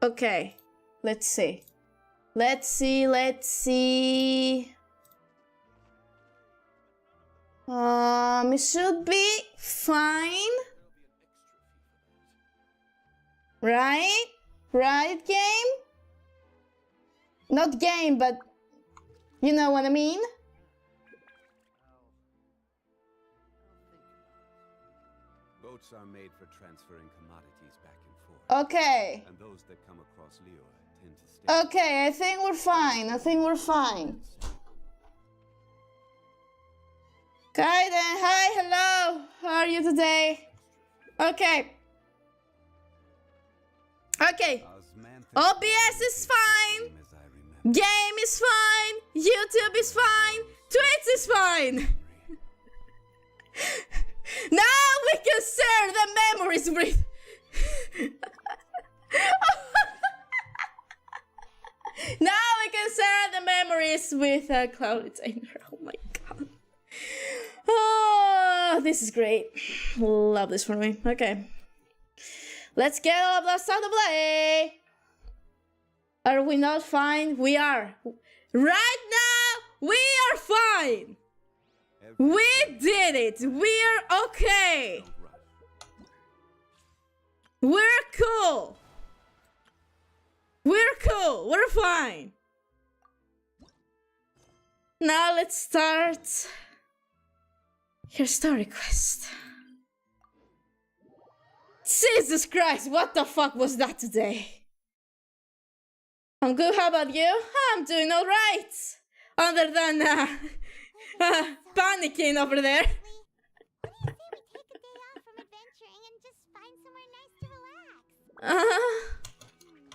Okay, let's see. Let's see. It should be fine. Right? Right, game? Not game, but you know what I mean? Boats are made for transferring commodities back and forth. Okay. And those that come across Leo tend to stay. Okay, I think we're fine. Kaiden, hi, hello. How are you today? Okay. OBS is fine. Game is fine. YouTube is fine. Twitch is fine. Now we can share the memories with. Now we can share the memories with Cloud Retainer. Oh my god. Oh, this is great. Love this for me. Okay. Let's get all of that out of play. Are we not fine? We are. Right now, we are fine. We did it. We're okay. We're cool. We're fine. Now let's start your story quest. Jesus Christ, what the fuck was that today? I'm good, how about you? I'm doing alright. Other than panicking over there.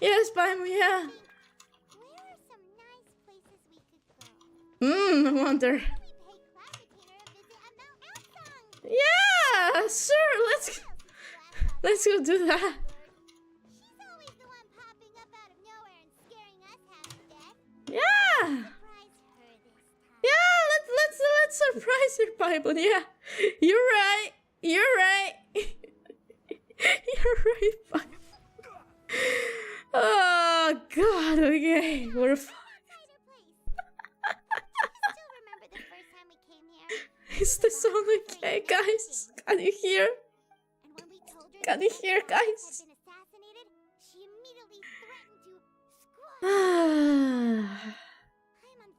Yes, by me, yeah. I wonder. Yeah, sure, let's go do that. Yeah. Yeah, let's surprise her, Bible. Yeah. You're right. You're right, Bible. Oh god, okay. We're fine. Is the song okay, guys? Can you hear? Can you hear, guys? Paimon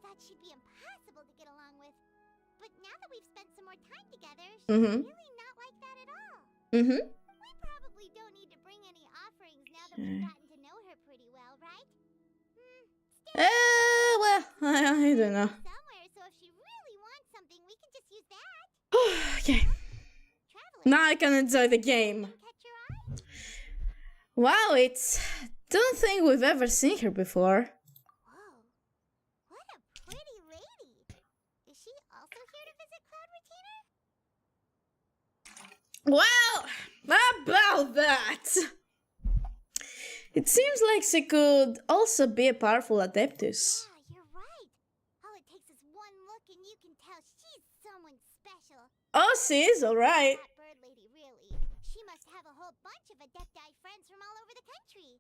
thought she'd be impossible to get along with, but now that we've spent some more time together, she's really not like that at all. We probably don't need to bring any offerings now that we've gotten to know her pretty well, right? Well, I don't know. Somewhere, so if she really wants something, we can just use that. Okay. Now I can enjoy the game. Catch your eye? Wow, it's... Don't think we've ever seen her before. Whoa, what a pretty lady. Is she also here to visit Cloud Retainer? Well, about that. It seems like she could also be a powerful adeptus. Yeah, you're right. All it takes is one look and you can tell she's someone special. Oh, she is alright. That bird lady, really. She must have a whole bunch of adepti friends from all over the country.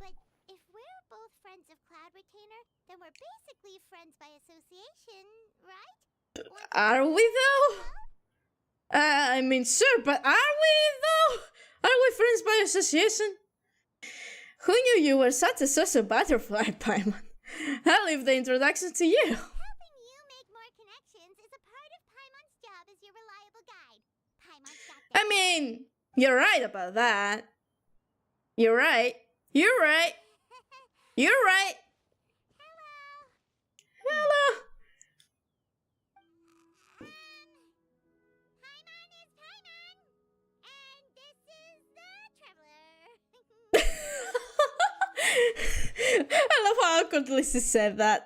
But if we're both friends of Cloud Retainer, then we're basically friends by association, right? Are we though? I mean, sure, but are we though? Are we friends by association? Who knew you were such a social butterfly, Paimon? I'll leave the introduction to you. Helping you make more connections is a part of Paimon's job as your reliable guide. Paimon's got this. I mean, you're right about that. You're right. You're right. You're right. Hello. Paimon is Paimon, and this is the Traveler. I love how awkwardly she said that.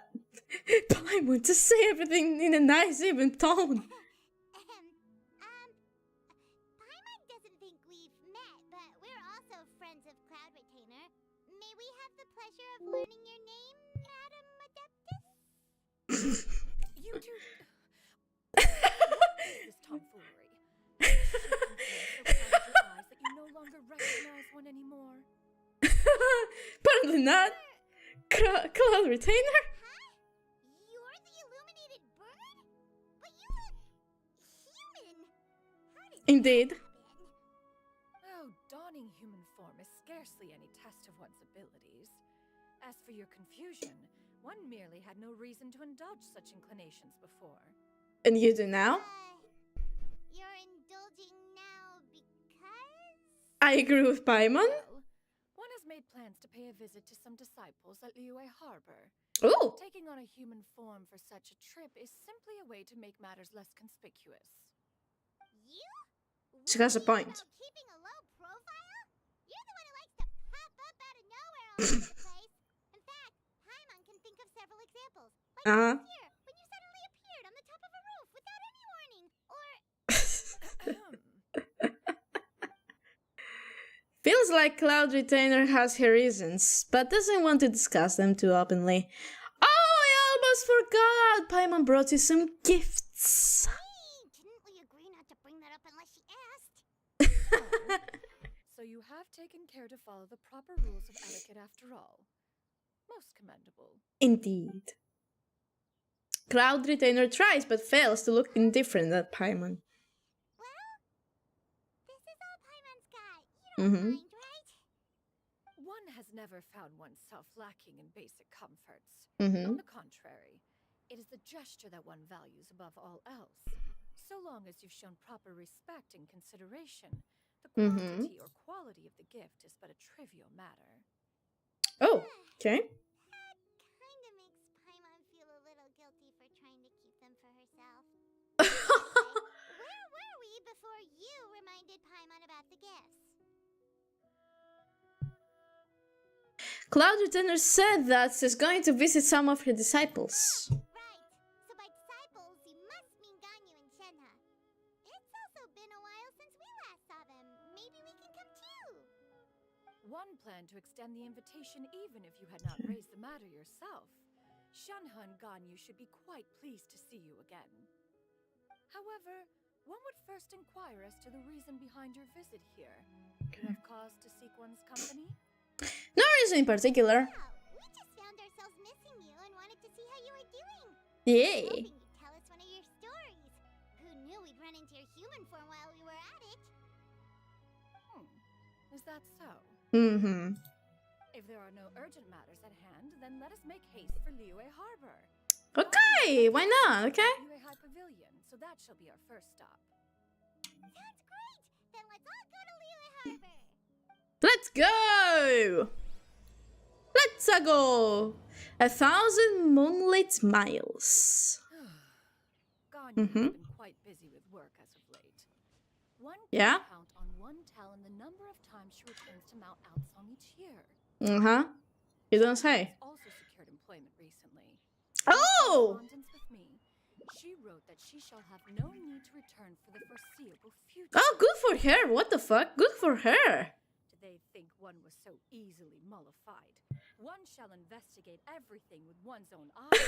Paimon, just say everything in a nice, even tone. Paimon doesn't think we've met, but we're also friends of Cloud Retainer. May we have the pleasure of learning your name, Madam Adeptus? You two... This tomfoolery. So clouded your eyes that you no longer recognize one anymore. Definitely not. Cloud Retainer? Huh? You're the illuminated bird? But you look human. How did Indeed. that happen? Oh, donning human form is scarcely any test of one's abilities. As for your confusion, one merely had no reason to indulge such inclinations before. And you do now? You're indulging now because? I agree with Paimon. Well, one has made plans to pay a visit to some disciples at Liyue Harbor. Ooh. Taking on a human form for such a trip is simply a way to make matters less conspicuous. You? She has a Worried point. about keeping a low profile? You're the one who likes to pop up out of nowhere all over the place. In fact, Paimon can think of several examples. Like Uh-huh. last year, when you suddenly appeared on the top of a roof without any warning. Or Feels like Cloud Retainer has her reasons, but doesn't want to discuss them too openly. Oh, I almost forgot! Paimon brought you some gifts. hey, didn't we agree not to bring that up unless she asked? So you have taken care to follow the proper rules of etiquette after all. Most commendable. Indeed. Cloud Retainer tries but fails to look indifferent at Paimon. Well, this is all Paimon's got. You don't Mhm. mind, right? One has never found oneself lacking in basic comforts. Mhm. On the contrary, it is the gesture that one values above all else. So long as you've shown proper respect and consideration, the quantity or quality of the gift is but a trivial matter. Oh, okay. That kinda makes Paimon feel a little guilty for trying to keep them for herself. Where were we before you reminded Paimon about the gifts? Cloud Retainer said that she's going to visit some of her disciples. Right. So by disciples, you must mean Ganyu and Shenhe. It's also been a while since we last saw them. Maybe we can come too. One planned to extend the invitation even if you had not raised the matter yourself. Shenhe and Ganyu should be quite pleased to see you again. However, one would first inquire as to the reason behind your visit here. You have cause to seek one's company? No reason in particular. Wow, we just found ourselves missing you and wanted to see how you were doing. Yay. Hoping you'd tell us one of your stories. Who knew we'd run into your human form while we were at it? Is that so? Mm-hmm. If there are no urgent matters at hand, then let us make haste for Liyue Harbor. Okay, why not? Okay. Liyue High Pavilion, so that shall be our first stop. Sounds great! Then let's all go to Liyue Harbor! Let's go! Let's go! 1,000 moonlit miles. Ganyu has been quite busy with work as of late. One can Yeah? count on one talon the number of times she returns to Mount Altsong each year. Uh-huh. You don't say. She's also secured employment recently. Oh! Correspondence with me, she wrote that she shall have no need to return for the foreseeable future. Oh, good for her. What the fuck? Good for her. Did they think one was so easily mollified? One shall investigate everything with one's own eyes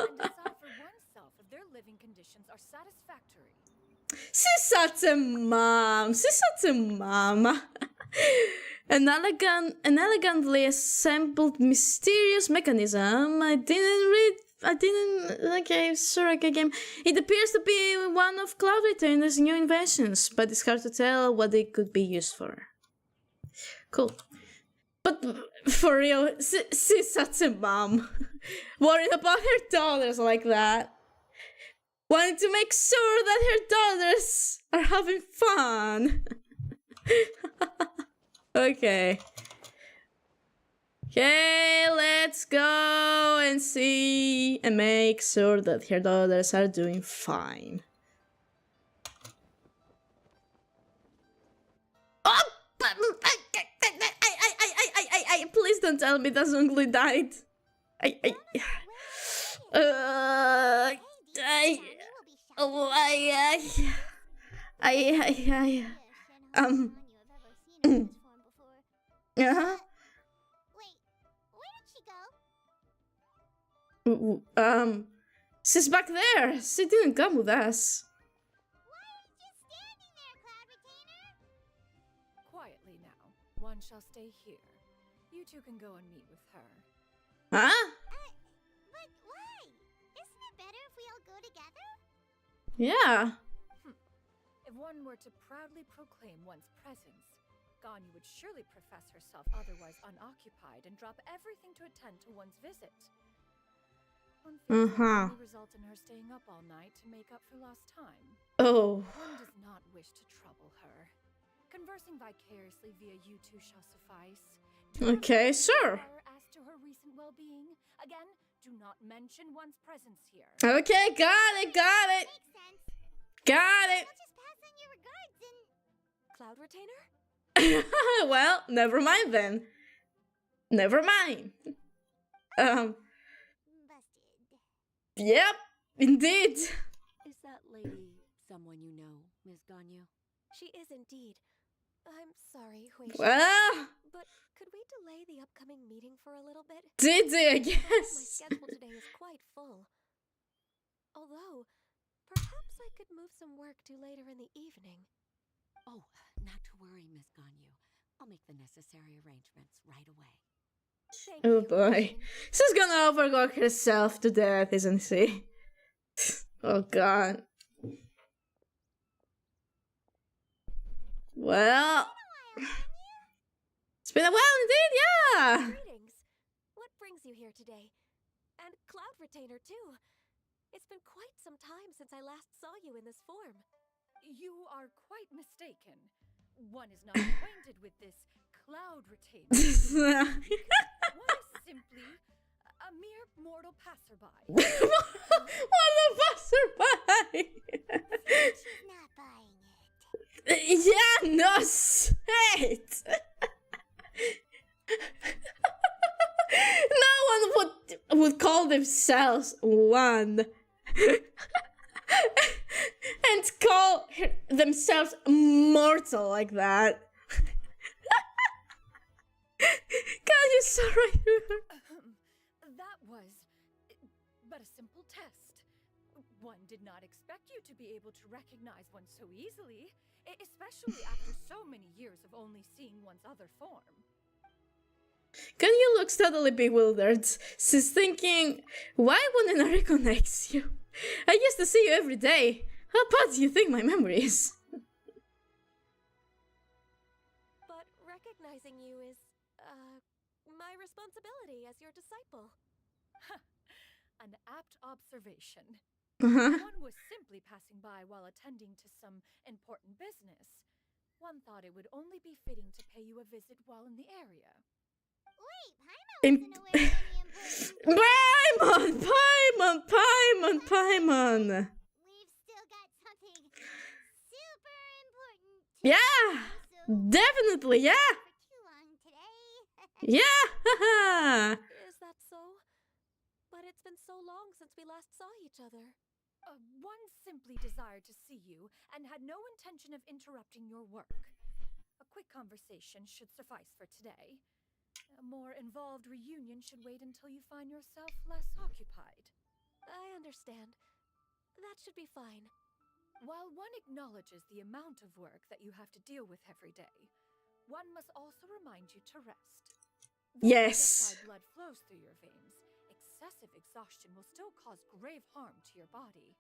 and decide for oneself if their living conditions are satisfactory. She's such a mom. She's such a mom. An elegantly assembled mysterious mechanism. Okay, sure, okay, game. It appears to be one of Cloud Retainer's new inventions, but it's hard to tell what it could be used for. Cool. But for real, she's such a mom. Worrying about her daughters like that. Wanting to make sure that her daughters are having fun. Okay. Okay, let's go and see and make sure that her daughters are doing fine. Oh! Please don't tell me that Zhongli died. Uh-huh. Wait, where did she go? She's back there. She didn't come with us. Why are you just standing there, Cloud Retainer? Quietly now. One shall stay here. You two can go and meet with her. Huh? But why? Isn't it better if we all go together? Yeah. If one were to proudly proclaim one's presence, Ganyu would surely profess herself otherwise unoccupied and drop everything to attend to one's visit. One feels that only result in her staying up all night to make up for lost time. Oh. One does not wish to trouble her. Conversing vicariously via you two shall suffice. Okay, sure. As to her recent well-being, again, do not mention one's presence here. Okay, got it. Makes sense. Got it. I'll just pass on your regards and... Cloud Retainer? Well, never mind then. Never mind. Busted. Yep, indeed. Is that lady someone you know, Ms. Ganyu? She is indeed. I'm sorry, Hui. Well, But could we delay the upcoming meeting for a little bit? did I My guess? schedule today is quite full. Although, perhaps I could move some work to later in the evening. Oh, not to worry, Ms. Ganyu. I'll make the necessary arrangements right away. Thank Oh you, boy. Hui. She's gonna overwork herself to death, isn't she? Oh god. Well, it's been a while indeed, yeah. Greetings. What brings you here today? And Cloud Retainer, too. It's been quite some time since I last saw you in this form. You are quite mistaken. One is not acquainted with this Cloud Retainer. One is simply a mere mortal passerby. What the passerby? She's not buying it. Yeah, no shit. No one would call themselves one and call themselves mortal like that. God, you're so right. That was but a simple test. One did not expect you to be able to recognize one so easily, especially after so many years of only seeing one's other form. Ganyu looks totally bewildered. She's thinking, why wouldn't I recognize you? I used to see you every day. How bad do you think my memory is? But recognizing you is, my responsibility as your disciple. An apt observation. Uh-huh. One was simply passing by while attending to some important business. One thought it would only be fitting to pay you a visit while in the area. Wait, Paimon wasn't aware of any important... Paimon! We've still got something super important to Yeah, do, so definitely, yeah, for too long today. yeah. Is that so? But it's been so long since we last saw each other. One simply desired to see you and had no intention of interrupting your work. A quick conversation should suffice for today. A more involved reunion should wait until you find yourself less occupied. I understand. That should be fine. While one acknowledges the amount of work that you have to deal with every day, one must also remind you to rest. Though Yes. red blood flows through your veins, excessive exhaustion will still cause grave harm to your body.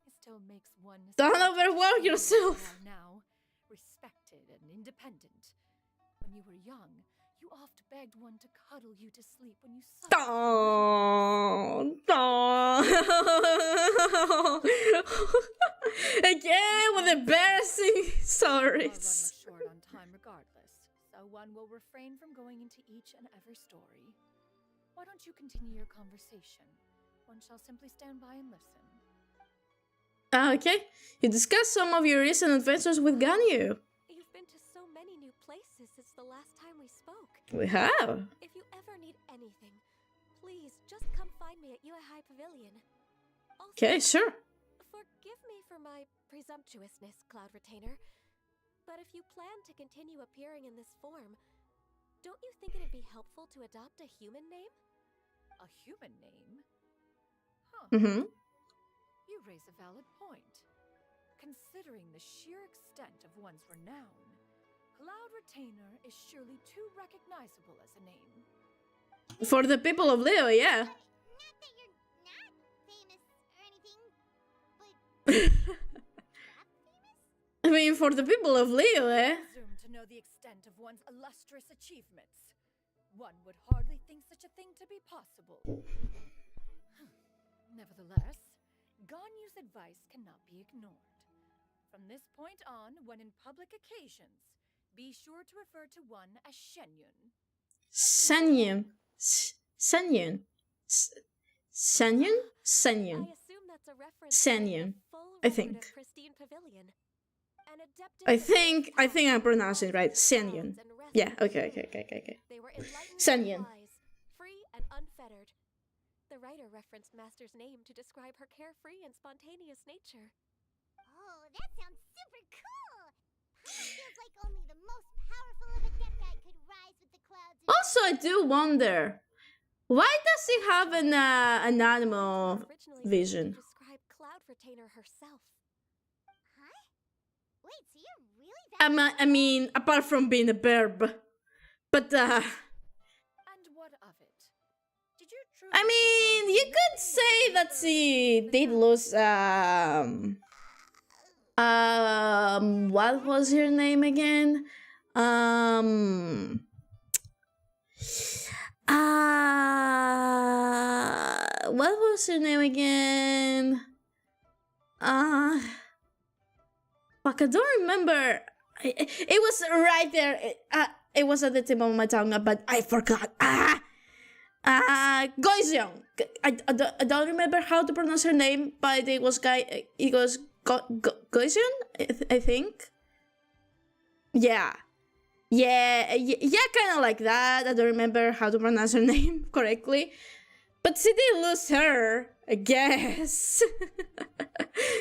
It still makes one... Don't overwork yourself. You are now respected and independent. When you were young, you oft begged one to cuddle you to sleep when you suffered. Again with embarrassing You are stories. running short on time regardless, so one will refrain from going into each and every story. Why don't you continue your conversation? One shall simply stand by and listen. Okay, you discussed some of your recent adventures with Ganyu. You've been to so many new places since the last time we spoke. We have. If you ever need anything, please just come find me at Yuehai Pavilion. Also, Okay, sure. forgive me for my presumptuousness, Cloud Retainer, but if you plan to continue appearing in this form, don't you think it'd be helpful to adopt a human name? A human name? Huh. Mm-hmm. You raise a valid point. Considering the sheer extent of one's renown, Cloud Retainer is surely too recognizable as a name. For the people of Leo, yeah. Not that you're not famous or anything, but that famous? I mean, for the people of Leo, eh? Presume to know the extent of one's illustrious achievements. One would hardly think such a thing to be possible. Nevertheless, Ganyu's advice cannot be ignored. From this point on, when in public occasions, be sure to refer to one as xianyun. Xianyun. Xianyun. Xianyun? Xianyun. I assume that's a reference xianyun. to the full I record think. of Pristine Pavilion. An adeptus I think I'm pronouncing it right. Xianyun. Yeah, okay. They were enlightened Xianyun. and wise, free and unfettered. The writer referenced Master's name to describe her carefree and spontaneous nature. Oh, that sounds super cool! Paimon feels like only the most powerful of Adepti could rise with the clouds and Also, I do wonder, why does he have an animal Originally vision? written to describe Cloud Retainer herself. Huh? Wait, so you're really that I mean, apart from being a verb. But, And what of it? Did you truly I mean, you could say that she did lose, what was her name again? What was her name again? Fuck, I don't remember. It was right there. It was at the tip of my tongue, but I forgot. Goiseong. I don't remember how to pronounce her name, but it was Goiseong, I think. Yeah, kind of like that. I don't remember how to pronounce her name correctly, but she did lose her, I guess.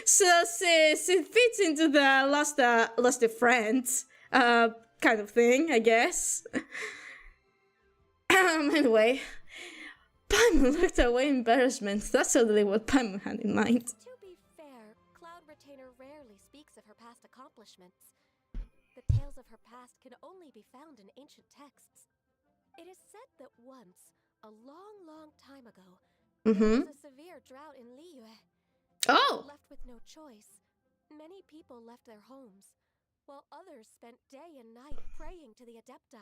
So she fits into the lost a friend kind of thing, I guess. Anyway, Paimon looked away in embarrassment. That's totally what Paimon had in mind. To be fair, Cloud Retainer rarely speaks of her past accomplishments. The tales of her past can only be found in ancient texts. It is said that once, a long time ago, there was a severe drought in Liyue. Oh! Left with no choice, many people left their homes, while others spent day and night praying to the Adepti.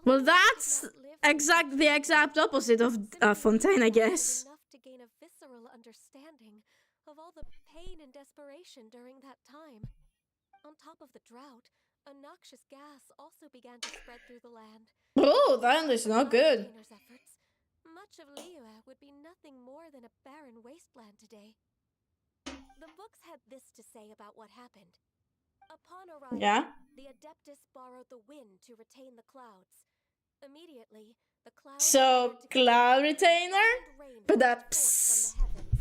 Well, Although they did that's not live the exact opposite of Fontaine, I guess. enough to gain a visceral understanding of all the pain and desperation during that time. On top of the drought, a noxious gas also began to spread through the land. Oh, that is not good. Retainers' efforts, much of Liyue would be nothing more than a barren wasteland today. The books had this to say about what happened. Upon arrival, Yeah? the Adeptus borrowed the wind to retain the clouds. Immediately, the clouds So, began to Cloud collapse, Retainer? and rain But poured that's... forth from the heavens.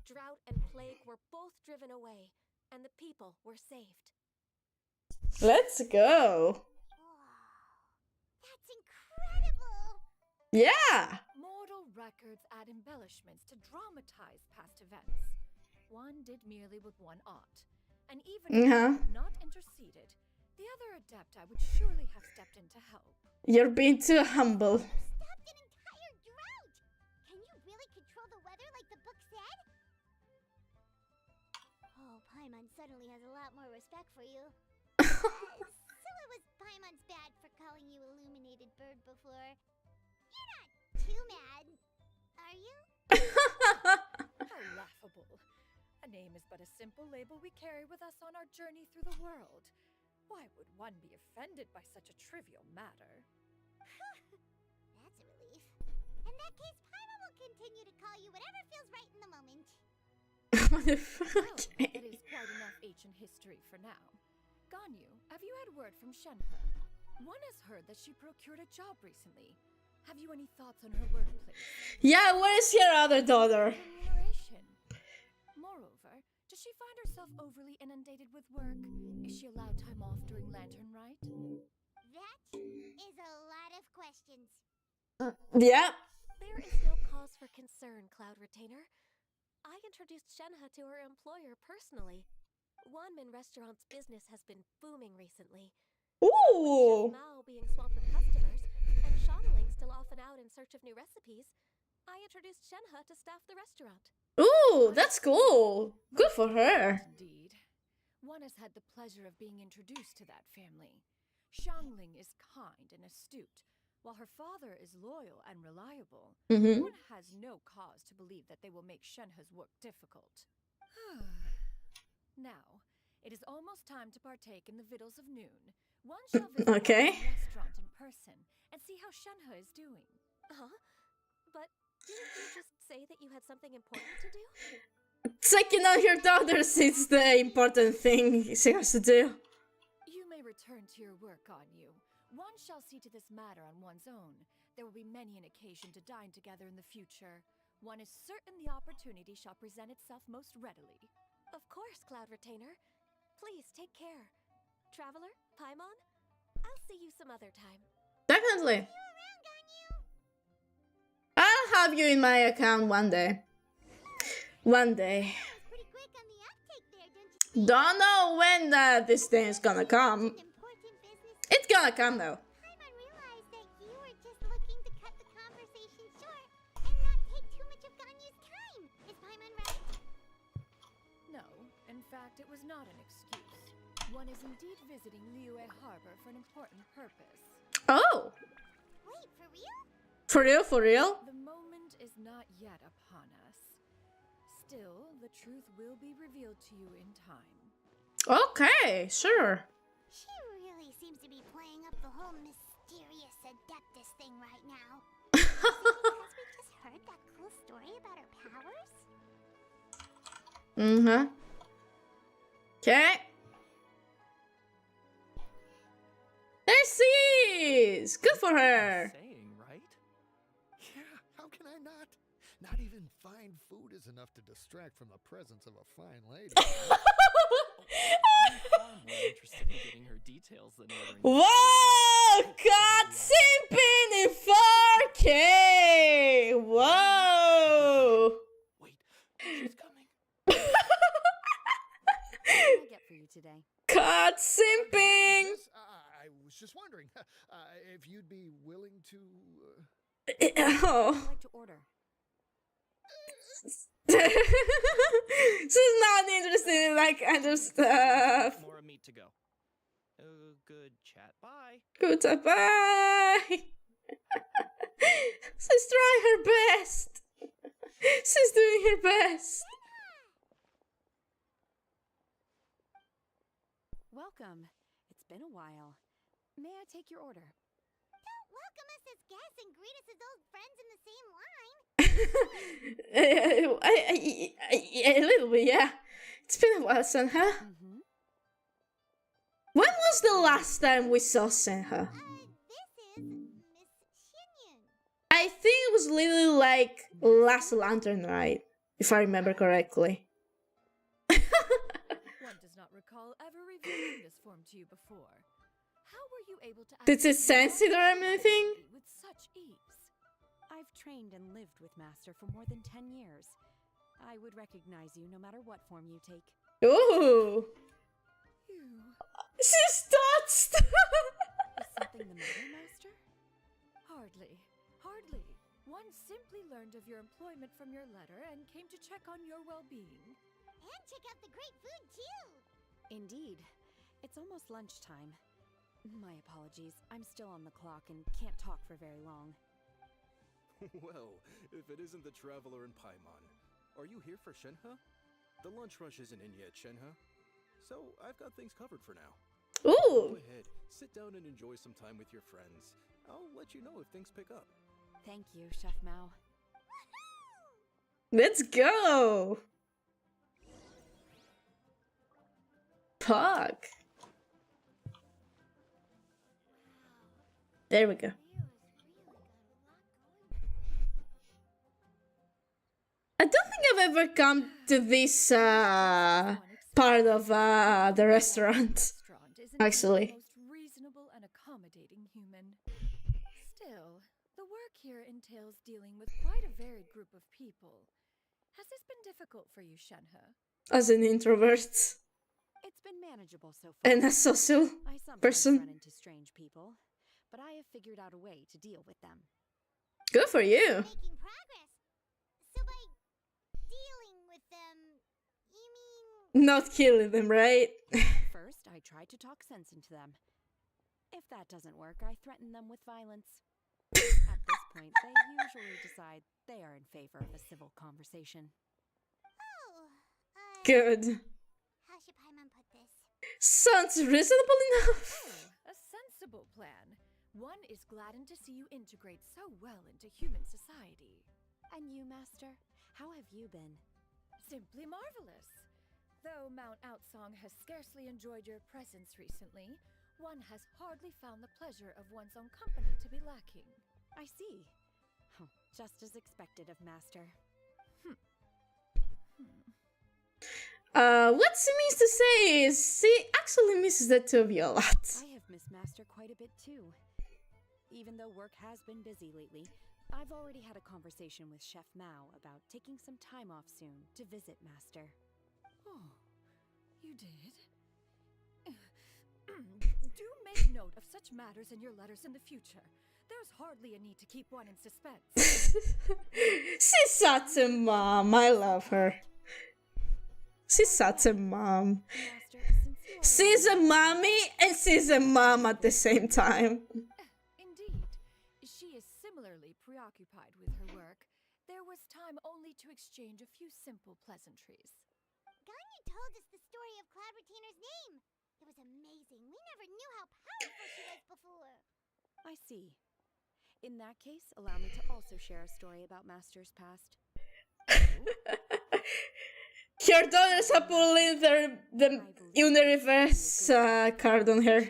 Drought and plague were both driven away, and the people were saved. Let's go. That's incredible! Yeah! Mortal records add embellishments to dramatize past events. One did merely with one art, and even if Uh-huh. they had not interceded, the other Adepti would surely have stepped in to help. You're being too humble. Stopped an entire drought! Can you really control the weather like the book said? Oh, Paimon suddenly has a lot more respect for you. So it was Paimon's bad for calling you Illuminated Bird before. You're not too mad, are you? How laughable. A name is but a simple label we carry with us on our journey through the world. Why would one be offended by such a trivial matter? That's a relief. In that case, Paimon will continue to call you whatever feels right in the moment. What the fuck? Well, that is quite enough ancient history for now. Ganyu, have you had word from Shenhe? One has heard that she procured a job recently. Have you any thoughts on her workplace? Yeah, where is your other daughter? Remuneration. Moreover, does she find herself overly inundated with work? Is she allowed time off during Lantern Rite? That is a lot of questions. Yeah. There is no cause for concern, Cloud Retainer. I introduced Shenhe to her employer personally. Wanmin Restaurant's business has been booming recently. Ooh. Mao being swamped with customers, and Shonling still off and out in search of new recipes, I introduced Shenhe to staff the restaurant. Ooh, that's cool. Good for her. Indeed. One has had the pleasure of being introduced to that family. Shangling is kind and astute, while her father is loyal and reliable. Mm-hmm. One has no cause to believe that they will make Shenhe's work difficult. Now, it is almost time to partake in the victuals of noon. One shall visit Okay. the restaurant in person and see how Shenhe is doing. Huh? But didn't you just say that you had something important to do? Checking on your daughters is the important thing she has to do. You may return to your work, Ganyu. One shall see to this matter on one's own. There will be many an occasion to dine together in the future. One is certain the opportunity shall present itself most readily. Of course, Cloud Retainer. Please take care. Traveler, Paimon, I'll see you some other time. Definitely. I'll have you in my account one day. One day. Pretty quick on the uptake there, don't you? Don't know when this thing is gonna come. Important business. It's gonna come though. Paimon realized that you were just looking to cut the conversation short and not take too much of Ganyu's time. Is Paimon right? No, in fact, it was not an excuse. One is indeed visiting Liyue Harbor for an important purpose. Oh, Wait, for real? for real? For real? The moment is not yet upon us. Still, the truth will be revealed to you in time. Okay, sure. She really seems to be playing up the whole mysterious Adeptus thing right now. Because we just heard that cool story about her powers? Mm-hmm. Okay. There she is! Good for her! Saying, right? Yeah, how can I not? Not even fine food is enough to distract from the presence of a fine lady. I'm far more interested in getting her details than ordering. Whoa! God simping in 4K! Whoa! Wait, she's coming. What can I get for you today? God simping! Yes, I was just wondering if you'd be willing to. Oh. I'd like to order. She's not interested in like other stuff. More meat to go. Good chat. Bye. Goodbye. She's trying her best. She's doing her best. Welcome. It's been a while. May I take your order? Don't welcome us as guests and greet us as old friends in the same line. A little bit, yeah. It's been a while, Senha. Mm-hmm. When was the last time we saw Senha? This is Miss Xianyun. I think it was literally like last Lantern Night, if I remember correctly. One does not recall ever revealing this form to you before. How were you able to Did it access sense it or anything? with such ease? I've trained and lived with Master for more than 10 years. I would recognize you no matter what form you take. Ooh. You. She's touched! Is something the matter, Master? Hardly. Hardly. One simply learned of your employment from your letter and came to check on your well-being. And check out the great food, too. Indeed. It's almost lunchtime. My apologies. I'm still on the clock and can't talk for very long. Well, if it isn't the traveler in Paimon. Are you here for Shenhe? The lunch rush isn't in yet, Shenhe. So, I've got things covered for now. Go Ooh. ahead, sit down and enjoy some time with your friends. I'll let you know if things pick up. Thank you, Chef Mao. Let's go! Fuck. There we go. I don't think I've ever come to this part of the restaurant. Actually. The most reasonable and accommodating human. Still, the work here entails dealing with quite a varied group of people. Has this been difficult for you, Shenhe? As an introvert. It's been manageable so far. And a social I sometimes person. run into strange people, but I have figured out a way to deal with them. Good for you. Making progress. So by dealing with them, you mean... Not killing them, right? First, I try to talk sense into them. If that doesn't work, I threaten them with violence. At this point, they usually decide they are in favor of a civil conversation. Oh, Good. how should Paimon put this? Sounds reasonable enough. A sensible plan. One is gladdened to see you integrate so well into human society. And you, Master? How have you been? Simply marvelous. Though Mount Outsong has scarcely enjoyed your presence recently, one has hardly found the pleasure of one's own company to be lacking. I see. Oh, just as expected of Master. What she means to say is she actually misses the two of you a lot. I have missed Master quite a bit too. Even though work has been busy lately, I've already had a conversation with Chef Mao about taking some time off soon to visit Master. Oh, you did? Do make note of such matters in your letters in the future. There's hardly a need to keep one in suspense. She's such a mom. I love her. She's such a mom. Master, since you are She's a mommy and she's a mom at the same time. Indeed, she is similarly preoccupied with her work. There was time only to exchange a few simple pleasantries. Ganyu told us the story of Cloud Retainer's name. It was amazing. We never knew how powerful she was before. I see. In that case, allow me to also share a story about Master's past. Your daughters are pulling the universe card on her.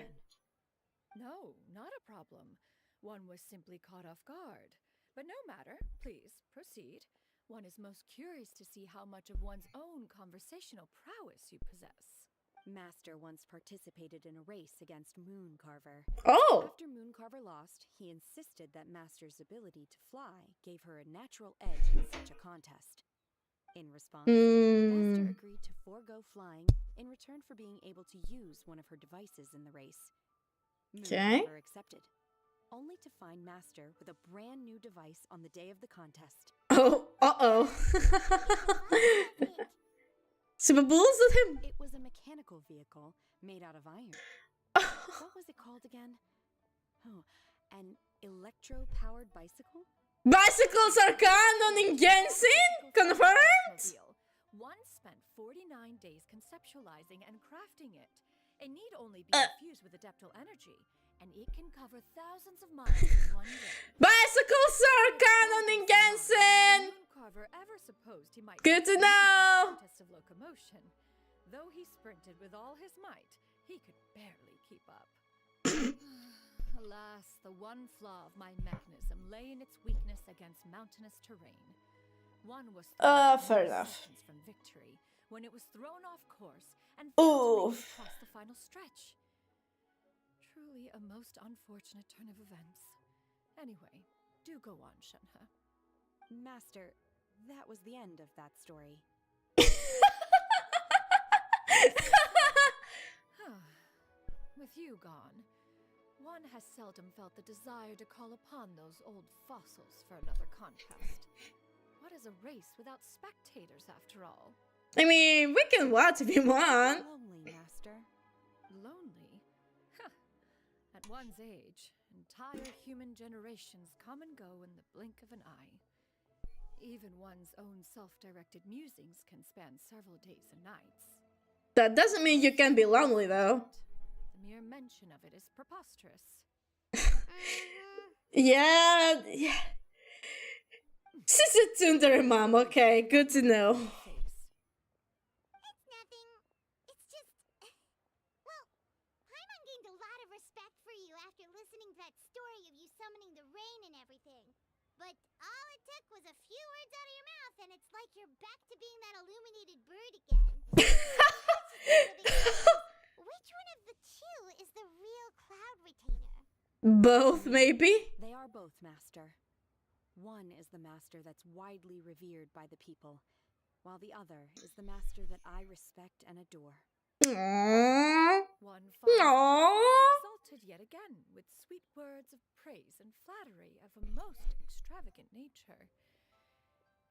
No, not a problem. One was simply caught off guard. But no matter, please, proceed. One is most curious to see how much of one's own conversational prowess you possess. Master once participated in a race against Mooncarver. Oh! After Mooncarver lost, he insisted that Master's ability to fly gave her a natural edge in such a contest. In response, Master agreed to forego flying in return for being able to use one of her devices in the race. Okay. Mooncarver accepted, only to find Master with a brand new device on the day of the contest. Oh, uh-oh. Super bulls at him. It was a mechanical vehicle made out of iron. What was it called again? Oh, an electro-powered bicycle? Bicycles are canon in Genshin? Confirmed? One spent 49 days conceptualizing and crafting it. It need only be infused with adeptal energy, and it can cover thousands of miles in one day. Bicycles are canon in Genshin! Mooncarver ever supposed he might Good to win know. the contest of locomotion. Though he sprinted with all his might, he could barely keep up. Alas, the one flaw of my mechanism lay in its weakness against mountainous terrain. One was fair enough. seconds from victory when it was thrown off course and failed to make it Oof. across the final stretch. Truly a most unfortunate turn of events. Anyway, do go on, Shenhe. Master, that was the end of that story. With you gone, one has seldom felt the desire to call upon those old fossils for another contest. What is a race without spectators, after all? I mean, we can watch if you want. Lonely, Master. Lonely? Huh. At one's age, entire human generations come and go in the blink of an eye. Even one's own self-directed musings can span several days and nights. That doesn't mean you can be lonely, though. The mere mention of it is preposterous. Yeah. She's a Tsundere mom, okay, good to know. It's nothing. It's just... Well, Paimon gained a lot of respect for you after listening to that story of you summoning the rain and everything. But all it took was a few words out of your mouth and it's like you're back to being that illuminated bird again. Which one of the two is the real Cloud Retainer? Both, maybe? They are both, Master. One is the master that's widely revered by the people, while the other is the master that I respect and adore. Aww. One finds Aww. himself exalted yet again with sweet words of praise and flattery of a most extravagant nature.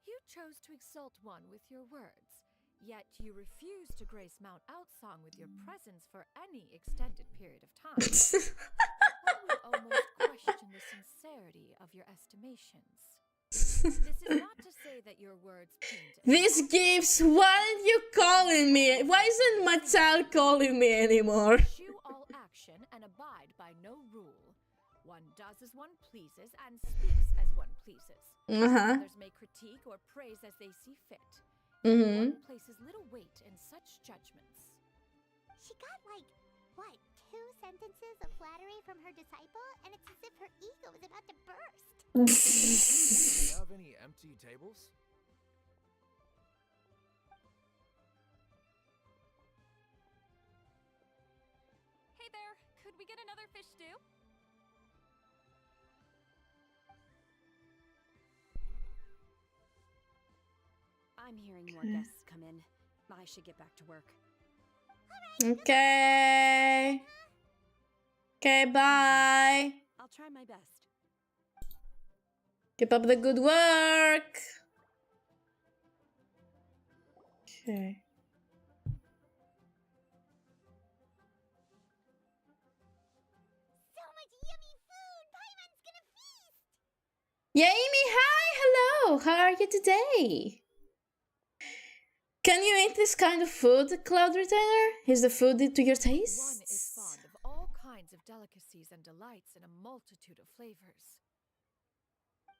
You chose to exalt one with your words, yet you refuse to grace Mount Outsong with your presence for any extended period of time. One would almost question the sincerity of your estimations. This is not to say that your words paint This gives. Why aren't you calling me? Why isn't Matal calling me anymore? Eschew all action and abide by no rule. One does as one pleases and speaks as one pleases. Others may critique or praise as they see fit. One places little weight in such judgments. She got like, what, 2 sentences of flattery from her disciple, and it's as if her ego is about to burst. Do you have any empty tables? Hey there, could we get another fish stew? I'm hearing more guests come in. I should get back to work. Okay. Okay, bye. I'll try my best. Keep up the good work. Okay. So much yummy food! Paimon's gonna feast! Yeah, Amy, hi, hello. How are you today? Can you eat this kind of food, Cloud Retainer? Is the food to your taste? One is fond of all kinds of delicacies and delights in a multitude of flavors.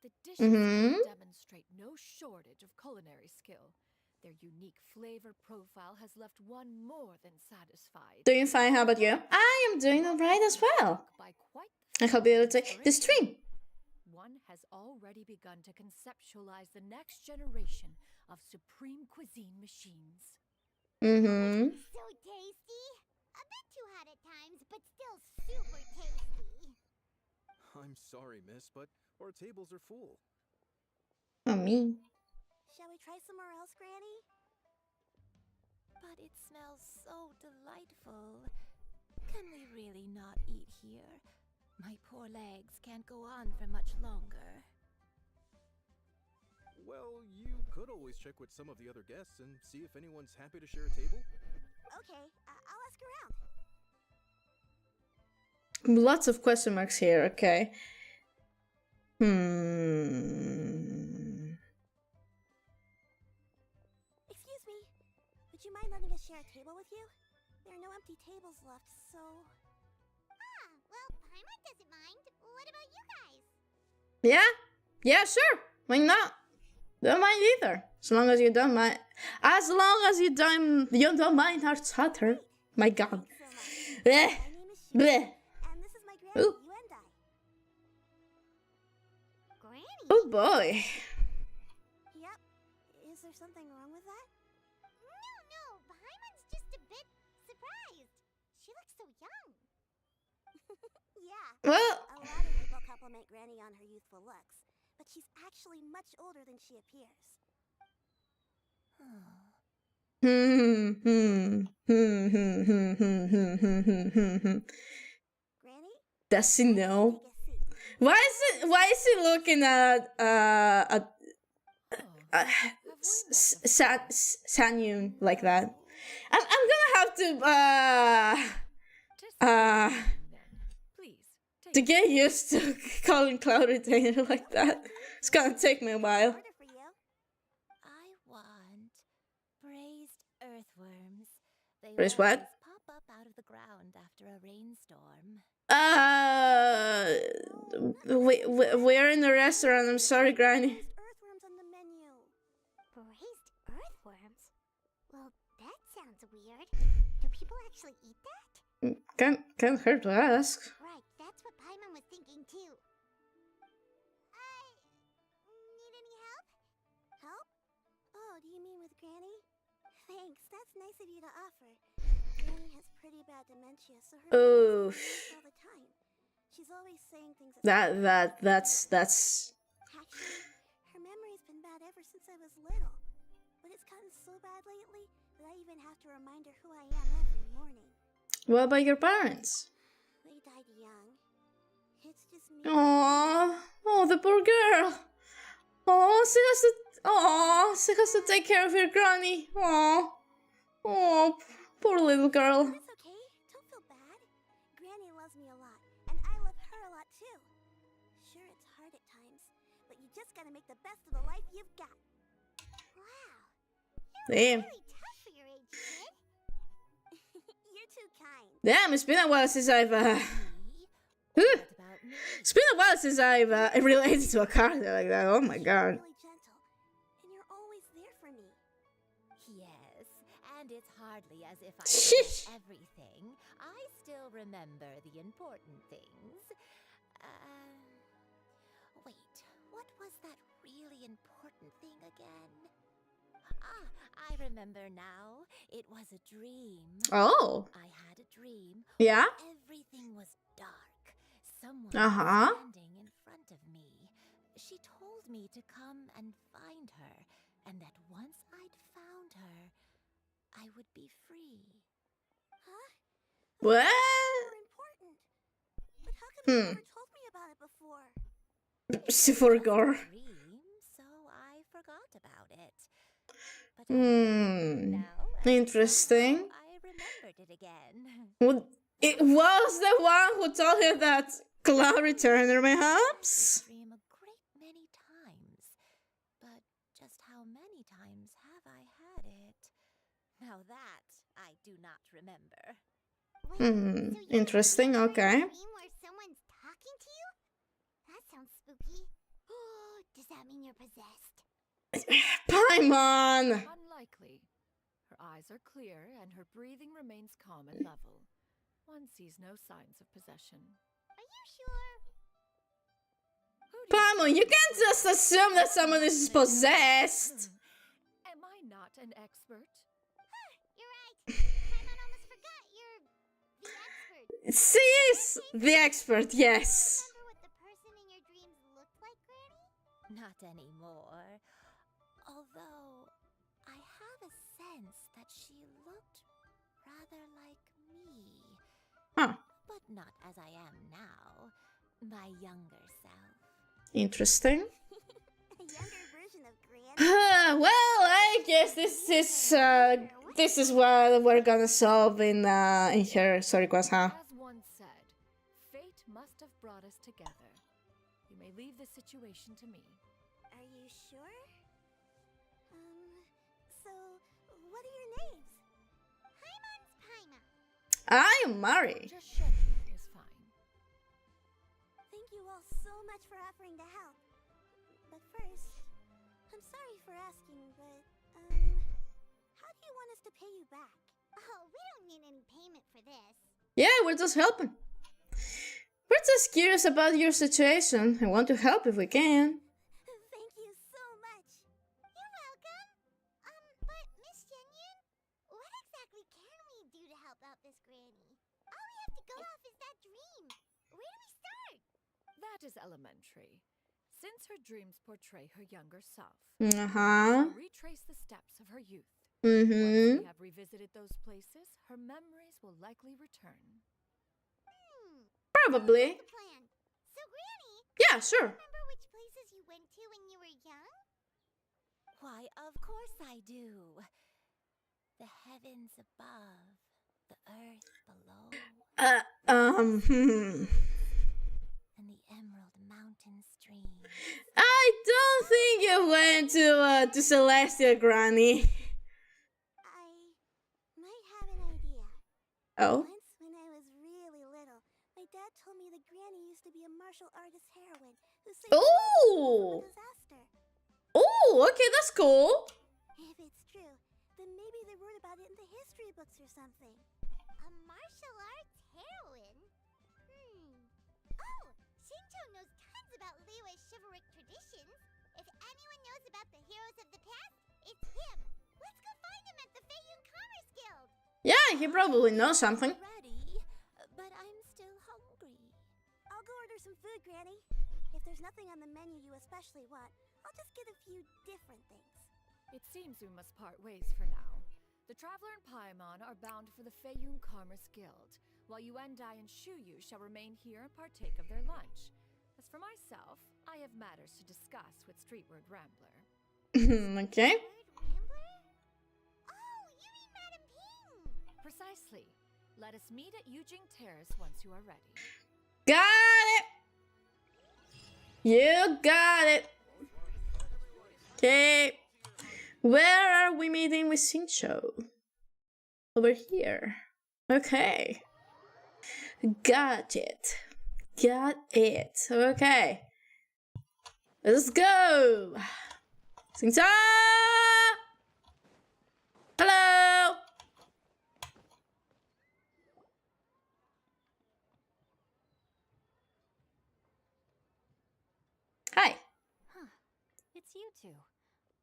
The dishes demonstrate no shortage of culinary skill. Their unique flavor profile has left one more than satisfied. Doing fine, how about you? I am doing alright as well. By quite I hope you'll take the stream. One has already begun to conceptualize the next generation of supreme cuisine machines. So tasty! A bit too hot at times, but still super tasty. I'm sorry, miss, but our tables are full. Oh, me. Shall we try somewhere else, Granny? But it smells so delightful. Can we really not eat here? My poor legs can't go on for much longer. Well, you could always check with some of the other guests and see if anyone's happy to share a table. Okay, I'll ask around. Lots of question marks here, okay. Excuse me, would you mind letting us share a table with you? There are no empty tables left, so... Ah, well, Paimon doesn't mind. What about you guys? Yeah? Yeah, sure. Why not? Don't mind either. As long as you don't mind. As long as you don't mind our chatter. My god. Bleh. Bleh. And this is my granny, Ooh. Yuendai. Granny? Oh boy. Yep. Is there something wrong with that? No. Paimon's just a bit surprised. She looks so young. Yeah. Well, A lot of people compliment Granny on her youthful looks, but she's actually much older than she appears. Granny? Does he know? Take a seat. Why is he looking at xianyun like that? I'm gonna have Please, to get used to calling Cloud Retainer like that. It's gonna take me a while. Order for you. I want braised earthworms. They Braised what? always pop up out of the ground after a rainstorm. We're in the restaurant. I'm sorry, Granny. There's earthworms on the menu. Braised earthworms? Well, that sounds weird. Do people actually eat that? Can't hurt to ask. Right, that's what Paimon was thinking too. Need any help? Help? Oh, do you mean with Granny? Thanks, that's nice of you to offer. Granny has pretty bad dementia, so her Oof. memory's all the time. She's always saying things that That's Actually, her memory's been bad ever since I was little. But it's gotten so bad lately but I even have to remind her who I am every morning. What about your parents? They died young. It's just me. Aww. Oh, the poor girl. She has to take care of her granny. Oh, poor little girl. That's okay. Don't feel bad. Granny loves me a lot, and I love her a lot too. Sure, it's hard at times, but you just gotta make the best of the life you've got. Wow. Damn. Really tough for your age, kid. You're too kind. Damn, it's been a while since I've What about me? it's been a while since I've related to a character like that. Oh my god. Really gentle, and you're always there for me. Yes, and it's hardly as if I Sheesh. forget everything. I still remember the important things. Wait, what was that really important thing again? Ah, I remember now. It was a dream. Oh. I had a dream. Yeah? Everything was dark. Someone Uh-huh. was standing in front of me. She told me to come and find her, and that once I'd found her, I would be free. Huh? What? More important. But how come you never told me about it before? She forgot. Dream, so I forgot about it. But I remember now, and Interesting. somehow I remembered it again. Well, it was the one who told her that Cloud Returner, perhaps? Dream a great many times, but just how many times have I had it? Now that I do not remember. Wait, so you Interesting, have a okay. dream where someone's talking to you? That sounds spooky. Does that mean you're possessed? Paimon! Unlikely. Her eyes are clear and her breathing remains calm and level. One sees no signs of possession. Are you sure? Who do Paimon, you can't just assume that someone is possessed! Am I not an expert? You're right. Paimon almost forgot you're the expert. She is the expert, yes. Remember what the person in your dreams looked like, Granny? Not anymore. Although, I have a sense that she looked rather like me. Huh. But not as I am now. My younger self. Interesting. A younger version of Granny? Well, I guess this is what we're gonna solve in her story quest, huh? As one said, fate must have brought us together. You may leave the situation to me. Are you sure? So, what are your names? Paimon's Paima. I am Mari. Just Shenmue is fine. Thank you all so much for offering to help. But first, I'm sorry for asking, but, how do you want us to pay you back? Oh, we don't need any payment for this. Yeah, we're just helping. We're just curious about your situation. I want to help if we can. Thank you so much. You're welcome. But Miss Xianyun, what exactly can we do to help out this granny? All we have to go off is that dream. Where do we start? That is elementary. Since her dreams portray her younger self, Uh-huh. she'll retrace the steps of her youth. Mm-hmm. Once we have revisited those places, her memories will likely return. Probably. The plan. So, Granny, Yeah, sure. remember which places you went to when you were young? Why, of course I do. The heavens above, the earth below, and the emerald mountain streams. I don't think you went to Celestia, Granny. I might have an idea. Oh? Once, when I was really little, my dad told me that Granny used to be a martial artist heroine who saved lots of Ooh! people from a disaster. Oh, okay, that's cool. If it's true, then maybe they wrote about it in the history books or something. A martial arts heroine? Oh, Shinto knows tons about Liyue's chivalric traditions. If anyone knows about the heroes of the past, it's him. Let's go find him at the Feiyun Commerce Guild. Yeah, he probably knows something. Ready, but I'm still hungry. I'll go order some food, Granny. If there's nothing on the menu you especially want, I'll just get a few different things. It seems we must part ways for now. The Traveler and Paimon are bound for the Feiyun Commerce Guild, while Yuendai and Shuyu shall remain here and partake of their lunch. As for myself, I have matters to discuss with Streetward Rambler. Okay. Rambler? Oh, you mean Madam Ping! Precisely. Let us meet at Yujing Terrace once you are ready. Got it! You got it! Okay. Where are we meeting with Shincho? Over here. Okay. Got it. Got it. Okay. Let's go! Shincho! Hello! Hi. Huh. It's you two.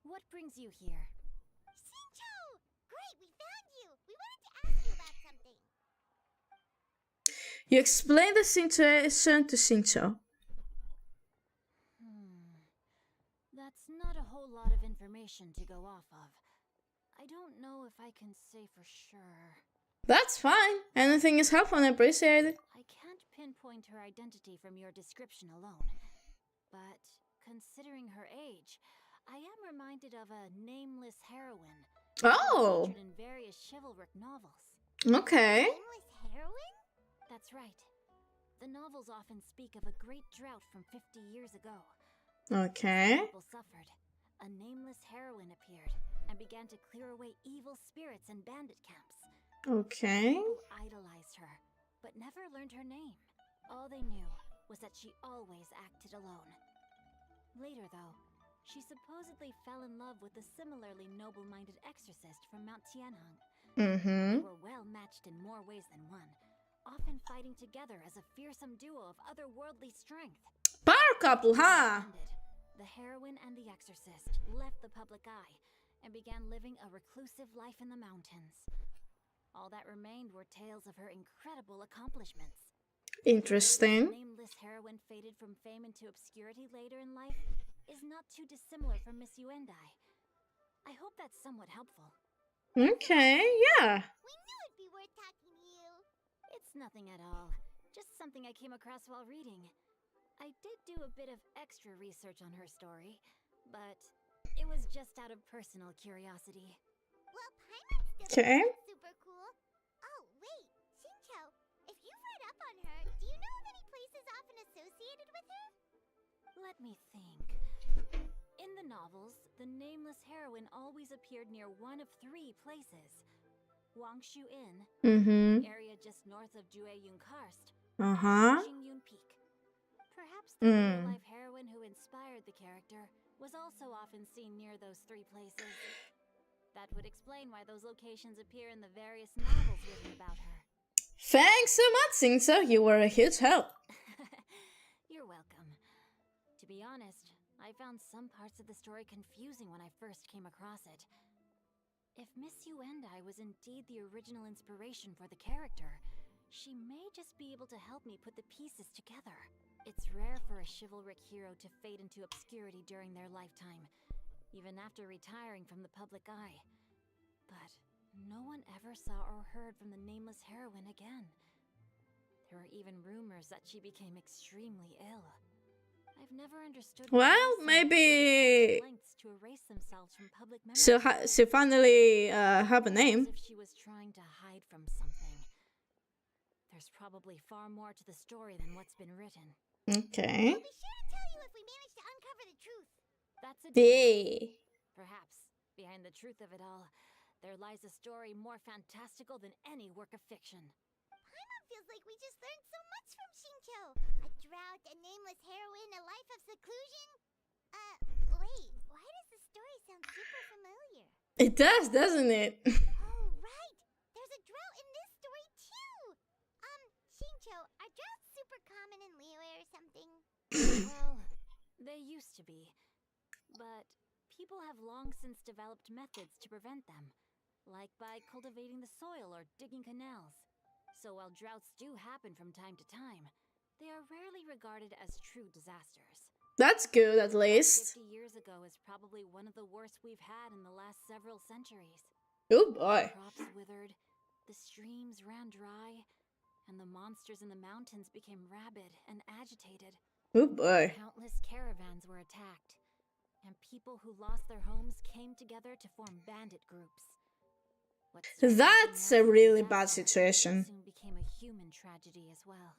What brings you here? Shincho! Great, we found you! We wanted to ask you about something. You explain the situation to Shincho. That's not a whole lot of information to go off of. I don't know if I can say for sure. That's fine. Anything is helpful and appreciated. I can't pinpoint her identity from your description alone. But considering her age, I am reminded of a nameless heroine. Oh. Featured in various chivalric novels. Okay. Nameless heroine? That's right. The novels often speak of a great drought from 50 years ago. Okay. People suffered. A nameless heroine appeared and began to clear away evil spirits and bandit camps. Okay. People idolized her, but never learned her name. All they knew was that she always acted alone. Later, though, she supposedly fell in love with a similarly noble-minded exorcist from Mount Tianheng. They were well matched in more ways than one, often fighting together as a fearsome duo of otherworldly strength. Power couple, huh? The heroine and the exorcist left the public eye and began living a reclusive life in the mountains. All that remained were tales of her incredible accomplishments. Interesting. The nameless heroine faded from fame into obscurity later in life is not too dissimilar from Miss Yuendai. I hope that's somewhat helpful. Okay, yeah. We knew it'd be worth talking to you. It's nothing at all. Just something I came across while reading. I did do a bit of extra research on her story, but it was just out of personal curiosity. Well, Paimon's still Okay. super cool. Oh, wait, Shincho, if you've read up on her, do you know of any places often associated with her? Let me think. In the novels, the nameless heroine always appeared near one of 3 places. Wangshu Inn, the area just north of Jueyun Karst, Xianyun Peak. Perhaps the real-life heroine who inspired the character was also often seen near those 3 places. That would explain why those locations appear in the various novels written about her. Thanks so much, Shincho. You were a huge help. You're welcome. To be honest, I found some parts of the story confusing when I first came across it. If Miss Yuendai was indeed the original inspiration for the character, she may just be able to help me put the pieces together. It's rare for a chivalric hero to fade into obscurity during their lifetime, even after retiring from the public eye. But no one ever saw or heard from the nameless heroine again. There were even rumors that she became extremely ill. I've never understood why Well, some maybe lengths to erase themselves from public memory. she finally have a name. As if she was trying to hide from something. There's probably far more to the story than what's been written. Okay. We'll be sure to tell you if we manage to uncover the truth. That's a deal. Yeah. Perhaps, behind the truth of it all, there lies a story more fantastical than any work of fiction. Paimon feels like we just learned so much from Shincho. A drought, a nameless heroine, a life of seclusion. Wait, why does the story sound super familiar? It does, doesn't it? Oh, right! There's a drought in this story, too! Shincho, are droughts super common in Liyue or something? Well, they used to be. But people have long since developed methods to prevent them, like by cultivating the soil or digging canals. So while droughts do happen from time to time, they are rarely regarded as true disasters. That's good, at least. 50 years ago is probably one of the worst we've had in the last several centuries. Oh boy. Crops withered, the streams ran dry, and the monsters in the mountains became rabid and agitated. Oh boy. Countless caravans were attacked, and people who lost their homes came together to form bandit groups. What started as That's a natural really bad disaster situation. soon became a human tragedy as well.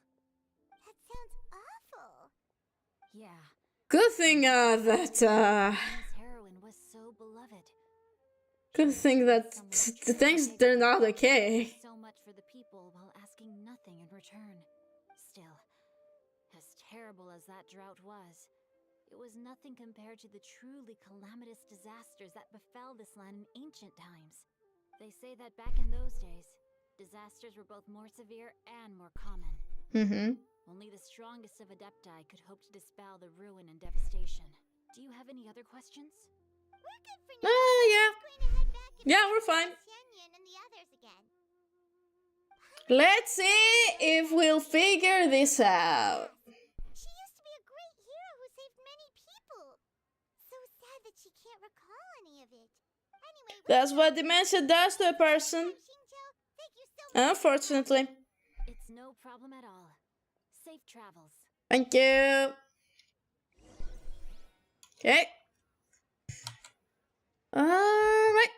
That sounds awful. Yeah. Good thing that This heroine was so beloved. good thing that the things turned out okay. So much for the people while asking nothing in return. Still, as terrible as that drought was, it was nothing compared to the truly calamitous disasters that befell this land in ancient times. They say that back in those days, disasters were both more severe and more common. Mm-hmm. Only the strongest of Adepti could hope to dispel the ruin and devastation. Do you have any other questions? We're good for now. Yeah. Going to head back and Yeah, we're fine. xianyun and the others again. Let's see if we'll figure this out. She used to be a great hero who saved many people. So sad that she can't recall any of it. Anyway, That's what dementia does to a person. Xingqiu, thank you so much. Unfortunately. It's no problem at all. Safe travels. Thank you. Okay. Alright.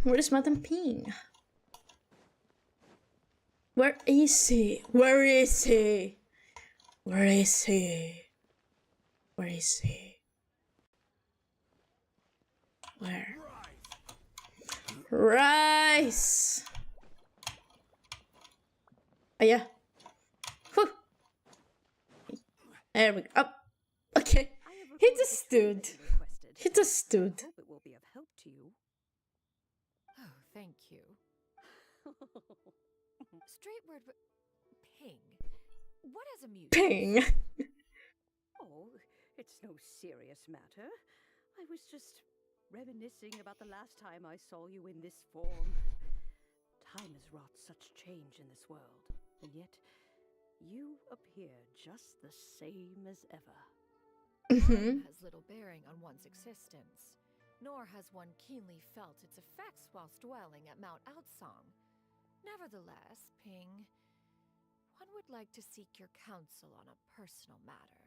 Where is Madam Ping? Where is he? Where is he? Where is he? Where is he? Where? Rice! Oh, yeah. Whew. There we go. Oh, okay. He just stood. He just stood. Hope it will be of help to you. Oh, thank you. Straight word, ping. What has amused you? Ping. Oh, it's no serious matter. I was just reminiscing about the last time I saw you in this form. Time has wrought such change in this world, and yet you appear just the same as ever. Mm-hmm. Has little bearing on one's existence, nor has one keenly felt its effects whilst dwelling at Mount Outsong. Nevertheless, Ping, one would like to seek your counsel on a personal matter.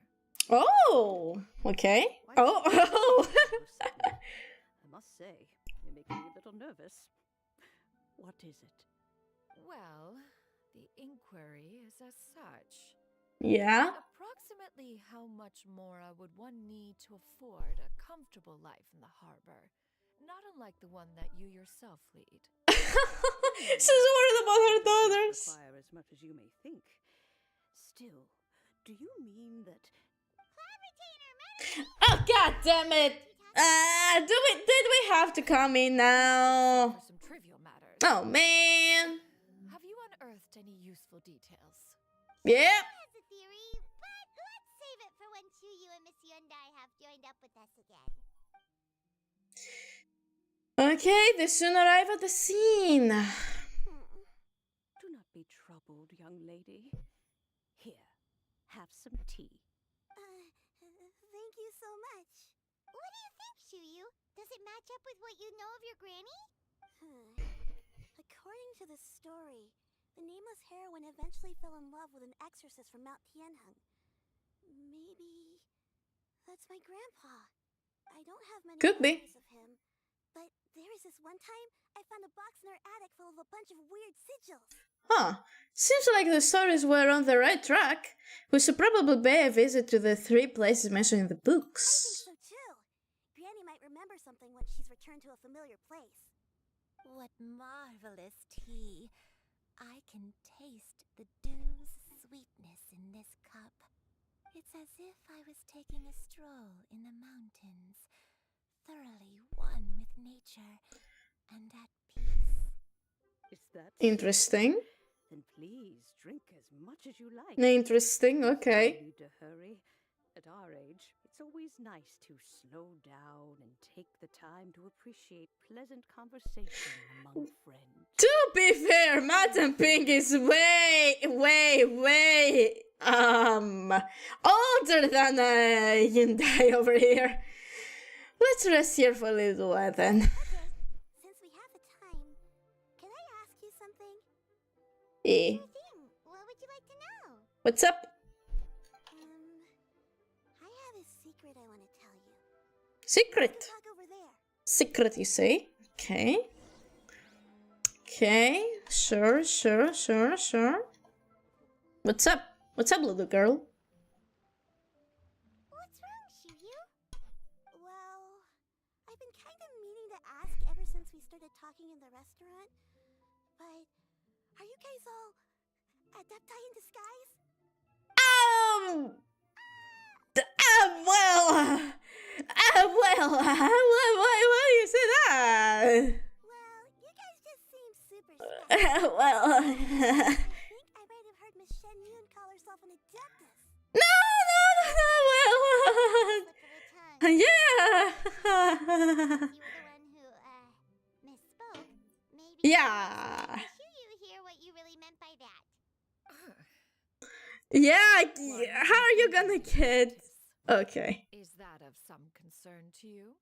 Oh, okay. Oh, oh. I must say, you're making me a little nervous. What is it? Well, the inquiry is as such. Yeah. Approximately how much more would one need to afford a comfortable life in the harbor, not unlike the one that you yourself lead? She's worried about her daughters. Require as much as you may think. Still, do you mean that? Oh, god damn it. Did we have to come in now? For some trivial matters. Oh, man. Have you unearthed any useful details? Yeah. That's a theory, but let's save it for when Chuyu and Miss Yundai have joined up with us again. Okay, they soon arrive at the scene. Do not be troubled, young lady. Here, have some tea. Thank you so much. What do you think, Chuyu? Does it match up with what you know of your granny? According to the story, the nameless heroine eventually fell in love with an exorcist from Mount Tianheng. Maybe that's my grandpa. I don't have many Could be. memories of him, but there was this one time I found a box in our attic full of a bunch of weird sigils. Huh. Seems like the stories were on the right track. We should probably pay a visit to the 3 places mentioned in the I think books. so too. Granny might remember something once she's returned to a familiar place. What marvelous tea. I can taste the dew's sweetness in this cup. It's as if I was taking a stroll in the mountains, thoroughly one with nature and at peace. Is that Interesting. Then please drink as much as you like. Interesting, okay. No need to hurry. At our age, it's always nice to slow down and take the time to appreciate pleasant conversation among friends. To be fair, Madam Pink is way older than Hyundai over here. Let's rest here for a little while then. Okay, since we have the time, Eh. Sure thing. What would you like to know? What's up? I have a secret I want to tell you. Secret. Talk over there. Secret, you say? Okay. Okay. Sure. What's up? What's up, little girl? What's wrong, Shiryu? Well, I've been kind of meaning to ask ever since we started talking in the restaurant. But are you guys all adepti in disguise? Why do you say that? Well, you guys just seem super special. Well, I think I might have heard Miss xianyun call herself an adeptus. no, well, Slip of the tongue. yeah. You were the one who, misspoke. Maybe Yeah. Shiryu hear what you really meant by that. Yeah, how are you gonna get... Okay. Is that of some concern to you?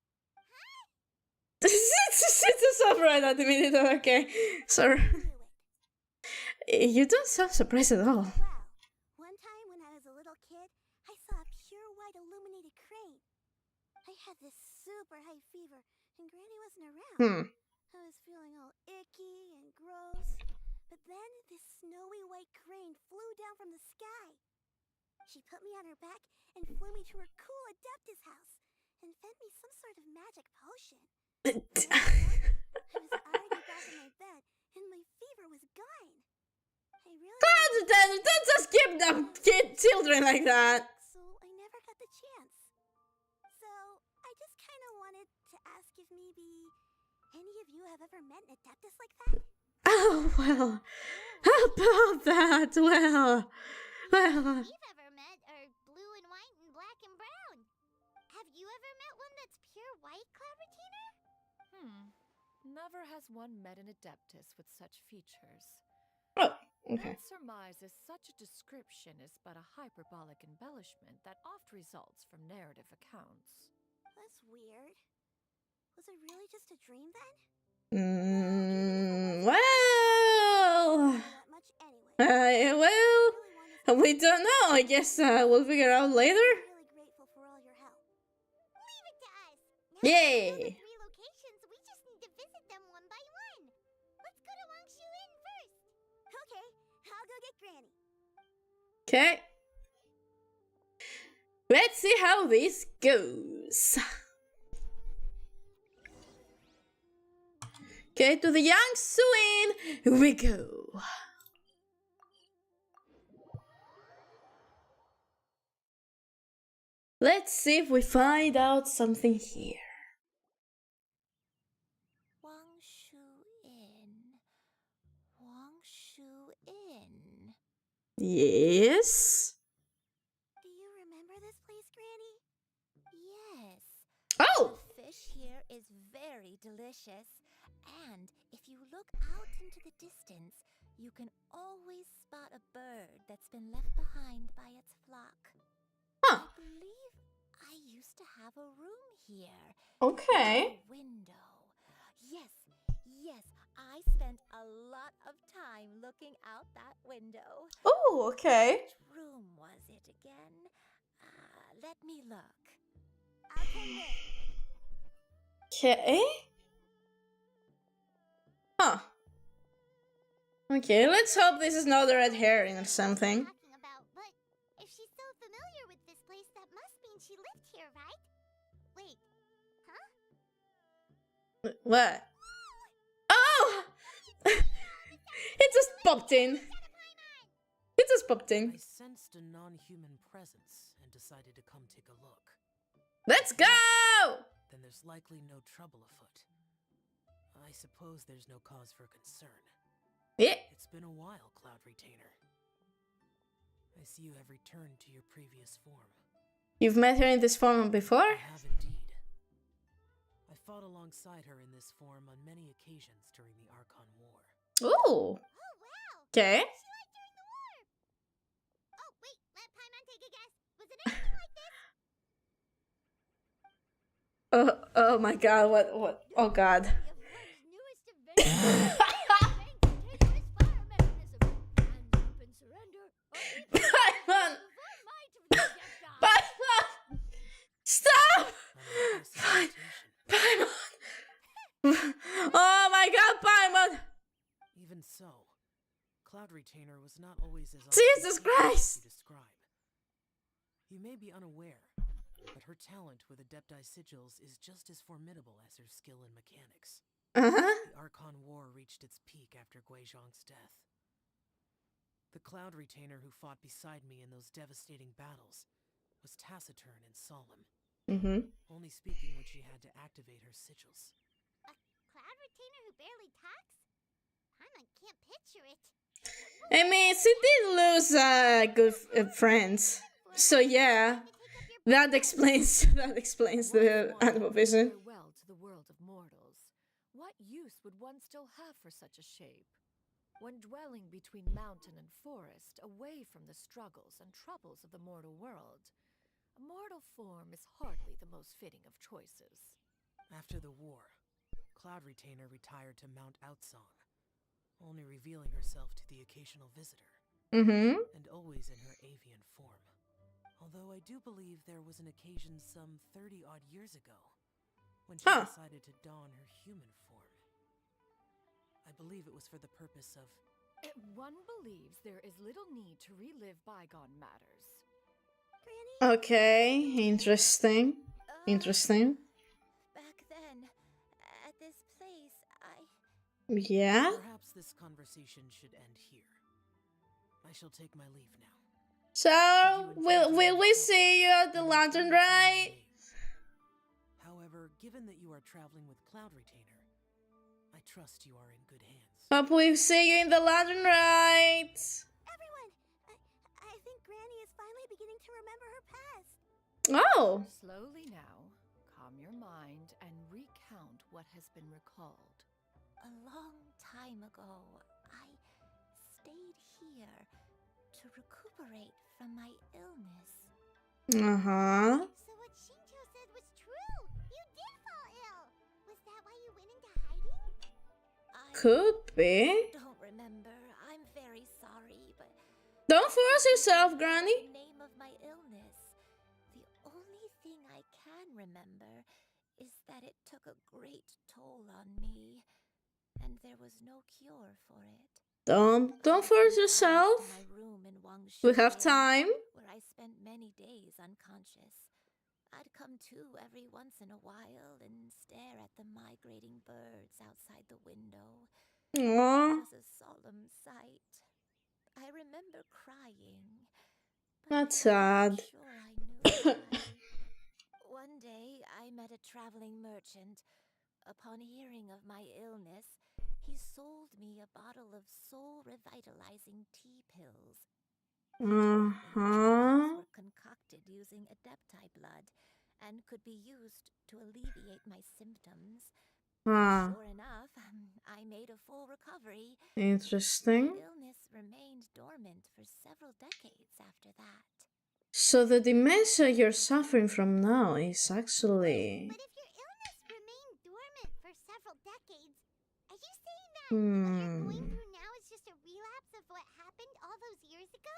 It's a surprise at the minute, okay. Sorry. You don't sound surprised at all. Well, one time when I was a little kid, I saw a pure white illuminated crane. I had this super high fever, and Granny wasn't around. I was feeling all icky and gross. But then this snowy white crane flew down from the sky. She put me on her back and flew me to her cool adeptus house and fed me some sort of magic potion. I was already back in my bed and my fever was gone. I really Don't just keep them children like that. So I never got the chance. So I just kind of wanted to ask if maybe any of you have ever met an adeptus like that? Oh, well. How about that? Well. We've ever met are blue and white and black and brown. Have you ever met one that's pure white, Cloud Retainer? Never has one met an adeptus with such features. Oh, okay. One surmises such a description is but a hyperbolic embellishment that oft results from narrative accounts. That's weird. Was it really just a dream then? Well. Not much anyway. Well, we don't know. I guess we'll figure out later. I'm really grateful for all your help. Leave it to us. Now that we know the 3 locations, we just need to visit them one by one. Let's go to Wangshu Inn first. Okay, I'll go get Granny. Okay. Let's see how this goes. Okay, to the Yangsu Inn we go. Let's see if we find out something here. Wangshu Inn. Wangshu Inn. Yes. Do you remember this place, Granny? Yes. Oh! The fish here is very delicious. And if you look out into the distance, you can always spot a bird that's been left behind by its flock. Huh. I believe I used to have a room here. Okay. A window. Yes, I spent a lot of time looking out that window. Oh, okay. Which room was it again? Let me look. I'll come with. Okay. Huh. Okay, let's hope this is not a red herring or something. Talking about, but if she's so familiar with this place, that must mean she lived here, right? Wait, huh? What? Oh! It just popped in. It just popped in. I sensed a non-human presence and decided to come take a look. Let's go! Then there's likely no trouble afoot. I suppose there's no cause for concern. Yeah. It's been a while, Cloud Retainer. I see you have returned to your previous form. You've met her in this form before? I have indeed. I fought alongside her in this form on many occasions during the Archon War. Ooh. Oh, wow! Okay. What's she like during the war? Oh, wait, let Paimon take a guess. Was it anything like this? Oh my god, what? Oh god. Newest invention. Continuous fire mechanism. Retainer was not always as Jesus ostentatious Christ! as you describe. You may be unaware, but her talent with Adepti sigils is just as formidable as her skill in mechanics. The Archon War reached its peak after Guizhong's death. The Cloud Retainer who fought beside me in those devastating battles was taciturn and solemn, only speaking when she had to activate her sigils. A cloud retainer who barely talks? Paimon can't picture it. I mean, she did lose good friends. So yeah, that explains the animal vision. Farewell to the world of mortals. What use would one still have for such a shape? When dwelling between mountain and forest, away from the struggles and troubles of the mortal world, a mortal form is hardly the most fitting of choices. After the war, Cloud Retainer retired to Mount Outsong, only revealing herself to the occasional visitor, and always in her avian form. Although I do believe there was an occasion some 30-odd years ago, when she decided to don her human form. I believe it was for the purpose of... One believes there is little need to relive bygone matters. Granny? Okay, interesting. Interesting. Back then, at this place, Yeah? Perhaps this conversation should end here. I shall take my leave now. So, will we see you at the Lantern Ride? However, given that you are traveling with Cloud Retainer, I trust you are in good hands. Hope we see you in the Lantern Ride. Everyone! I think Granny is finally beginning to remember her past. Oh. Slowly now, calm your mind and recount what has been recalled. A long time ago, I stayed here to recuperate from my illness. So what Shinjo said was true! You did fall ill! Was that why you went into hiding? I Could be. don't remember. I'm very sorry, but Don't force yourself, Granny. the name of my illness. The only thing I can remember is that it took a great toll on me, and there was no cure for it. Don't force yourself. My room in Wangshi, We have time. where I spent many days unconscious. I'd come to every once in a while and stare at the migrating birds outside the window. Aww. It was a solemn sight. I remember crying. But That's I'm sad. not sure I knew why. One day I met a traveling merchant. Upon hearing of my illness, he sold me a bottle of soul-revitalizing tea pills. These were concocted using Adepti blood and could be used to alleviate my symptoms. Sure enough, I made a full recovery. Interesting. My illness remained dormant for several decades after that. So the dementia you're suffering from now is actually... But if your illness remained dormant for several decades, are you saying that what you're going through now is just a relapse of what happened all those years ago?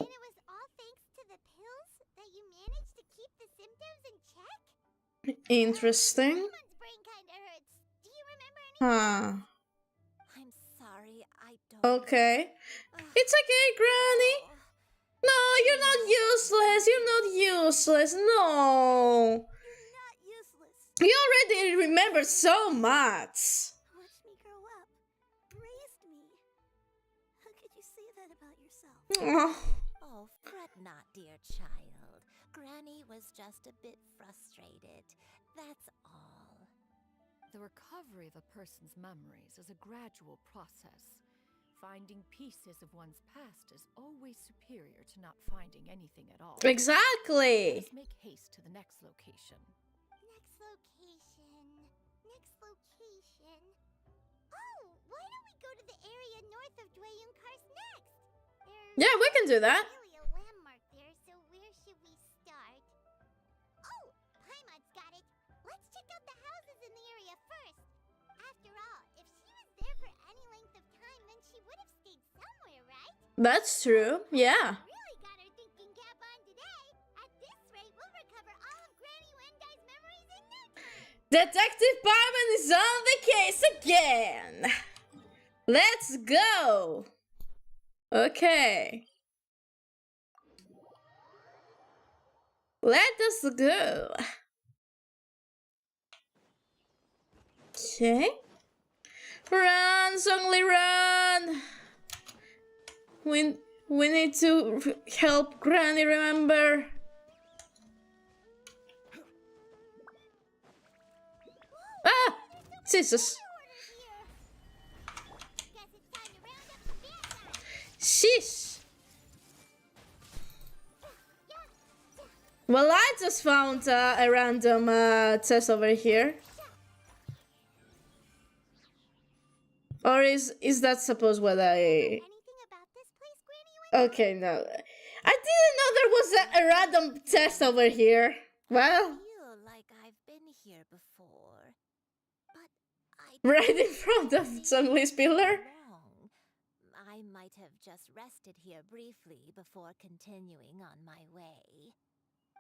And it was all thanks to the pills that you managed to keep the symptoms in check? Interesting. Paimon's brain kinda hurts. Do you remember anything? I'm sorry, I don't. Okay. It's okay, Granny. No, you're not useless. You're not useless. No. You're not useless. You already remember so much. Watched me grow up. Raised me. How could you say that about yourself? Oh, fret not, dear child. Granny was just a bit frustrated. That's all. The recovery of a person's memories is a gradual process. Finding pieces of one's past is always superior to not finding anything at all. Exactly. Let's make haste to the next location. Next location. Next location. Oh, why don't we go to the area north of Dwayun Karst next? Yeah, we can do that. Really a landmark there, so where should we start? Oh, Paimon's got it. Let's check out the houses in the area first. After all, if she was there for any length of time, then she would have stayed somewhere, right? That's true. Yeah. Really got her thinking cap on today. At this rate, we'll recover all of Granny Wendai's memories in no time. Detective Paimon is on the case again. Let's go. Okay. Let us go. Okay. Run, Songli, run! We need to help Granny, remember? Ah! Jesus. Sheesh. Well, I just found a random chest over here. Or is that supposed what I... Okay, no. I didn't know there was a random test over here. Well... I feel like I've been here before. But I right in front of Zhongli's pillar? long. I might have just rested here briefly before continuing on my way.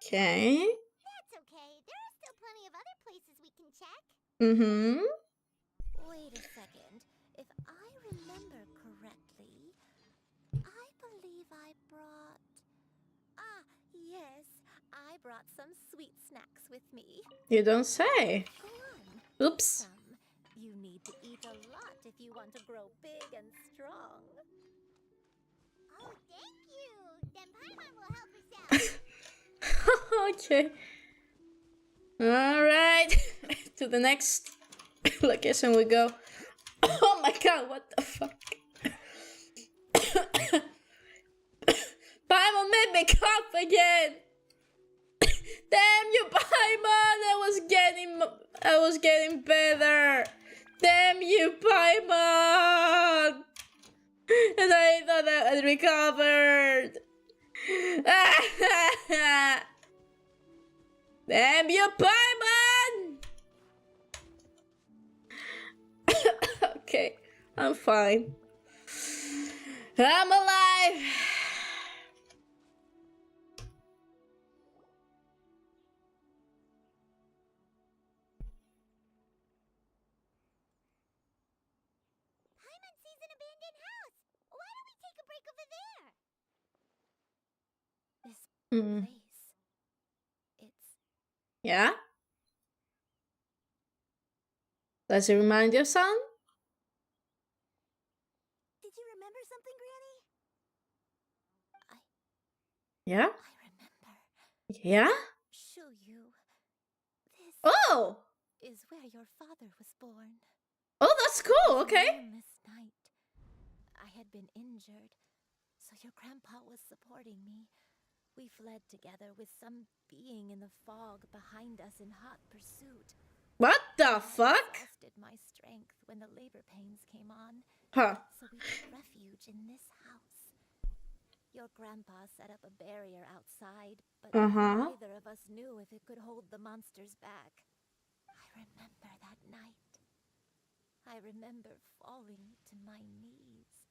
Okay. That's okay. There are still plenty of other places we can check. Mm-hmm. Wait a second. If I remember correctly, I believe I brought... Ah, yes. I brought some sweet snacks with me. You don't say. Go on. Oops. You need to eat a lot if you want to grow big and strong. Oh, thank you. Then Paimon will help herself. Okay. Alright. To the next location we go. Oh my god, what the fuck? Paimon made me cough again! Damn you, Paimon! I was getting better! Damn you, Paimon! And I thought I had recovered! Damn you, Paimon! Okay, I'm fine. I'm alive! Paimon sees an abandoned house. Why don't we take a break over there? This Mm. place. It's... Yeah? Does it remind you of son? Did you remember something, Granny? Yeah? I remember. Yeah? Shuyu. This Oh! is where your father was born. Oh, that's cool, okay. This night, I had been injured, so your grandpa was supporting me. We fled together with some being in the fog behind us in hot pursuit. What the I fuck? exhausted my strength when the labor pains came on, Huh. so we took refuge in this house. Your grandpa set up a barrier outside, but neither of us knew if it could hold the monsters back. I remember that night. I remember falling to my knees,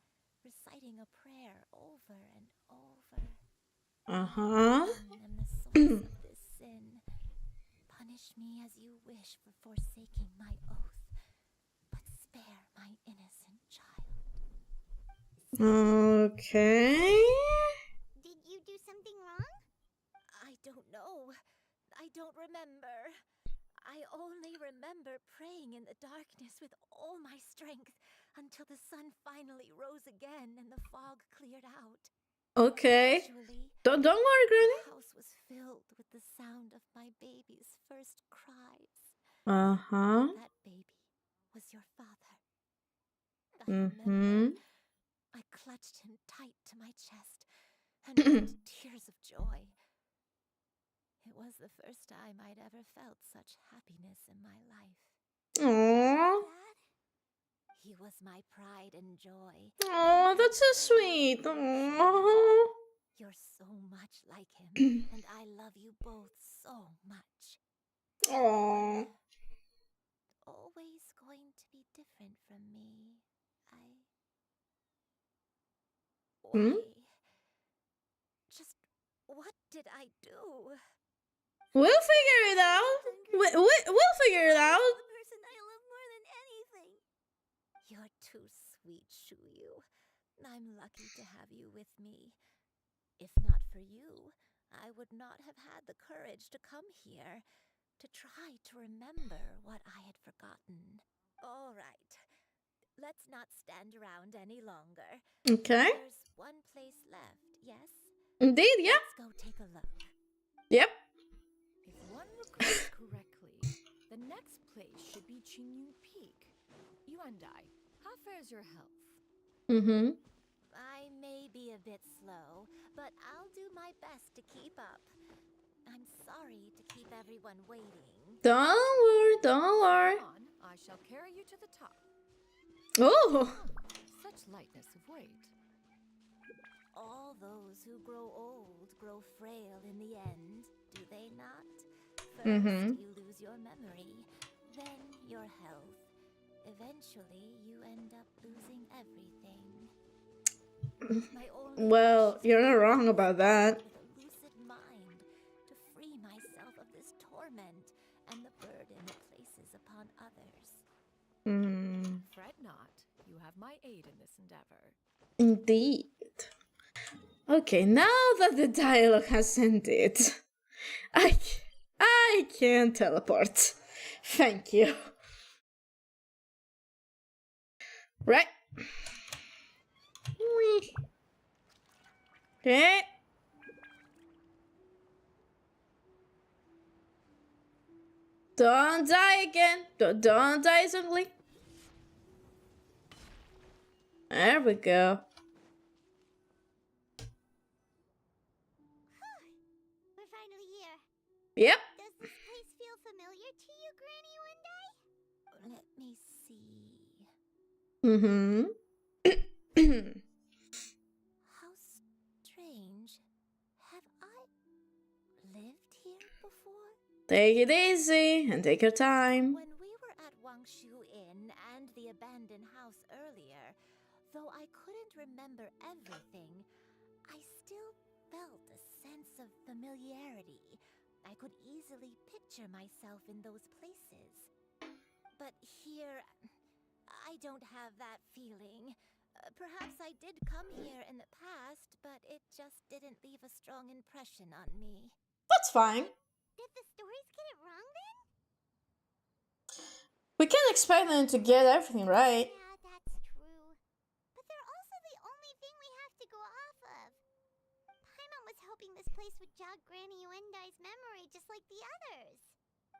reciting a prayer over and over. I am the source of this sin. Punish me as you wish for forsaking my oath, but spare my innocent child. Okay. Did you do something wrong? I don't know. I don't remember. I only remember praying in the darkness with all my strength until the sun finally rose again and the fog cleared out. Okay. Eventually, Don't worry, Granny. the house was filled with the sound of my baby's first cries. That baby was your father. I remember I clutched him tight to my chest and wept tears of joy. It was the first time I'd ever felt such happiness in my life. Aww. He was my pride and joy. Oh, that's so sweet. Aww. You're so much like him, and I love you both so much. Aww. Always going to be different from me. Why? Just what did I do? We'll figure it out. We'll figure it out. The person I love more than anything. You're too sweet, Shuyu. I'm lucky to have you with me. If not for you, I would not have had the courage to come here to try to remember what I had forgotten. All right. Let's not stand around any longer. Okay. There's one place left, yes? Indeed, yeah. Let's go take a look. Yep. If one recalls correctly, the next place should be xianyun Peak. You and I, how fares your health? Mm-hmm. I may be a bit slow, but I'll do my best to keep up. I'm sorry to keep everyone waiting. Don't worry, don't worry. Come on, I shall carry you to the top. Oh! Such lightness of weight. All those who grow old grow frail in the end, do they not? First, you lose your memory, then your health. Eventually, you end up losing everything. My only Well, wish is you're to not be wrong about that. with a lucid mind, to free myself of this torment and the burden it places upon others. Fret not, you have my aid in this endeavor. Indeed. Okay, now that the dialogue has ended, I can teleport. Thank you. Right. Okay. Don't die again. Don't die suddenly. There we go. We're finally here. Yep. Does this place feel familiar to you, Granny Wendai? Let me see. How strange. Have I lived here before? Take it easy and take your time. When we were at Wangshu Inn and the abandoned house earlier, though I couldn't remember everything, I still felt a sense of familiarity. I could easily picture myself in those places. But here, I don't have that feeling. Perhaps I did come here in the past, but it just didn't leave a strong impression on me. That's fine. Did the stories get it wrong then? We can't expect them to get everything right. Yeah, that's true. But they're also the only thing we have to go off of. Paimon was hoping this place would jog Granny Wendai's memory just like the others.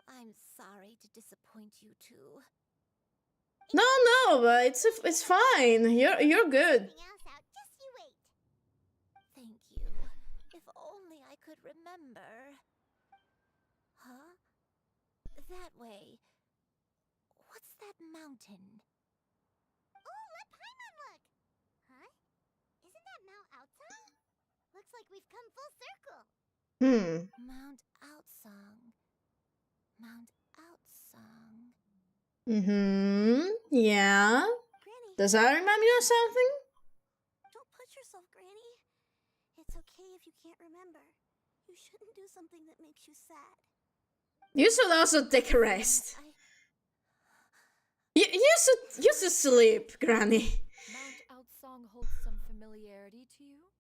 I'm sorry to disappoint you too. No, but it's fine. You're good. Something else out. Just you wait. Thank you. If only I could remember. Huh? That way. What's that mountain? Oh, let Paimon look! Huh? Isn't that Mount Outsang? Looks like we've come full circle. Mount Outsang. Mount Outsang. Yeah. Granny, Does that remind you of something? don't push yourself, Granny. It's okay if you can't remember. You shouldn't do something that makes you sad. You should also take a rest. You should sleep, Granny. Mount Outsang holds some familiarity to you?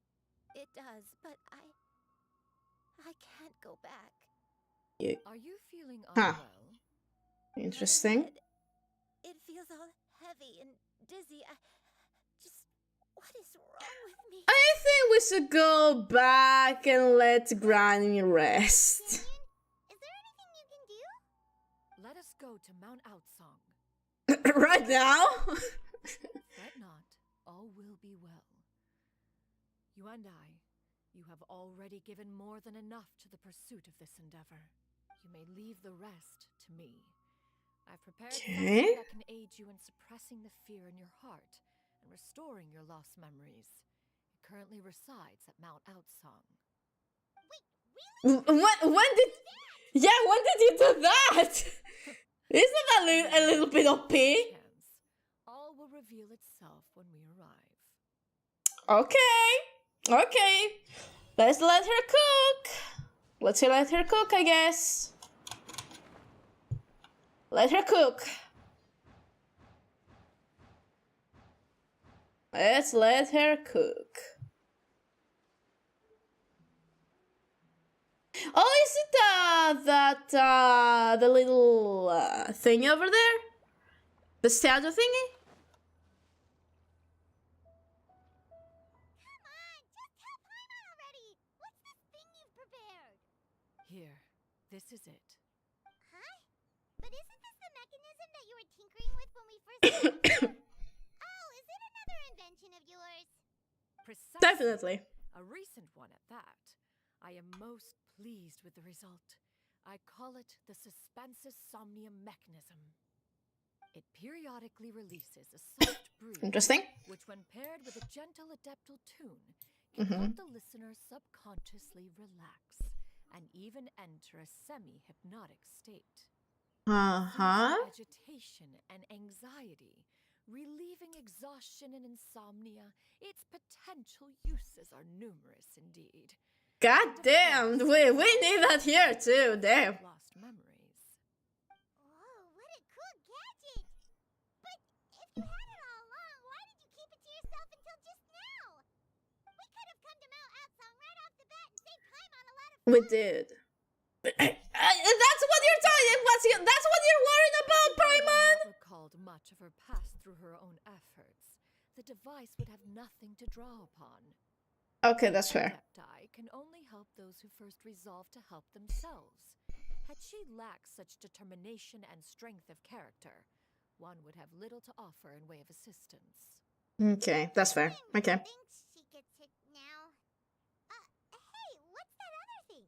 It does, but I can't go back. Are you feeling Huh. unwell? Interesting. It feels all heavy and dizzy. What is wrong with me? I think we should go back and let Granny rest. Xianyun, is there anything you can do? Let us go to Mount Outsang. Right now? Fret not, all will be well. You and I, you have already given more than enough to the pursuit of this endeavor. You may leave the rest to me. I've prepared something that can aid you in suppressing the fear in your heart and restoring your lost memories. It currently resides at Mount Outsang. Wait, really? When did you do that? Isn't that a little bit OP? All will reveal itself when we arrive. Okay. Let's let her cook. Let's let her cook, I guess. Let her cook. Let's let her cook. Oh, is it the little thing over there? The statue thingy? Come on, just tell Paimon already! What's this thing you've prepared? Here, this is it. Huh? But isn't this the mechanism that you were tinkering with when we first met? Oh, is it another invention of yours? Precisely. Definitely. A recent one at that. I am most pleased with the result. I call it the Suspensus Somnium mechanism. It periodically releases a soft breeze, Interesting. which when paired with a gentle adeptal tune, can help the listener subconsciously relax and even enter a semi-hypnotic state. Agitation and anxiety, relieving exhaustion and insomnia, its potential uses are numerous indeed. God damn, we need that here too, damn. Lost memories. Whoa, what a cool gadget! But if you had it all along, why did you keep it to yourself until just now? We could have come to Mount Outsong right off the bat and saved Paimon a lot of fun. We did. That's what you're talking. That's what you're worried about, Paimon. If recalled much of her past through her own efforts, the device would have nothing to draw upon. Okay, that's fair. Adepti can only help those who first resolve to help themselves. Had she lacked such determination and strength of character, one would have little to offer in way of assistance. Okay, that's fair. Okay. Thinks she gets it now. Hey, what's that other thing?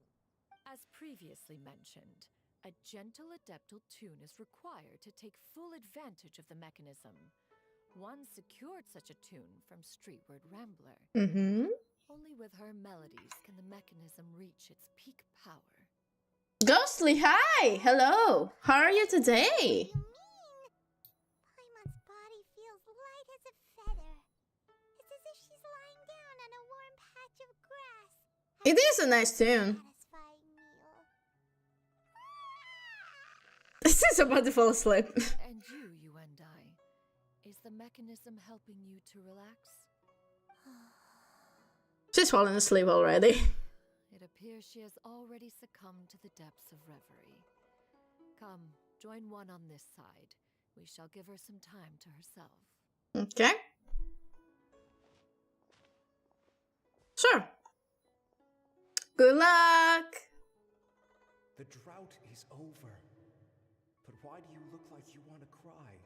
As previously mentioned, a gentle adeptal tune is required to take full advantage of the mechanism. One secured such a tune from Streetward Rambler. Only with her melodies can the mechanism reach its peak power. Ghostly, hi! Hello! How are you today? You mean Paimon's body feels light as a feather. It's as if she's lying down on a warm patch of grass. It is a nice tune. Satisfying meal. This is about to fall asleep. And you and I, is the mechanism helping you to relax? She's fallen asleep already. It appears she has already succumbed to the depths of reverie. Come, join one on this side. We shall give her some time to herself. Okay. Sure. Good luck. The drought is over. But why do you look like you want to cry?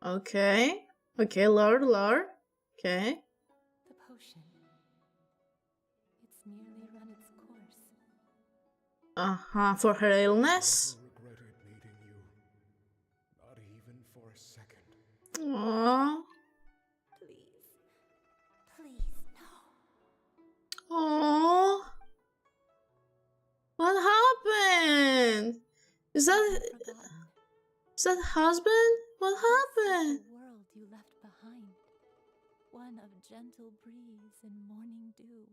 Okay. Okay, Lord. Okay. The potion. It's nearly run its course. For her illness. I regretted meeting you. Not even for a second. Aww. Please. Please, no. Aww. What happened? Is that husband? What happened? The world you left behind. One of gentle breeze and morning dew,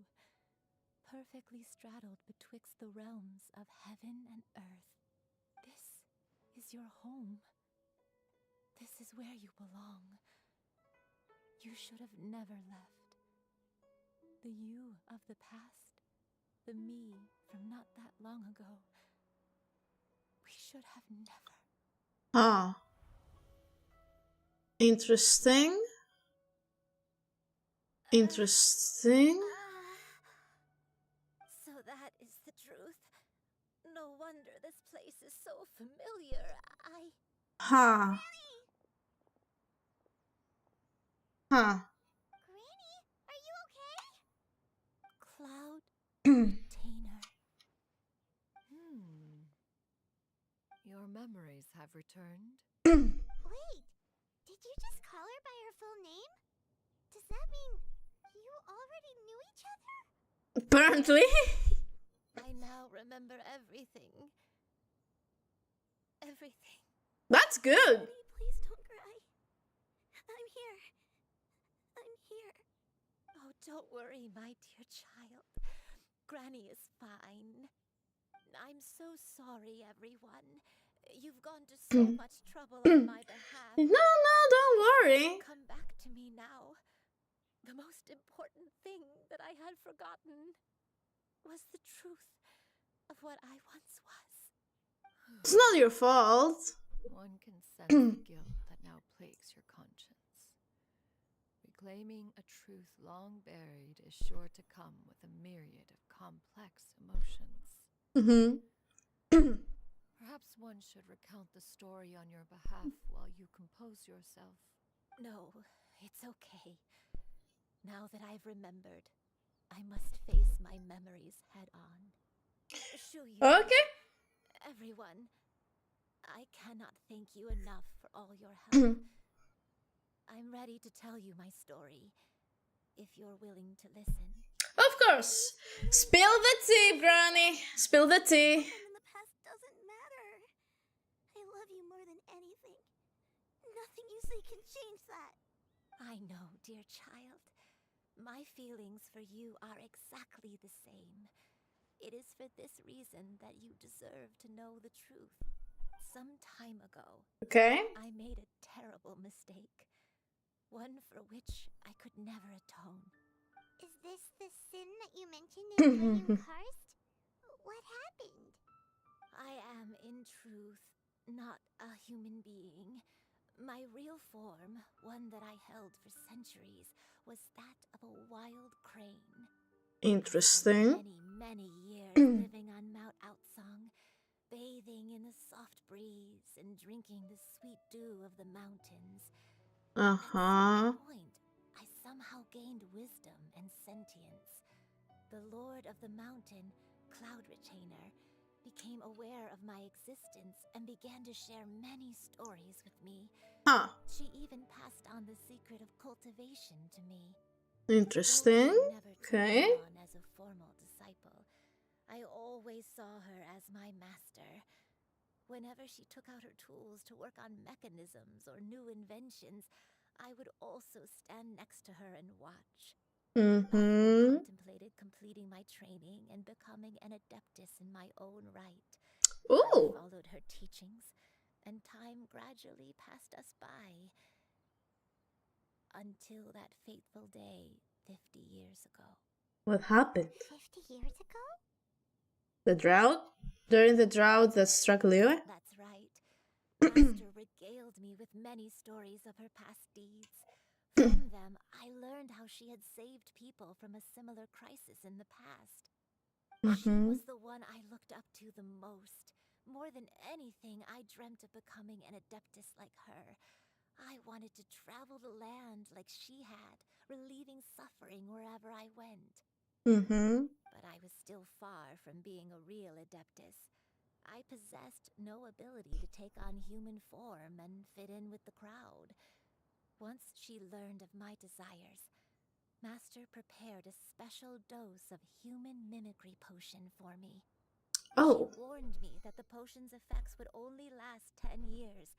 perfectly straddled betwixt the realms of heaven and earth. This is your home. This is where you belong. You should have never left. The you of the past, the me from not that long ago. We should have never. Ah. Interesting. Interesting. So that is the truth. No wonder this place is so familiar. Huh. Huh. Granny, are you okay? Cloud Retainer. Your memories have returned. Wait, did you just call her by her full name? Does that mean you already knew each other? Apparently. I now remember everything. Everything. That's good. Please don't cry. I'm here. I'm here. Oh, don't worry, my dear child. Granny is fine. I'm so sorry, everyone. You've gone to so much trouble on my behalf. No, don't worry. Come back to me now. The most important thing that I had forgotten was the truth of what I once was. It's not your fault. One can sense the guilt that now plagues your conscience. Reclaiming a truth long buried is sure to come with a myriad of complex emotions. Perhaps one should recount the story on your behalf while you compose yourself. No, it's okay. Now that I've remembered, I must face my memories head on. Xianyun, Okay. everyone, I cannot thank you enough for all your help. I'm ready to tell you my story, if you're willing to listen. Of course. Spill the tea, Granny. Spill the tea. In the past doesn't matter. I love you more than anything. Nothing you say can change that. I know, dear child. My feelings for you are exactly the same. It is for this reason that you deserve to know the truth. Some time ago, Okay. I made a terrible mistake. One for which I could never atone. Is this the sin that you mentioned in Turning Karst? What happened? I am, in truth, not a human being. My real form, one that I held for centuries, was that of a wild crane. Interesting. Many years living on Mount Outsong, bathing in the soft breeze and drinking the sweet dew of the mountains. At some point, I somehow gained wisdom and sentience. The Lord of the Mountain, Cloud Retainer, became aware of my existence and began to share many stories with me. She even passed on the secret of cultivation to me. Interesting. Okay. On as a formal disciple, I always saw her as my master. Whenever she took out her tools to work on mechanisms or new inventions, I would also stand next to her and watch. I contemplated completing my training and becoming an adeptus in my own right. I followed her teachings, and time gradually passed us by. Until that fateful day 50 years ago. What happened? 50 years ago? The drought? During the drought that struck Liyue? That's right. Master regaled me with many stories of her past deeds. From them, I learned how she had saved people from a similar crisis in the past. She was the one I looked up to the most. More than anything, I dreamt of becoming an adeptus like her. I wanted to travel the land like she had, relieving suffering wherever I went. But I was still far from being a real adeptus. I possessed no ability to take on human form and fit in with the crowd. Once she learned of my desires, Master prepared a special dose of human mimicry potion for me. She warned me that the potion's effects would only last 10 years,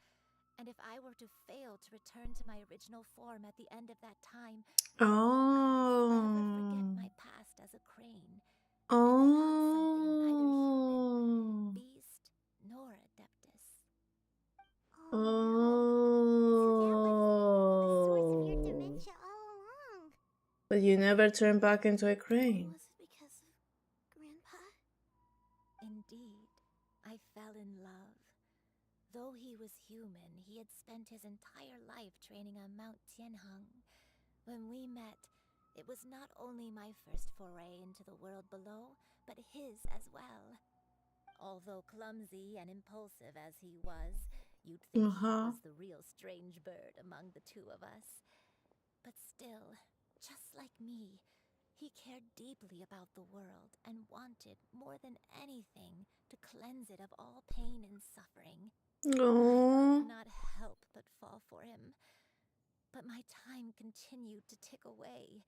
and if I were to fail to return to my original form at the end of that time, I would forever forget my past as a crane. And become something neither human, beast, nor adeptus. So that was the source of your dementia all along. But you never turned back into a crane. Was it because of Grandpa? Indeed, I fell in love. Though he was human, he had spent his entire life training on Mount Tianheng. When we met, it was not only my first foray into the world below, but his as well. Although clumsy and impulsive as he was, you'd think he was the real strange bird among the two of us. But still, just like me, he cared deeply about the world and wanted, more than anything, to cleanse it of all pain and suffering. I could not help but fall for him. But my time continued to tick away.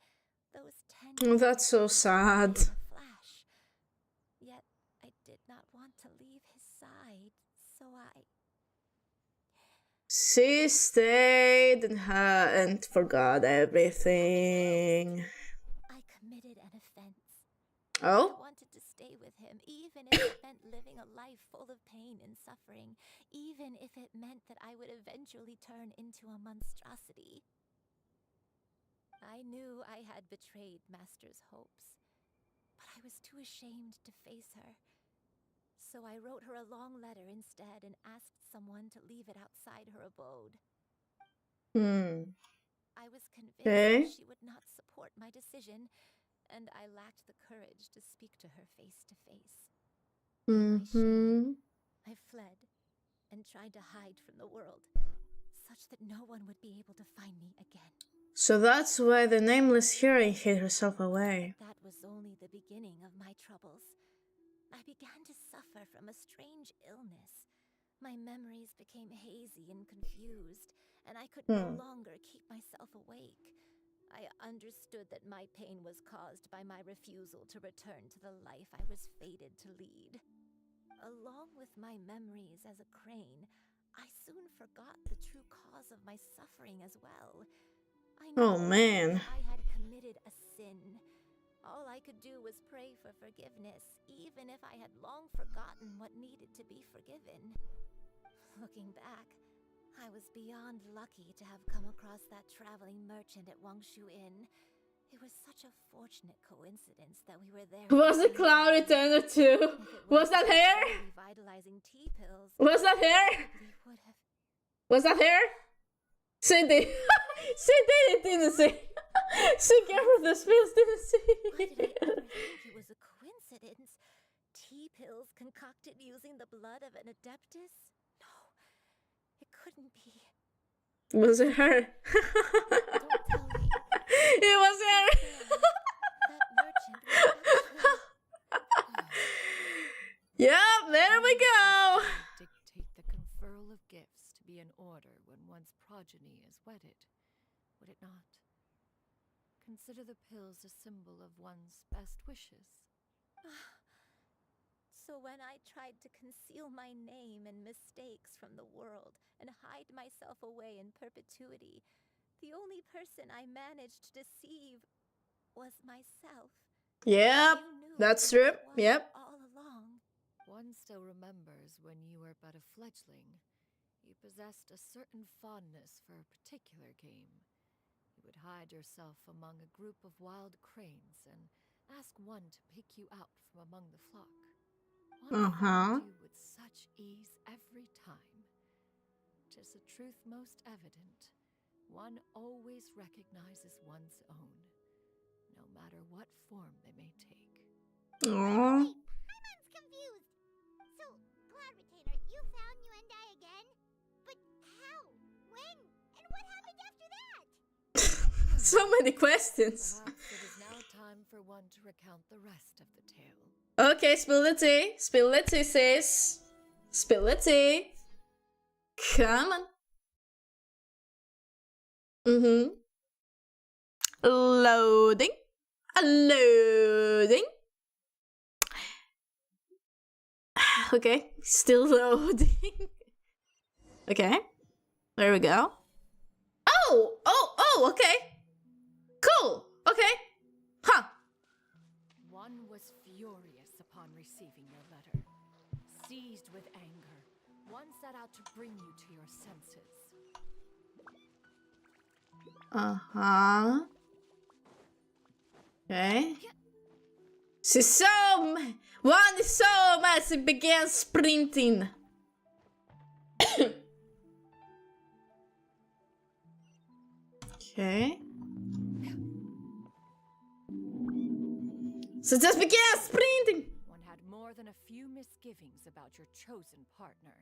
Those 10 years That's so sad. in a flash. Yet I did not want to leave his side, so She stayed and forgot everything. I committed an offense. I wanted to stay with him, even if it meant living a life full of pain and suffering, even if it meant that I would eventually turn into a monstrosity. I knew I had betrayed Master's hopes, but I was too ashamed to face her. So I wrote her a long letter instead and asked someone to leave it outside her abode. I was convinced that she would not support my decision, and I lacked the courage to speak to her face to face. In my shame, I fled and tried to hide from the world, such that no one would be able to find me again. So that's why the nameless heroine hid herself away. That was only the beginning of my troubles. I began to suffer from a strange illness. My memories became hazy and confused, and I could no longer keep myself awake. I understood that my pain was caused by my refusal to return to the life I was fated to lead. Along with my memories as a crane, I soon forgot the true cause of my suffering as well. I knew I had committed a sin. All I could do was pray for forgiveness, even if I had long forgotten what needed to be forgiven. Looking back, I was beyond lucky to have come across that traveling merchant at Wangshu Inn. It was such a fortunate coincidence that we were there. Was it Cloud Eternal too? Was that hair? Revitalizing tea pills. Was that hair? Was that hair? Cindy. Cindy didn't see. She gave her the spills, didn't see. Why did I ever think it was a coincidence? Tea pills concocted using the blood of an adeptus? No, it couldn't be. Was it her? Don't tell me. It was her. That merchant was actually... Yep, there we go. Dictate the conferral of gifts to be in order when one's progeny is wedded, would it not? Consider the pills a symbol of one's best wishes. So when I tried to conceal my name and mistakes from the world and hide myself away in perpetuity, the only person I managed to deceive was myself. Yep, that's true. Yep. All along. One still remembers when you were but a fledgling. You possessed a certain fondness for a particular game. You would hide yourself among a group of wild cranes and ask one to pick you out from among the flock. One found you with such ease every time. 'Tis a truth most evident. One always recognizes one's own, no matter what form they may take. Aww. Wait, I'm confused. So, Cloud Retainer, you found Yuendai again? But how? When? And what happened after that? So many questions. Perhaps it is now time for one to recount the rest of the tale. Okay, spill the tea. Spill the tea, sis. Spill the tea. Come on. Loading. Loading. Okay, still loading. Okay, there we go. Oh, okay. Cool, okay. Huh. One was furious upon receiving your letter. Seized with anger, one set out to bring you to your senses. Okay. One is so mad he began sprinting. Okay. So just began sprinting. One had more than a few misgivings about your chosen partner.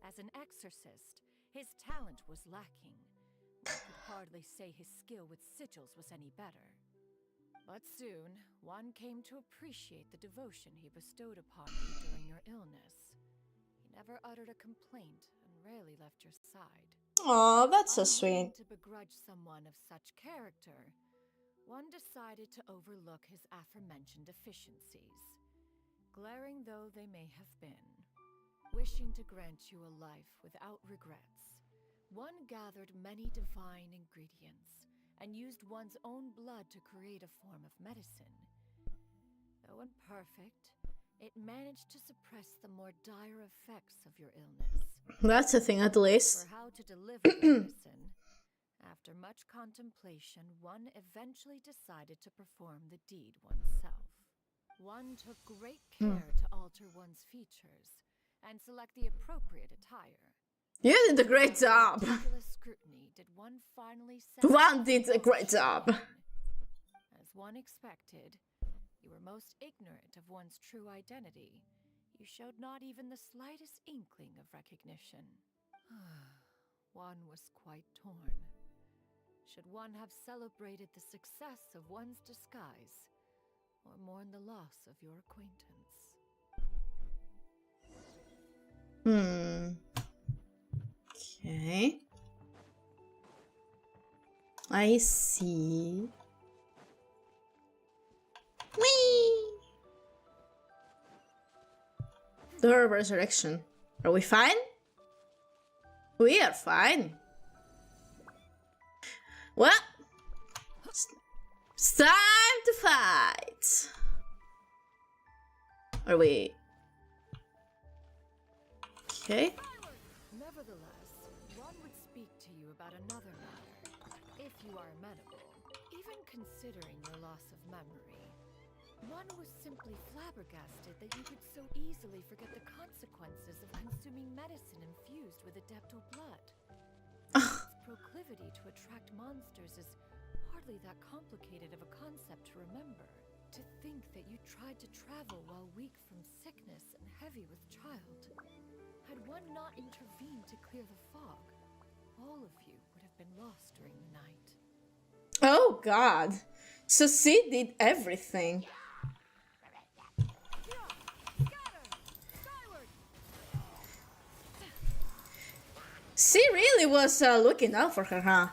As an exorcist, his talent was lacking. One could hardly say his skill with sigils was any better. But soon, one came to appreciate the devotion he bestowed upon you during your illness. He never uttered a complaint and rarely left your side. Aw, that's so sweet. To begrudge someone of such character, one decided to overlook his aforementioned deficiencies, glaring though they may have been. Wishing to grant you a life without regrets, one gathered many divine ingredients and used one's own blood to create a form of medicine. Though imperfect, it managed to suppress the more dire effects of your illness. That's a thing, at least. For how to deliver the medicine, After much contemplation, one eventually decided to perform the deed oneself. One took great care to alter one's features and select the appropriate attire. You did a great job. Meticulous scrutiny did one finally One did a great job. As one expected, you were most ignorant of one's true identity. You showed not even the slightest inkling of recognition. One was quite torn. Should one have celebrated the success of one's disguise, or mourn the loss of your acquaintance? Okay. I see. Whee! Door of Resurrection. Are we fine? We are fine. Well, it's time to fight. Are we? Okay. Nevertheless, one would speak to you about another matter, if you are amenable. Even considering your loss of memory, one was simply flabbergasted that you could so easily forget the consequences of consuming medicine infused with adeptal blood. Its proclivity to attract monsters is hardly that complicated of a concept to remember. To think that you tried to travel while weak from sickness and heavy with child. Had one not intervened to clear the fog, all of you would have been lost during the night. Oh God. So she did everything. She really was looking out for her, huh?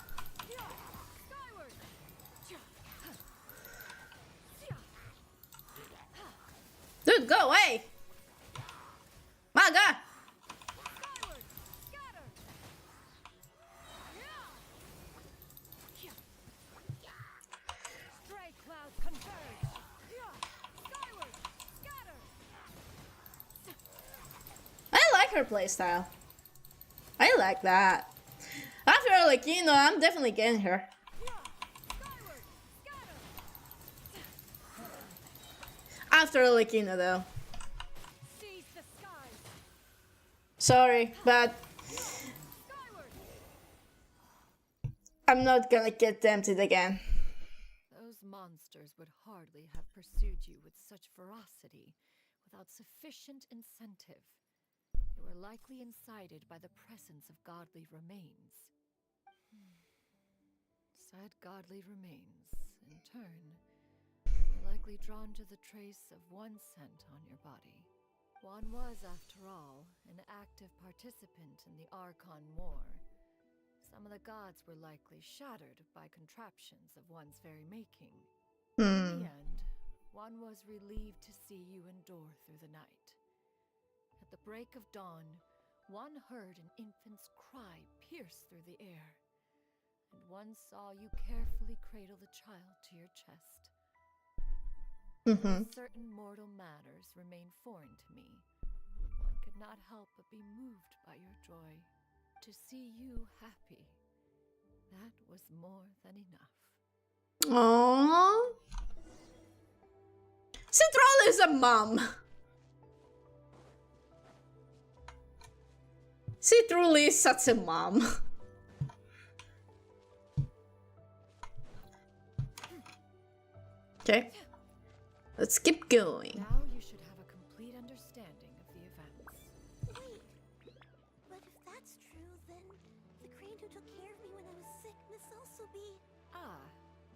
Dude, go away! My God! I like her playstyle. I like that. After all, like, you know, I'm definitely getting her. After all, like, you know, though. Sorry, but I'm not gonna get tempted again. Those monsters would hardly have pursued you with such ferocity without sufficient incentive. They were likely incited by the presence of godly remains. Said godly remains, in turn, were likely drawn to the trace of one scent on your body. One was, after all, an active participant in the Archon War. Some of the gods were likely shattered by contraptions of one's very making. In the end, one was relieved to see you endure through the night. At the break of dawn, one heard an infant's cry pierce through the air, and one saw you carefully cradle the child to your chest. Certain mortal matters remain foreign to me. One could not help but be moved by your joy. To see you happy, that was more than enough. Aww. Citroll is a mom. She truly is such a mom. Okay. Let's keep going. Now you should have a complete understanding of the events. Wait, but if that's true, then the crane who took care of me when I was sick must also be...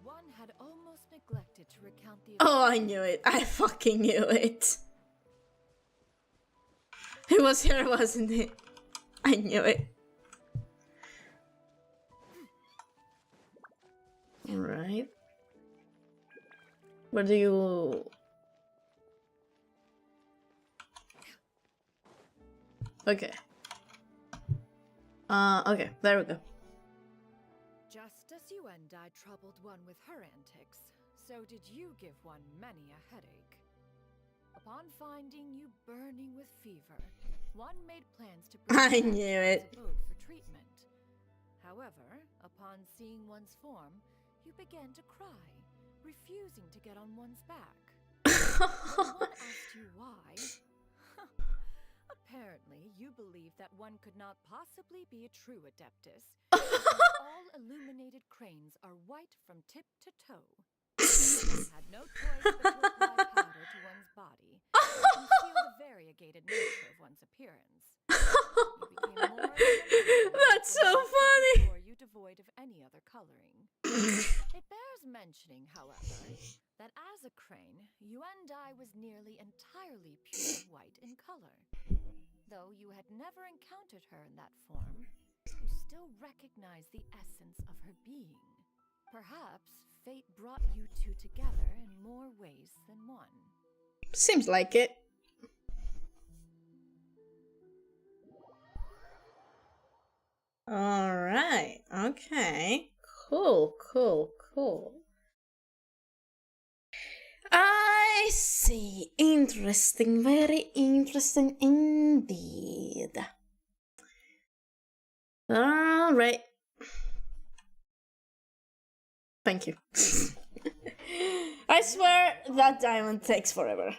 One had almost neglected to recount the Oh, I knew it. I fucking knew it. It was here, wasn't it? I knew it. Alright. Where do you... Okay. Okay, there we go. Just as you and I troubled one with her antics, so did you give one many a headache. Upon finding you burning with fever, one made plans to bring I you knew to it. his abode for treatment. However, upon seeing one's form, you began to cry, refusing to get on one's back. When one asked you why, apparently you believed that one could not possibly be a true Adeptus, because all illuminated cranes are white from tip to toe. One had no choice but to apply powder to one's body to conceal the variegated nature of one's appearance. You became more That's so funny. Or you devoid of any other coloring. It bears mentioning, however, that as a crane, Yuandai was nearly entirely pure white in color. Though you had never encountered her in that form, you still recognize the essence of her being. Perhaps fate brought you two together in more ways than one. Seems like it. Alright, okay. Cool. I see. Interesting, very interesting indeed. Alright. Thank you. I swear that diamond takes forever.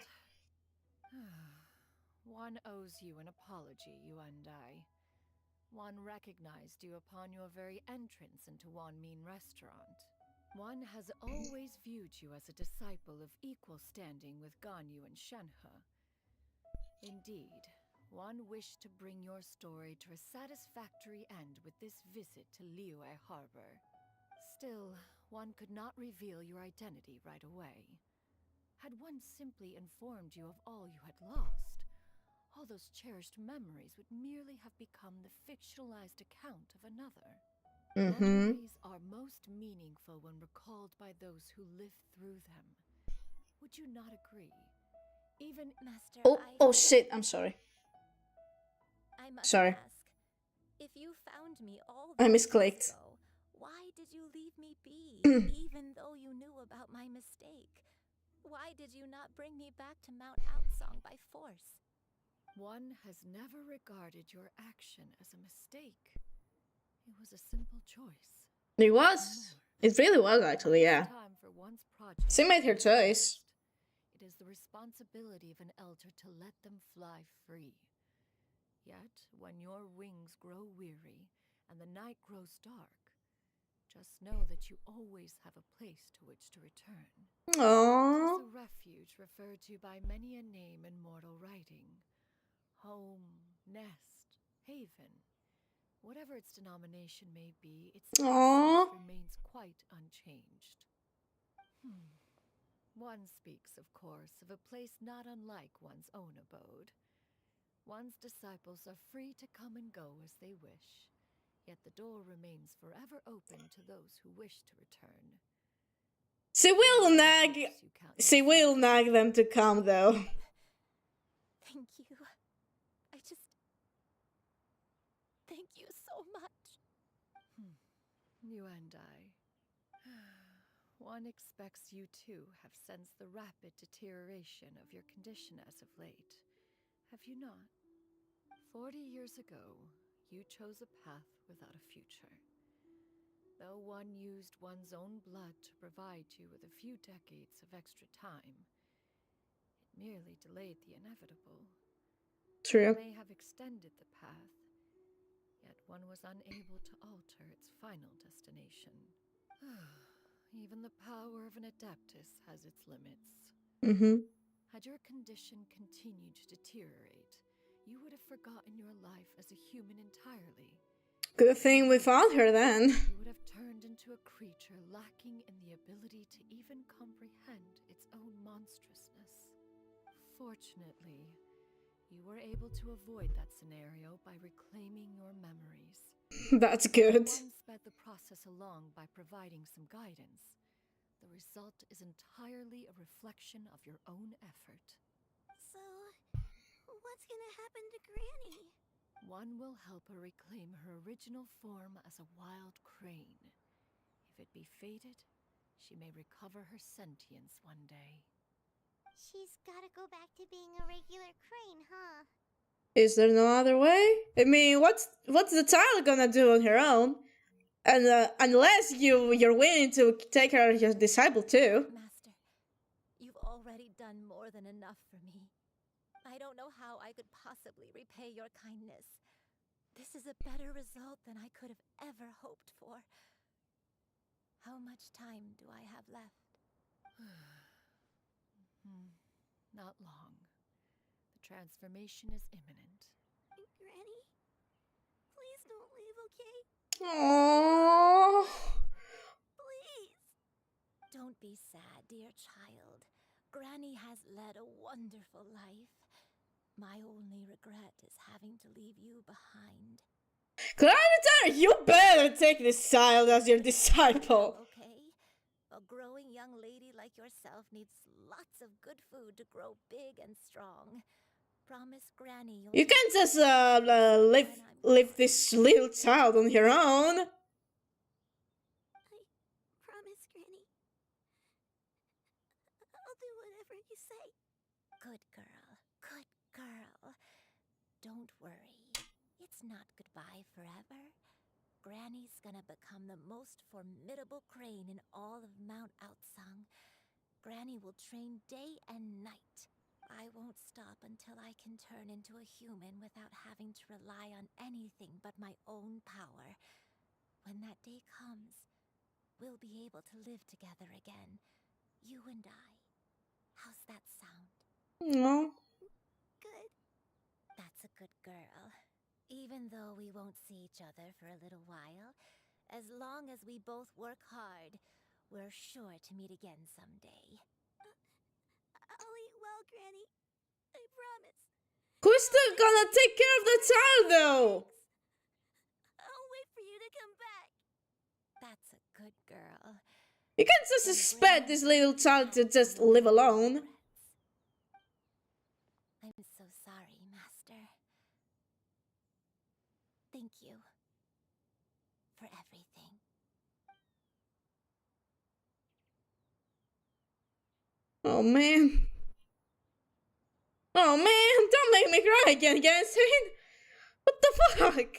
One owes you an apology, Yuandai. One recognized you upon your very entrance into Wanmin restaurant. One has always viewed you as a disciple of equal standing with Ganyu and Shenhe. Indeed, one wished to bring your story to a satisfactory end with this visit to Liyue Harbor. Still, one could not reveal your identity right away. Had one simply informed you of all you had lost, all those cherished memories would merely have become the fictionalized account of another. Memories are most meaningful when recalled by those who lived through them. Would you not agree? Even Master, oh shit, I'm sorry. I must Sorry. ask, if you found me all I those misclicked. years ago, why did you leave me be, even though you knew about my mistake? Why did you not bring me back to Mount Outsong by force? one has never regarded your action as a mistake. It was a simple choice. It was. It really was, actually, yeah. Time for one's project. She made her choice. It is the responsibility of an elder to let them fly free. Yet, when your wings grow weary and the night grows dark, just know that you always have a place to which to return. Aww. It is a refuge referred to by many a name in mortal writing. Home, nest, haven. Whatever its denomination may be, its essence remains quite unchanged. One speaks, of course, of a place not unlike one's own abode. One's disciples are free to come and go as they wish, yet the door remains forever open to those who wish to return. She will nag them to come, though. Thank you. Thank you so much. You and I. One expects you too have sensed the rapid deterioration of your condition as of late. Have you not? 40 years ago, you chose a path without a future. Though one used one's own blood to provide you with a few decades of extra time, it merely delayed the inevitable. True. It may have extended the path, yet one was unable to alter its final destination. Even the power of an Adeptus has its limits. Had your condition continued to deteriorate, you would have forgotten your life as a human entirely. Good thing we found her then. You would have turned into a creature lacking in the ability to even comprehend its own monstrousness. Fortunately, you were able to avoid that scenario by reclaiming your memories. That's good. One sped the process along by providing some guidance. The result is entirely a reflection of your own effort. So, what's gonna happen to Granny? One will help her reclaim her original form as a wild crane. If it be fated, she may recover her sentience one day. She's gotta go back to being a regular crane, huh? Is there no other way? I mean, what's the child gonna do on her own? And unless you're willing to take care of your disciple too. Master, you've already done more than enough for me. I don't know how I could possibly repay your kindness. This is a better result than I could have ever hoped for. How much time do I have left? Not long. The transformation is imminent. Granny, please don't leave, okay? Aww. Please. Don't be sad, dear child. Granny has led a wonderful life. My only regret is having to leave you behind. Clarita, you better take this child as your disciple. Okay? A growing young lady like yourself needs lots of good food to grow big and strong. Promise Granny you'll... You can't just leave this little child on her own. I promise, Granny. I'll do whatever you say. Good girl. Good girl. Don't worry. It's not goodbye forever. Granny's gonna become the most formidable crane in all of Mount Outsung. Granny will train day and night. I won't stop until I can turn into a human without having to rely on anything but my own power. When that day comes, we'll be able to live together again. You and I. How's that sound? No. Good. That's a good girl. Even though we won't see each other for a little while, as long as we both work hard, we're sure to meet again someday. I'll eat well, Granny. I promise. Who's still gonna take care of the child though? I'll wait for you to come back. That's a good girl. You can't just expect this little child to just live alone. I'm so sorry, Master. Thank you for everything. Oh man. Oh man, don't make me cry again, Genshin. What the fuck?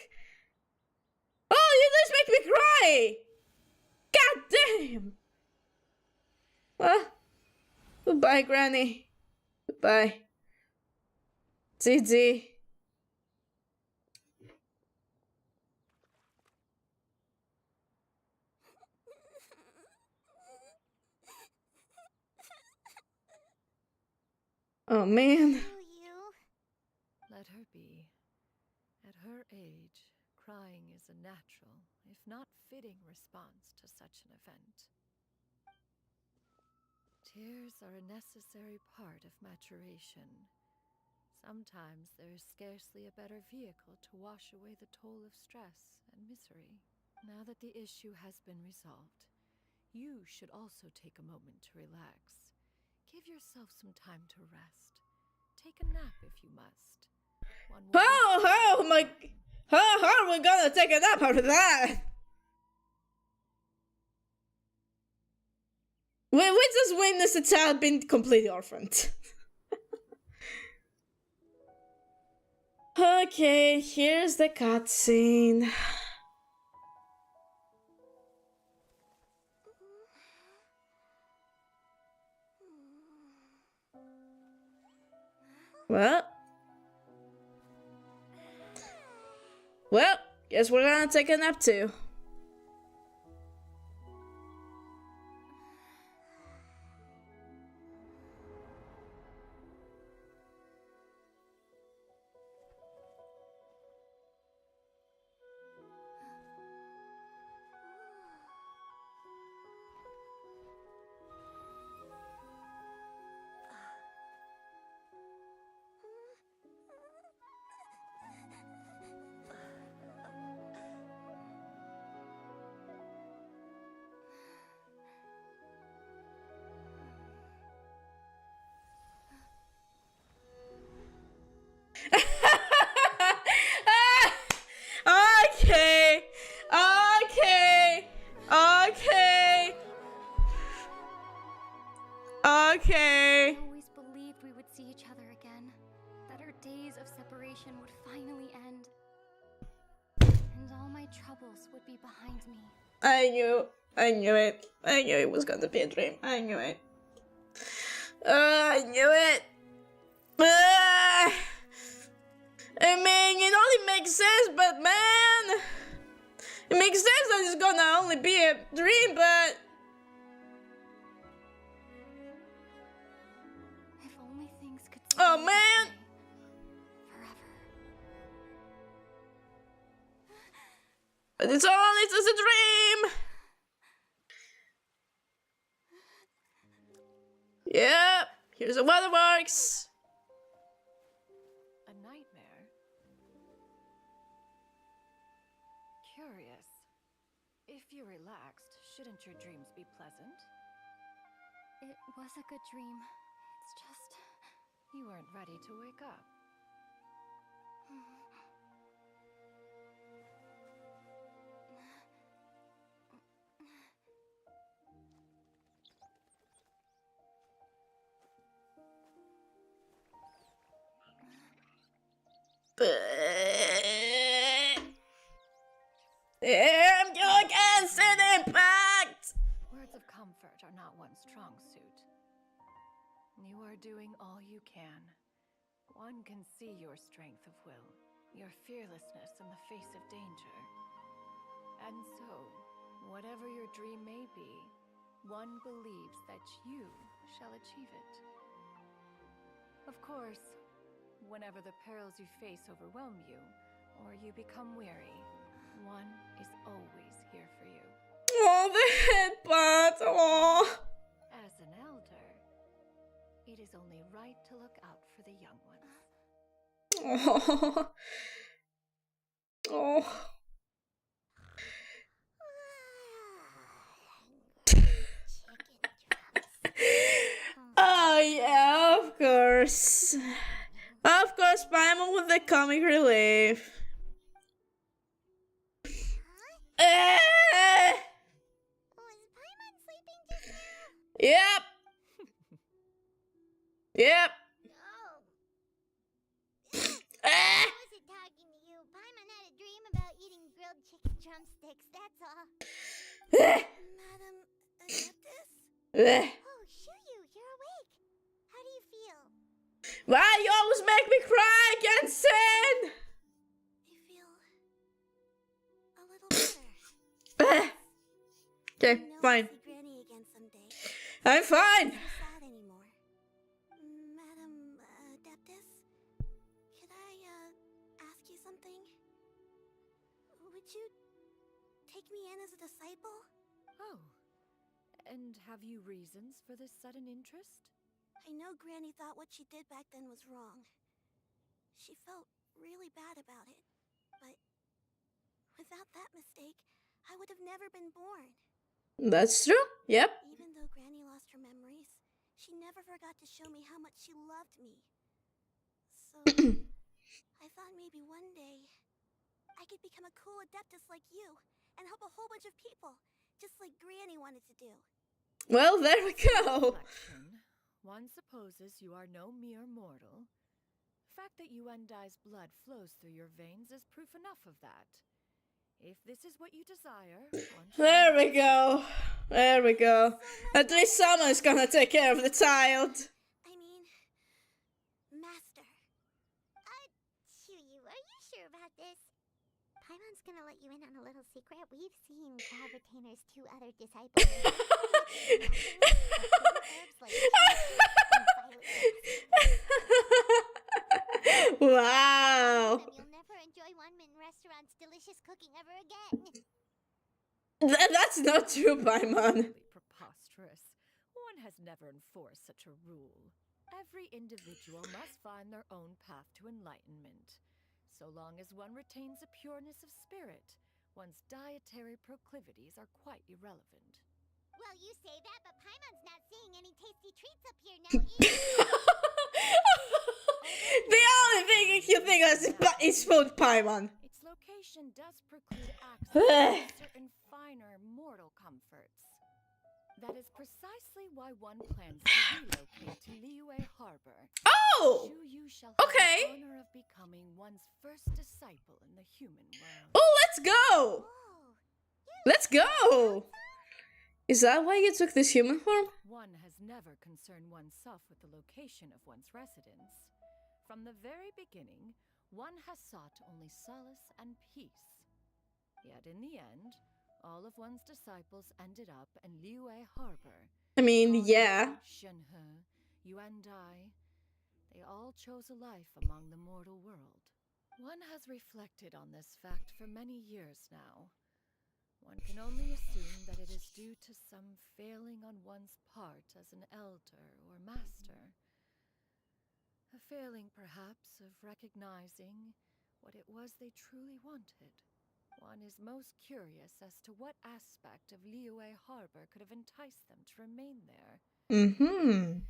Oh, you just make me cry. God damn. Well, goodbye, Granny. Goodbye. GG. Oh man. Let her be. At her age, crying is a natural, if not fitting response to such an event. Tears are a necessary part of maturation. Sometimes there is scarcely a better vehicle to wash away the toll of stress and misery. Now that the issue has been resolved, you should also take a moment to relax. Give yourself some time to rest. Take a nap if you must. How are we gonna take a nap after that? We just witnessed a child being completely orphaned. Okay, here's the cutscene. Well, guess we're gonna take a nap too. Okay. Okay. Okay. Okay. I always believed we would see each other again, that our days of separation would finally end. And and all my troubles would be behind me. I knew it. I knew it was gonna be a dream. I knew it. I knew it. I mean, it only makes sense, but man, it makes sense that it's gonna only be a dream, but If only things could oh stay man. this way forever. But it's only just a dream. Yep, here's the waterworks. A nightmare? Curious. If you're relaxed, shouldn't your dreams be pleasant? It was a good dream. It's just... You weren't ready to wake up. Genshin Impact! Words of comfort are not one's strong suit. You are doing all you can. One can see your strength of will, your fearlessness in the face of danger. And so, whatever your dream may be, one believes that you shall achieve it. Of course, whenever the perils you face overwhelm you, or you become weary, one is always here for you. Oh, the headbutt! Oh. As an elder, it is only right to look out for the young ones. Oh. Oh. Oh yeah, of course. Of course, Paimon with the comic relief. Was Paimon sleeping just now? Yep. Yep. Oh. I wasn't talking to you. Paimon had a dream about eating grilled chicken drumsticks, that's all. Madam Adeptus? Oh, Xianyun, you're awake. How do you feel? Why you always make me cry, Genshin? I feel a little better. Okay, fine. See Granny again someday. I'm fine. Not so sad anymore. Madam Adeptus, could I ask you something? Would you take me in as a disciple? Oh, and have you reasons for this sudden interest? I know Granny thought what she did back then was wrong. She felt really bad about it. But without that mistake, I would have never been born. That's true. Yep. Even though Granny lost her memories, she never forgot to show me how much she loved me. So, I thought maybe one day I could become a cool adeptus like you and help a whole bunch of people, just like Granny wanted to do. Well, there we go. Reflection. One supposes you are no mere mortal. The fact that Yuendai's blood flows through your veins is proof enough of that. If this is what you desire, one should... There we go. There we go. At least someone's gonna take care of the child. I mean, Master. Xianyun, are you sure about this? Paimon's gonna let you in on a little secret. We've seen Cloud Retainer's 2 other disciples. Wow. You'll never enjoy One-Man Restaurant's delicious cooking ever again. That's not true, Paimon. Preposterous. One has never enforced such a rule. Every individual must find their own path to enlightenment. So long as one retains a pureness of spirit, one's dietary proclivities are quite irrelevant. Well, you say that, but Paimon's not seeing any tasty treats up here now either. The only thing you think is food, Paimon. Its location does preclude access to certain finer mortal comforts. That is precisely why one plans to relocate to Liyue Harbor. Oh! Yu shall have Okay. the honor of becoming one's first disciple in the human world. Oh, let's go! Let's go! Is that why you took this human form? One has never concerned oneself with the location of one's residence. From the very beginning, one has sought only solace and peace. Yet in the end, all of one's disciples ended up in Liyue Harbor. I mean, yeah. Shenhe, Yuandai, they all chose a life among the mortal world. One has reflected on this fact for many years now. One can only assume that it is due to some failing on one's part as an elder or master. A failing, perhaps, of recognizing what it was they truly wanted. One is most curious as to what aspect of Liyue Harbor could have enticed them to remain there. Mm-hmm.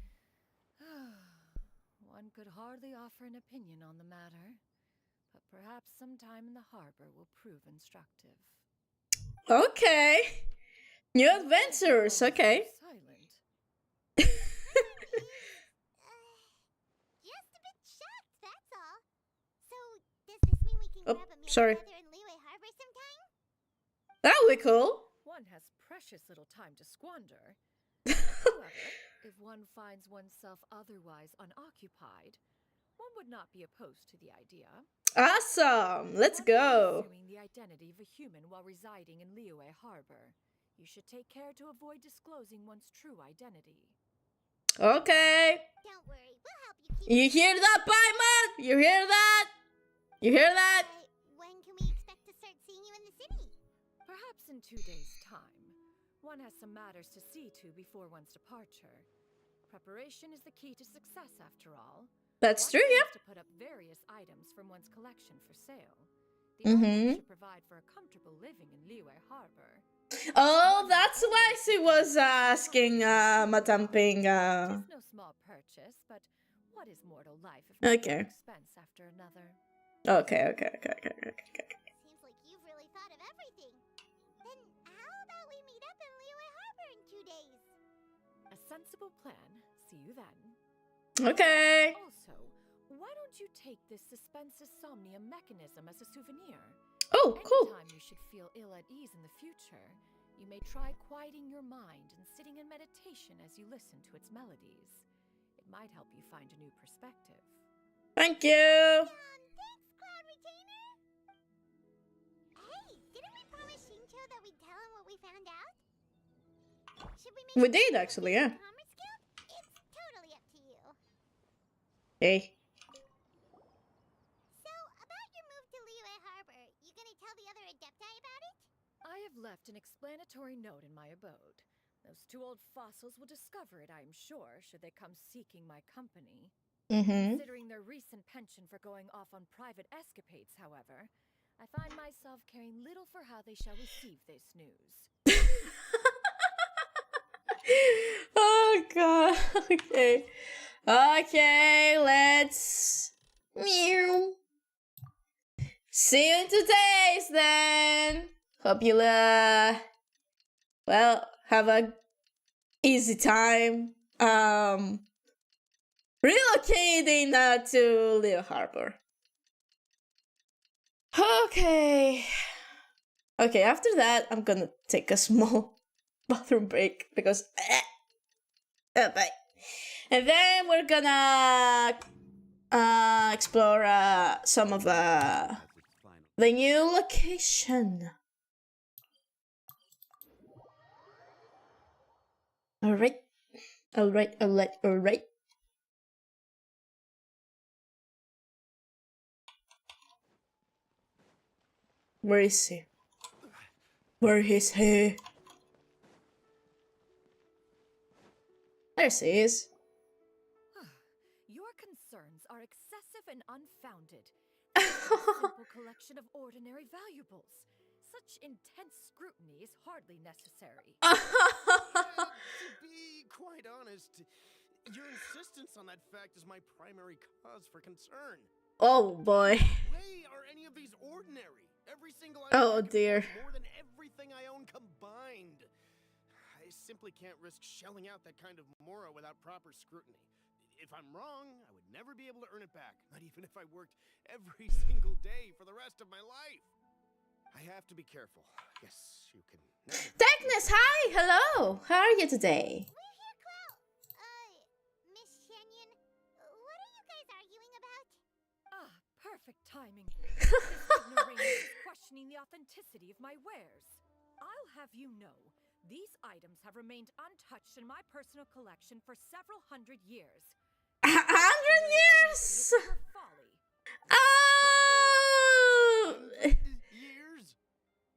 One could hardly offer an opinion on the matter, but perhaps some time in the harbor will prove instructive. Okay. New adventures, okay. Silent. Just a bit shocked, that's all. So, does this mean we can grab a meal sorry. together in Liyue Harbor sometime? That would be cool. One has precious little time to squander. However, if one finds oneself otherwise unoccupied, one would not be opposed to the idea. Awesome! Let's go. Assuming the identity of a human while residing in Liyue Harbor, you should take care to avoid disclosing one's true identity. Okay. Don't worry, we'll help you keep. You hear that, Paimon? You hear that? You hear that? When can we expect to start seeing you in the city? Perhaps in 2 days' time. One has some matters to see to before one's departure. Preparation is the key to success, after all. That's true, One yep. needs to put up various items from one's collection for sale. The items should provide for a comfortable living in Liyue Harbor. Oh, that's why she was asking Madame Ping. It's no small purchase, but what is mortal life if not one expense after another? Okay. Seems like you've really thought of everything. Then how about we meet up in Liyue Harbor in 2 days? A sensible plan. See you then. Okay. Also, why don't you take this suspense insomnia mechanism as a souvenir? Oh, cool. Anytime you should feel ill at ease in the future, you may try quieting your mind and sitting in meditation as you listen to its melodies. It might help you find a new perspective. Thank you. Thanks, Cloud Retainer. Hey, didn't we promise Shincho that we'd tell him what we found out? Should we make We did, actually, yeah. Commerce Guild? It's totally up to you. Hey. So, about your move to Liyue Harbor, you gonna tell the other Adepti about it? I have left an explanatory note in my abode. Those 2 old fossils will discover it, I am sure, should they come seeking my company. Considering their recent penchant for going off on private escapades, however, I find myself caring little for how they shall receive this news. Oh god. Okay. Okay, let's meow. See you in 2 days then. Hope you well, have a easy time relocating to Liyue Harbor. Okay. Okay, after that I'm gonna take a small bathroom break because bye. And then we're gonna explore some of the new location. Alright. Where is he? Where is he? There she is. Your concerns are excessive and unfounded. This is a simple collection of ordinary valuables. Such intense scrutiny is hardly necessary. To be quite honest, your insistence on that fact is my primary cause for concern. Oh boy. Way are any of these ordinary? Every single Oh dear. more than everything I own combined. I simply can't risk shelling out that kind of mora without proper scrutiny. If I'm wrong, I would never be able to earn it back, not even if I worked every single day for the rest of my life. I have to be careful. Yes, you can. Technus, hi! Hello! How are you today? We're here, Cloud. Miss Xianyun, what are you guys arguing about? Ah, perfect timing. This ignoramus is questioning the authenticity of my wares. I'll have you know, these items have remained untouched in my personal collection for several hundred years. 100 years? Folly. Oh! Years?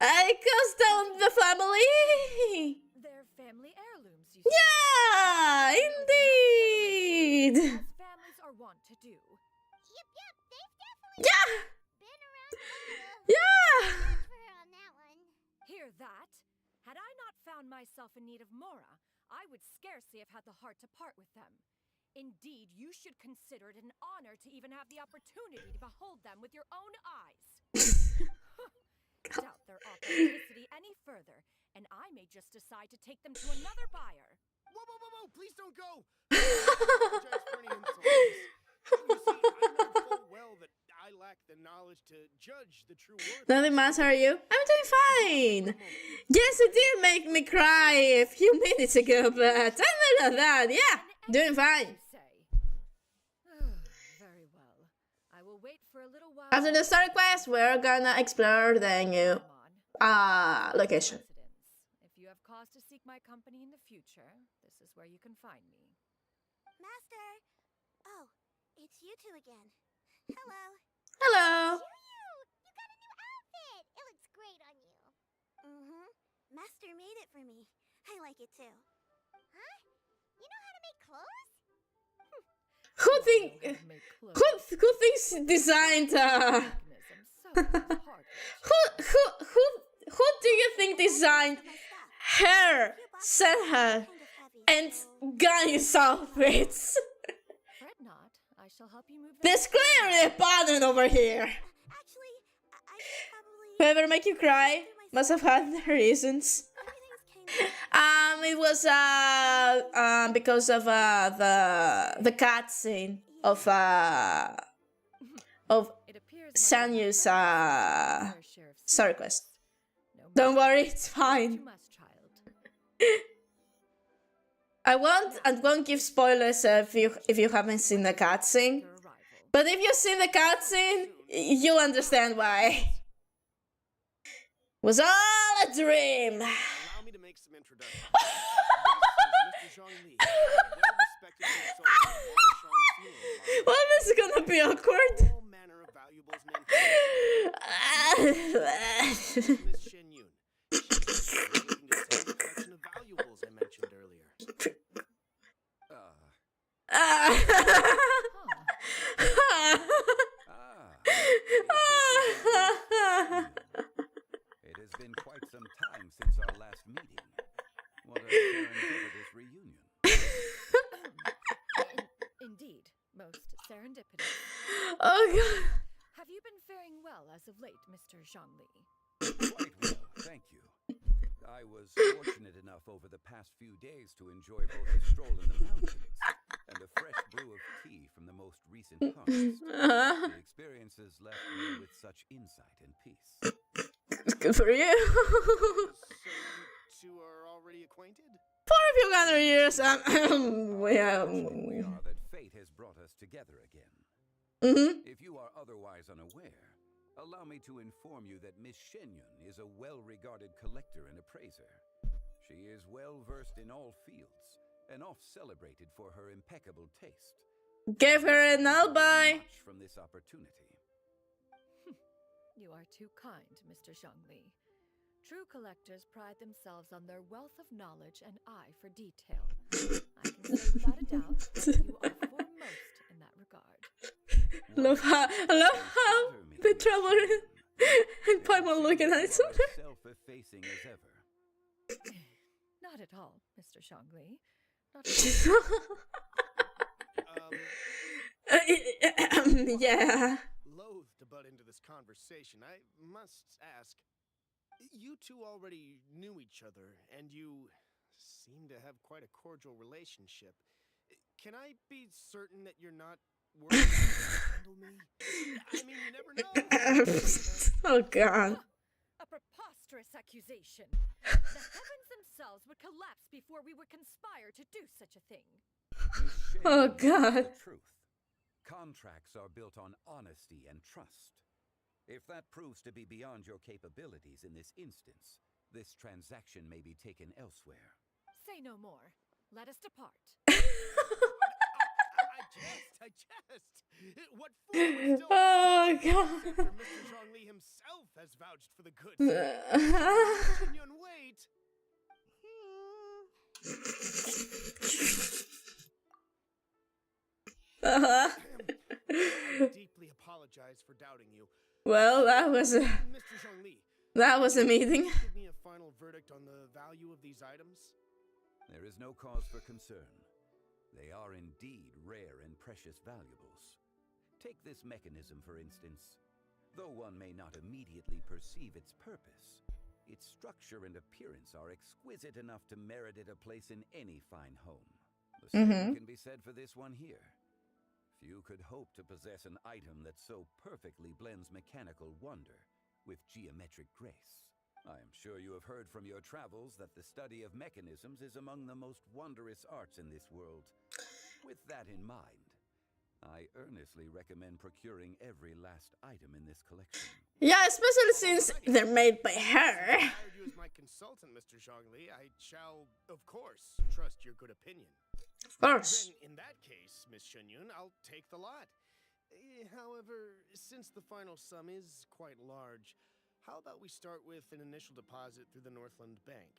I custom the family. They're family heirlooms, you see. Yeah, indeed. As families are wont to do. Yep, they've definitely been around a while. Yeah. For her on that one. Hear that? Had I not found myself in need of Mora, I would scarcely have had the heart to part with them. Indeed, you should consider it an honor to even have the opportunity to behold them with your own eyes. Doubt their authenticity any further, and I may just decide to take them to another buyer. Whoa, please don't go! I apologize for any insults. You see, I know full well that I lack the knowledge to judge the true worth. Nothing much, how are you? I'm doing fine. Yes, it did make me cry a few minutes ago, but other than that, yeah, doing fine. Very well. I will wait for a little while. After the start quest, we're gonna explore the new location. If you have cause to seek my company in the future, this is where you can find me. Master! Oh, it's you two again. Hello. Hello. You got a new outfit! It looks great on you. Mm-hmm. Master made it for me. I like it too. Huh? You know how to make clothes? Who thinks designed who do you think designed her, Senha, and Ganyu's outfits? Fret not. I shall help you move. There's clearly a pattern over here. Actually, I should probably... Whoever make you cry must have had their reasons. It was because of the cutscene of Sanyu's story quest. Don't worry, it's fine. I won't give spoilers if you haven't seen the cutscene. But if you've seen the cutscene, you'll understand why. It was all a dream. Allow me to make some introductions. This is Mr. Zhongli, well-respected consultant. Well, this is gonna be awkward. All manner of valuables Miss Xianyun. She's looking to sell the collection of valuables I mentioned earlier. It has been quite some time since our last meeting. What a serendipitous reunion. Indeed, most serendipitous. Oh god. Have you been faring well as of late, Mr. Zhongli? Quite well, thank you. I was fortunate enough over the past few days to enjoy both a stroll in the mountains and a fresh brew of tea from the most recent harvest. The experiences left me with such insight and peace. It's good for you. So you two are already acquainted? For a few hundred years, We are that fate has brought us together again. If you are otherwise unaware, allow me to inform you that Miss Xianyun is a well-regarded collector and appraiser. She is well-versed in all fields, and oft-celebrated for her impeccable taste. Give her an alibi. Much from this opportunity. You are too kind, Mr. Zhongli. True collectors pride themselves on their wealth of knowledge and eye for detail. I can say without a doubt that you are foremost in that regard. Love how the trouble and Paimon looking at each other. Self-effacing as ever. Not at all, Mr. Zhongli. Not at all. Yeah. Loath to butt into this conversation, I must ask, you two already knew each other, and you seem to have quite a cordial relationship. Can I be certain that you're not worried to handle me? I mean, you never know. Oh god. A preposterous accusation. The heavens themselves would collapse before we would conspire to do such a thing. Oh god. The truth. Contracts are built on honesty and trust. If that proves to be beyond your capabilities in this instance, this transaction may be taken elsewhere. Say no more. Let us depart. I jest. What fool would still Oh god. after Mr. Zhongli himself has vouched for the good faith? Xianyun, wait. I deeply apologize for doubting you. Well, that was a Mr. Zhongli, meeting. give me a final verdict on the value of these items? There is no cause for concern. They are indeed rare and precious valuables. Take this mechanism, for instance. Though one may not immediately perceive its purpose, its structure and appearance are exquisite enough to merit it a place in any fine home. The same can be said for this one here. Few could hope to possess an item that so perfectly blends mechanical wonder with geometric grace. I am sure you have heard from your travels that the study of mechanisms is among the most wondrous arts in this world. With that in mind, I earnestly recommend procuring every last item in this collection. Yeah, especially since they're made by her. I hired you as my consultant, Mr. Zhongli. I shall, of course, trust your good opinion. Of course. Then, in that case, Miss Xianyun, I'll take the lot. However, since the final sum is quite large, how about we start with an initial deposit through the Northland Bank?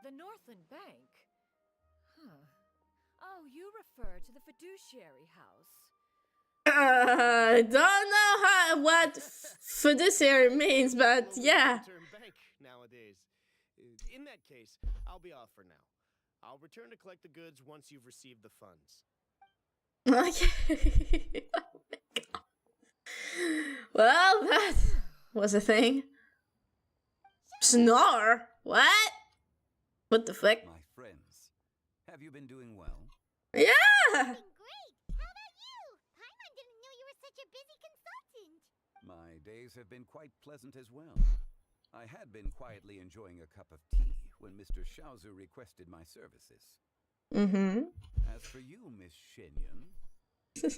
The Northland Bank? Huh. Oh, you refer to the fiduciary house. I don't know what fiduciary means, but yeah. Bank nowadays. In that case, I'll be off for now. I'll return to collect the goods once you've received the funds. Okay. Well, that was a thing. Snore? What? What the fuck? My friends, have you been doing well? Yeah! Great! How about you? Paimon didn't know you were such a busy consultant. My days have been quite pleasant as well. I had been quietly enjoying a cup of tea when Mr. Xiaozu requested my services. As for you, Miss Xianyun,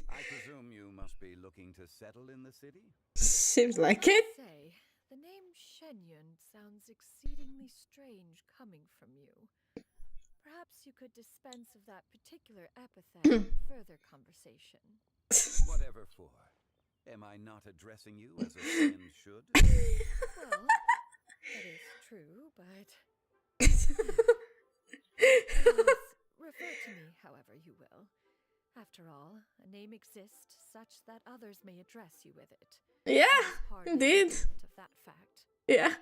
I presume you must be looking to settle in the city? Seems like it. Say, the name Xianyun sounds exceedingly strange coming from you. Perhaps you could dispense of that particular epithet in further conversation. Whatever for. Am I not addressing you as a Xin should? Well, that is true, but... Refer to me however you will. After all, a name exists such that others may address you with it. Yeah, indeed. Of that fact. Yeah.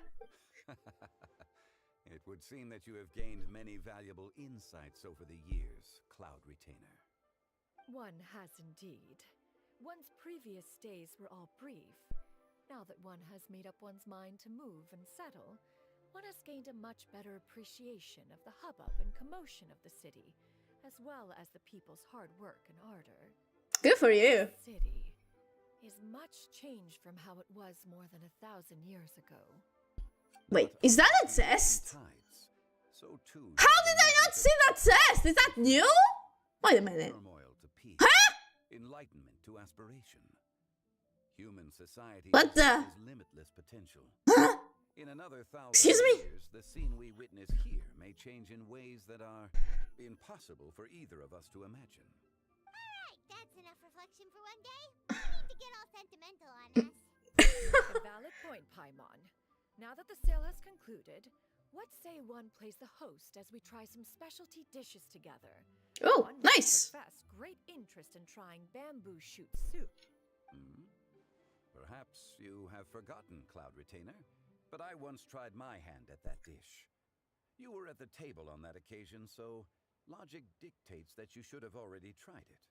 It would seem that you have gained many valuable insights over the years, Cloud Retainer. One has indeed. One's previous stays were all brief. Now that one has made up one's mind to move and settle, one has gained a much better appreciation of the hubbub and commotion of the city, as well as the people's hard work and ardor. Good for you. The city is much changed from how it was more than 1,000 years ago. Wait, is that a test? So too How did I not see that test? Is that new? Wait a minute. turmoil to peace, Huh? enlightenment to aspiration. Human society What the? possesses limitless potential. Huh? In another 1,000 Excuse me? years, the scene we witness here may change in ways that are impossible for either of us to imagine. Alright, that's enough reflection for one day. No need to get all sentimental on us. A valid point, Paimon. Now that the sale has concluded, what say one plays the host as we try some specialty dishes together? Oh, One nice. professed great interest in trying bamboo shoot soup. Perhaps you have forgotten, Cloud Retainer, but I once tried my hand at that dish. You were at the table on that occasion, so logic dictates that you should have already tried it.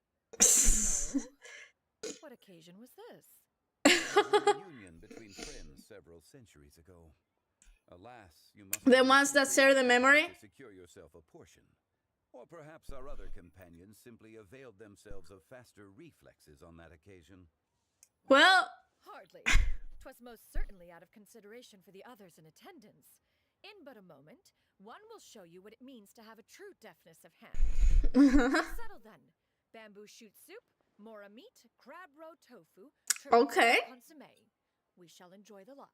No? What occasion was this? A reunion between friends several centuries ago. Alas, you must The ones that share the memory? to secure yourself a portion. Or perhaps our other companions simply availed themselves of faster reflexes on that occasion. Well, hardly. 'Twas most certainly out of consideration for the others in attendance. In but a moment, one will show you what it means to have a true deafness of hand. Settle then. Bamboo shoot soup, mora meat, crab roe tofu, okay. consomme. We shall enjoy the lot.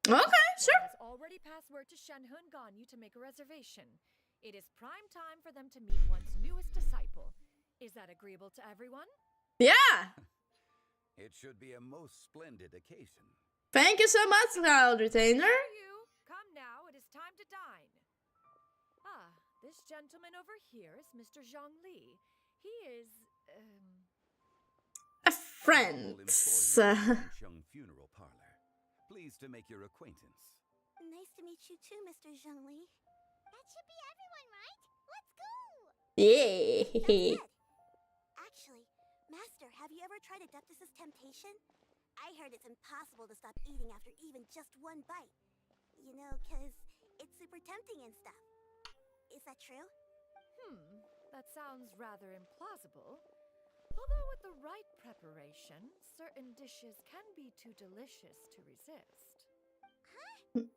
Okay, sure. One has already passed word to Shenhe Ganyu to make a reservation. It is prime time for them to meet one's newest disciple. Is that agreeable to everyone? Yeah. It should be a most splendid occasion. Thank you so much, Cloud Retainer. Come now, it is time to dine. Ah, this gentleman over here is Mr. Zhongli. He is, a friend. Funeral parlor. Pleased to make your acquaintance. Nice to meet you too, Mr. Zhongli. That should be everyone, right? Let's go! Yeah. Actually, Master, have you ever tried Adeptus' temptation? I heard it's impossible to stop eating after even just one bite. You know, 'cause it's super tempting and stuff. Is that true? That sounds rather implausible. Although with the right preparation, certain dishes can be too delicious to resist.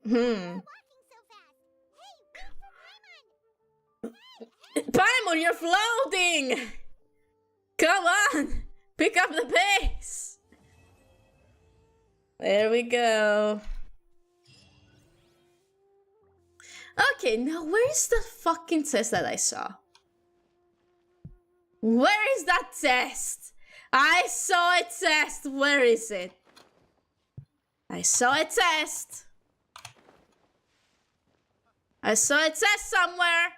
Walking so fast. Hey, wait for Paimon! Paimon, you're floating! Come on! Pick up the pace! There we go. Okay, now where is that fucking test that I saw? Where is that test? I saw a test. Where is it? I saw a test. I saw a test somewhere.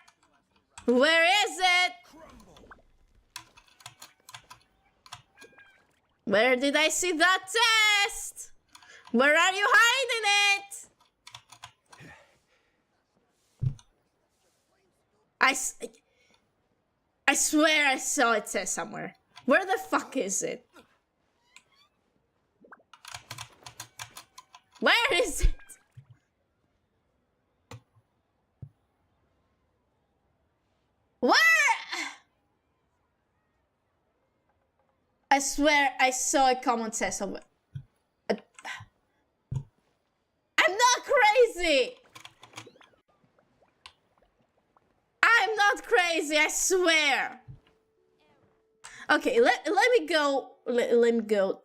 Where is it? Where did I see that test? Where are you hiding it? I swear I saw it test somewhere. Where the fuck is it? Where is it? Where? I swear I saw a common test somewhere. I'm not crazy! I'm not crazy, I swear. Okay, let me go. Let me go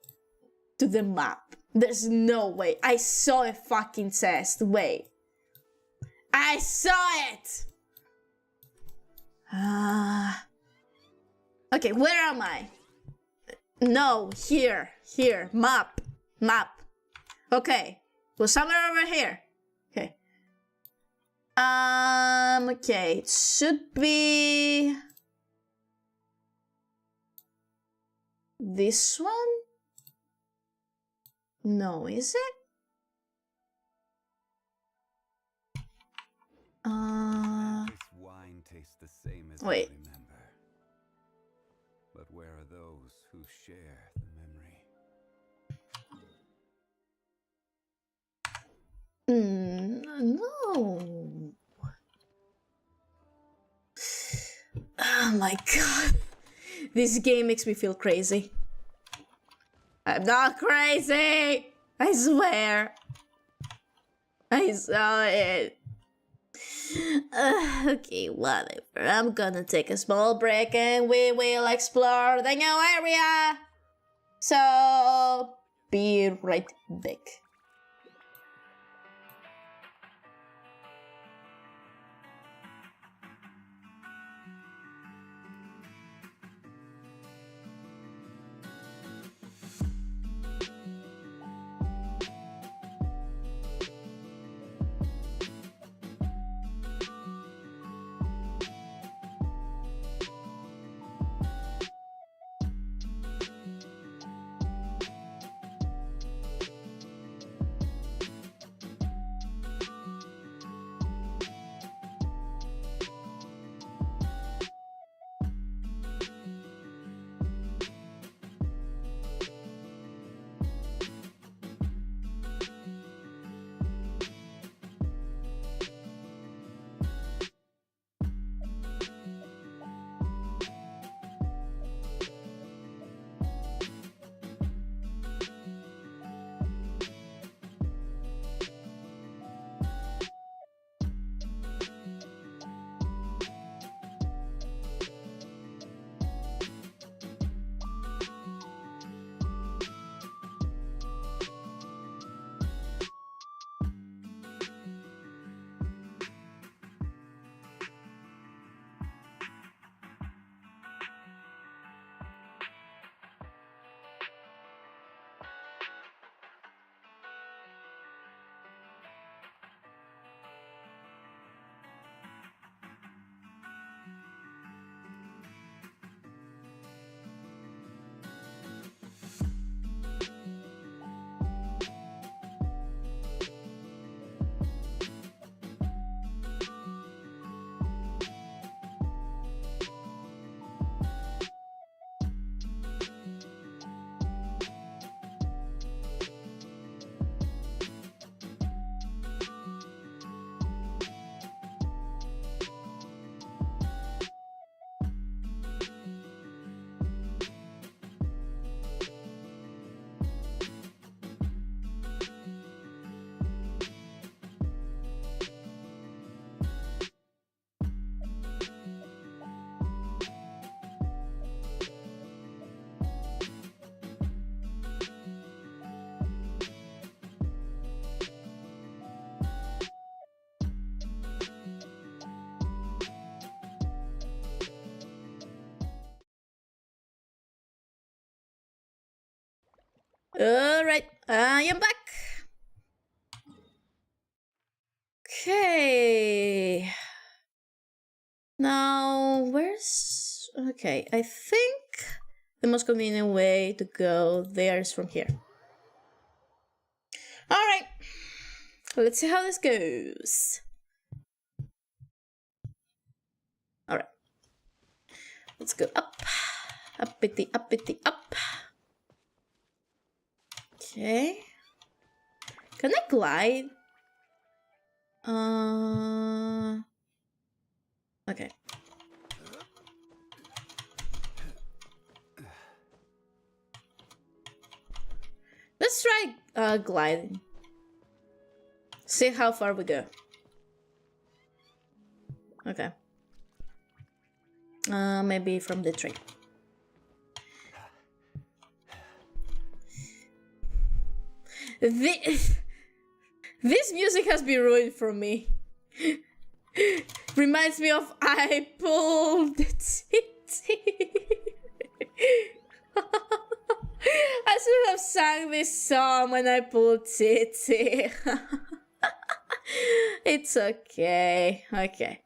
to the map. There's no way. I saw a fucking test. Wait. I saw it. Okay, where am I? No, here. Map. Okay. Well, somewhere over here. Okay. Okay, it should be this one? No, is it? This wine tastes the same as wait. I remember. But where are those who share the memory? No. Oh my god. This game makes me feel crazy. I'm not crazy! I swear. I saw it. Okay, whatever. I'm gonna take a small break and we will explore the new area. So, be right back. Alright, I am back. Okay. Now, where's... Okay, I think the most convenient way to go there is from here. Alright. Let's see how this goes. Alright. Let's go up. Uppity, uppity, up. Okay. Can I glide? Okay. Let's try gliding. See how far we go. Okay. Maybe from the tree. This music has been ruined for me. Reminds me of I pulled the titty. I should have sang this song when I pulled titty. It's okay. Okay.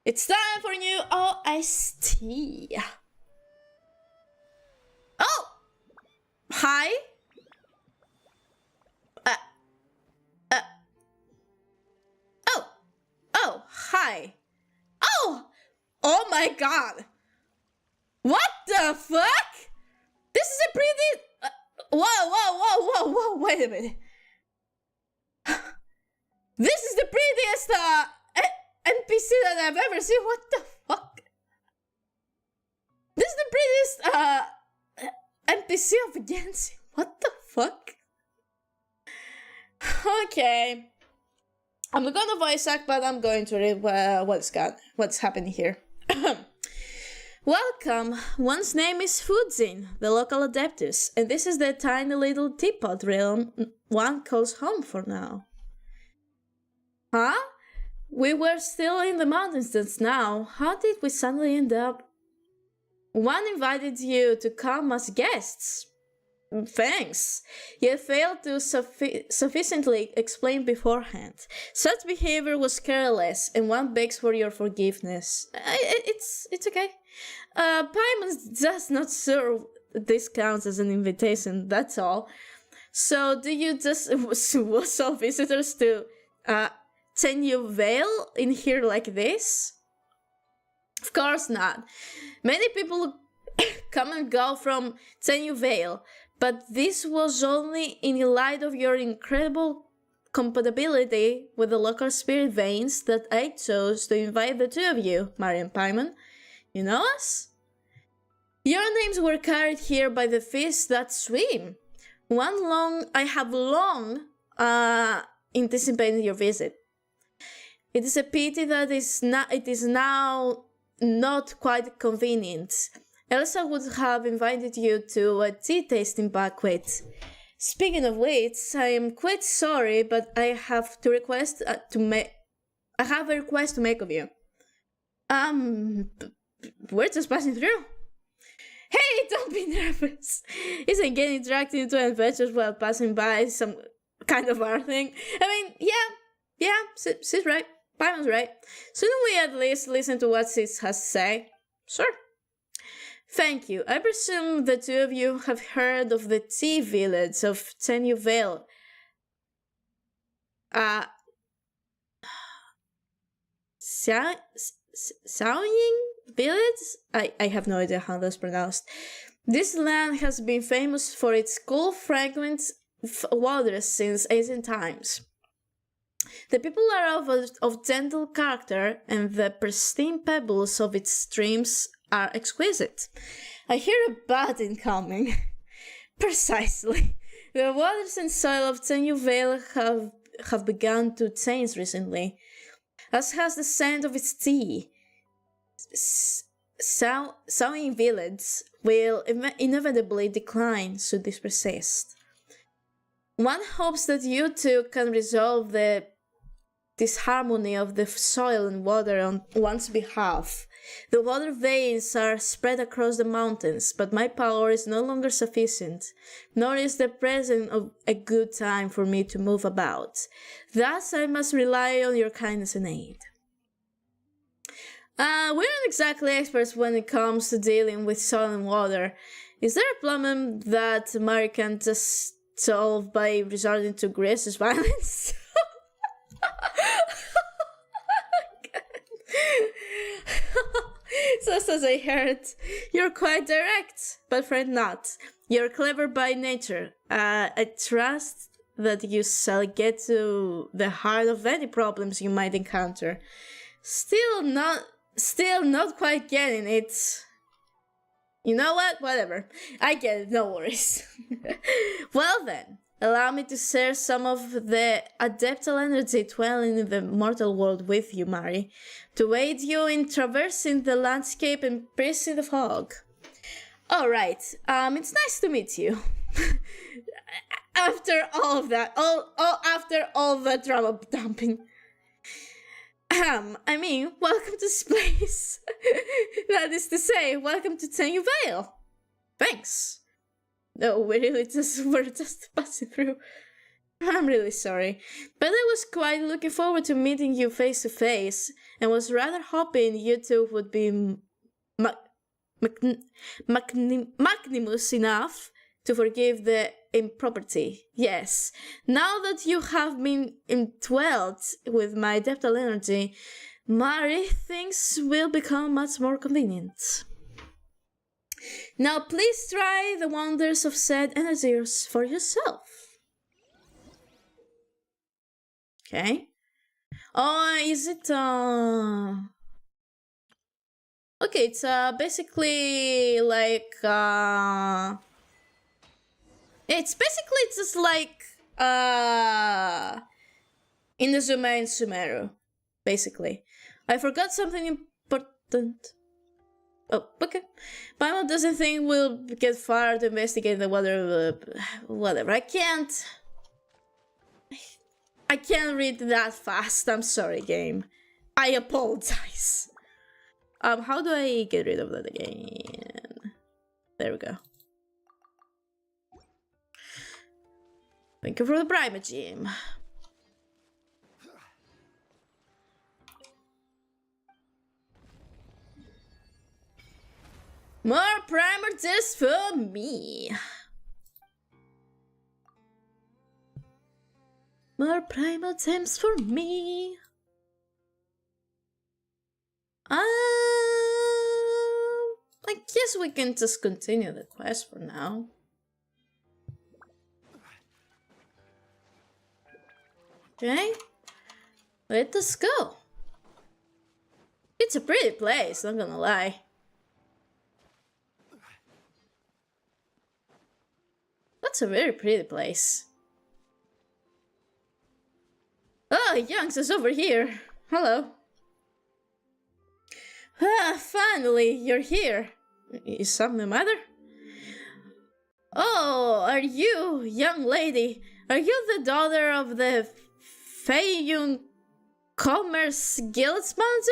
It's time for new iced tea. Oh! Hi? Oh, hi. Oh! Oh my god! What the fuck? This is a pretty... whoa, wait a minute. This is the prettiest NPC that I've ever seen. What the fuck? This is the prettiest NPC of Genshin. What the fuck? Okay. I'm not gonna voice act, but I'm going to read what's happening here. Welcome. One's name is Fudzin, the local adeptus, and this is the tiny little teapot realm one calls home for now. Huh? We were still in the mountains just now. How did we suddenly end up? One invited you to come as guests. Thanks. You failed to sufficiently explain beforehand. Such behavior was careless, and one begs for your forgiveness. It's okay. Paimon's just not sure this counts as an invitation, that's all. So do you just saw visitors to Tenyu Vale in here like this? Of course not. Many people come and go from Tenyu Vale, but this was only in light of your incredible compatibility with the local spirit veins that I chose to invite the two of you, Mari and Paimon. You know us? Your names were carried here by the fish that swim. I have long anticipated your visit. It is a pity that it is now not quite convenient. Elsa would have invited you to a tea tasting banquet. Speaking of which, I am quite sorry, but I have a request to make of you. We're just passing through. Hey, don't be nervous. Isn't getting dragged into adventures while passing by some kind of art thing? I mean, yeah, she's right. Paimon's right. Shouldn't we at least listen to what she has to say? Sure. Thank you. I presume the two of you have heard of the tea village of Tenyu Vale. xianyun village? I have no idea how that's pronounced. This land has been famous for its cool, fragrant waters since ancient times. The people are of gentle character, and the pristine pebbles of its streams are exquisite. I hear a bad incoming. Precisely. The waters and soil of Tenyu Vale have begun to change recently, as has the scent of its tea. Xianyun village will inevitably decline should this persist. One hopes that you two can resolve the disharmony of the soil and water on one's behalf. The water veins are spread across the mountains, but my power is no longer sufficient, nor is there present a good time for me to move about. Thus, I must rely on your kindness and aid. We're not exactly experts when it comes to dealing with soil and water. Is there a problem that Mari can just solve by resorting to gracious violence? Just as I heard, you're quite direct, but friend not. You're clever by nature. I trust that you shall get to the heart of any problems you might encounter. Still not quite getting it. You know what? Whatever. I get it, no worries. Well then, allow me to share some of the adeptal energy dwelling in the mortal world with you, Mari, to aid you in traversing the landscape and piercing the fog. Alright, it's nice to meet you. After all of that, after all the drama dumping. Welcome to this place. That is to say, welcome to Tenyu Vale. Thanks. No, we're just passing through. I'm really sorry, but I was quite looking forward to meeting you face to face, and was rather hoping you two would be magnanimous enough to forgive the impropriety. Yes, now that you have been indwelt with my adeptal energy, Mari, things will become much more convenient. Now please try the wonders of said energies for yourself. Okay. Oh, is it okay, it's basically like it's basically just like Inazuma and Sumeru, basically. I forgot something important. Oh, okay. Paimon doesn't think we'll get far to investigate the water. Whatever. I can't read that fast. I'm sorry, game. I apologize. How do I get rid of that again? There we go. Thank you for the primer, Jim. More primer just for me. More primal gems for me. I guess we can just continue the quest for now. Okay, let us go. It's a pretty place, not gonna lie. That's a very pretty place. Oh, Youngs is over here. Hello. Ah, finally, you're here. Is something the matter? Oh, are you, young lady? Are you the daughter of the xianyun Commerce Guild sponsor?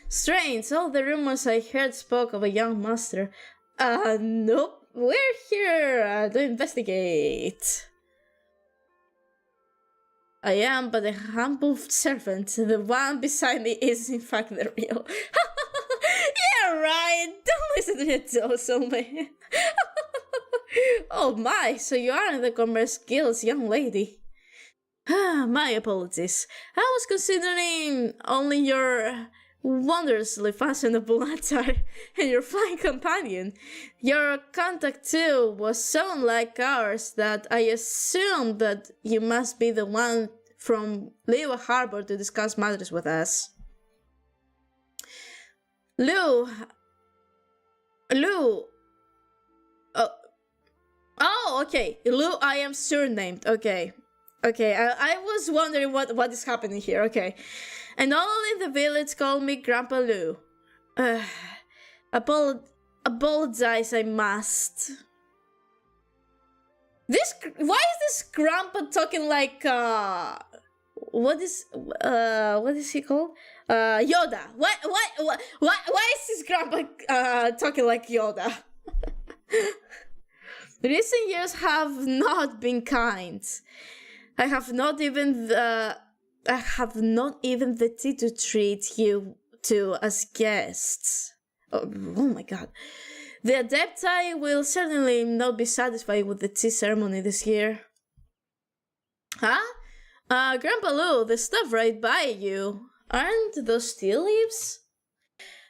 Strange, all the rumors I heard spoke of a young master. Nope. We're here to investigate. I am but a humble servant. The one beside me is in fact the real. Yeah, right. Don't listen to that also, man. Oh my, so you are the Commerce Guild's young lady. My apologies. I was considering only your wondrously fashionable attire and your flying companion. Your contact too was so unlike ours that I assumed that you must be the one from Liyue Harbor to discuss matters with us. Lou. Oh, okay. Lou, I am surnamed. Okay. I was wondering what is happening here. Okay. And all in the village call me Grandpa Lou. Apologize, I must. Why is this grandpa talking like, what is he called? Yoda. Why is his grandpa talking like Yoda? Recent years have not been kind. I have not even the tea to treat you to as guests. Oh my god. The Adepti will certainly not be satisfied with the tea ceremony this year. Huh? Grandpa Lou, the stuff right by you. Aren't those tea leaves?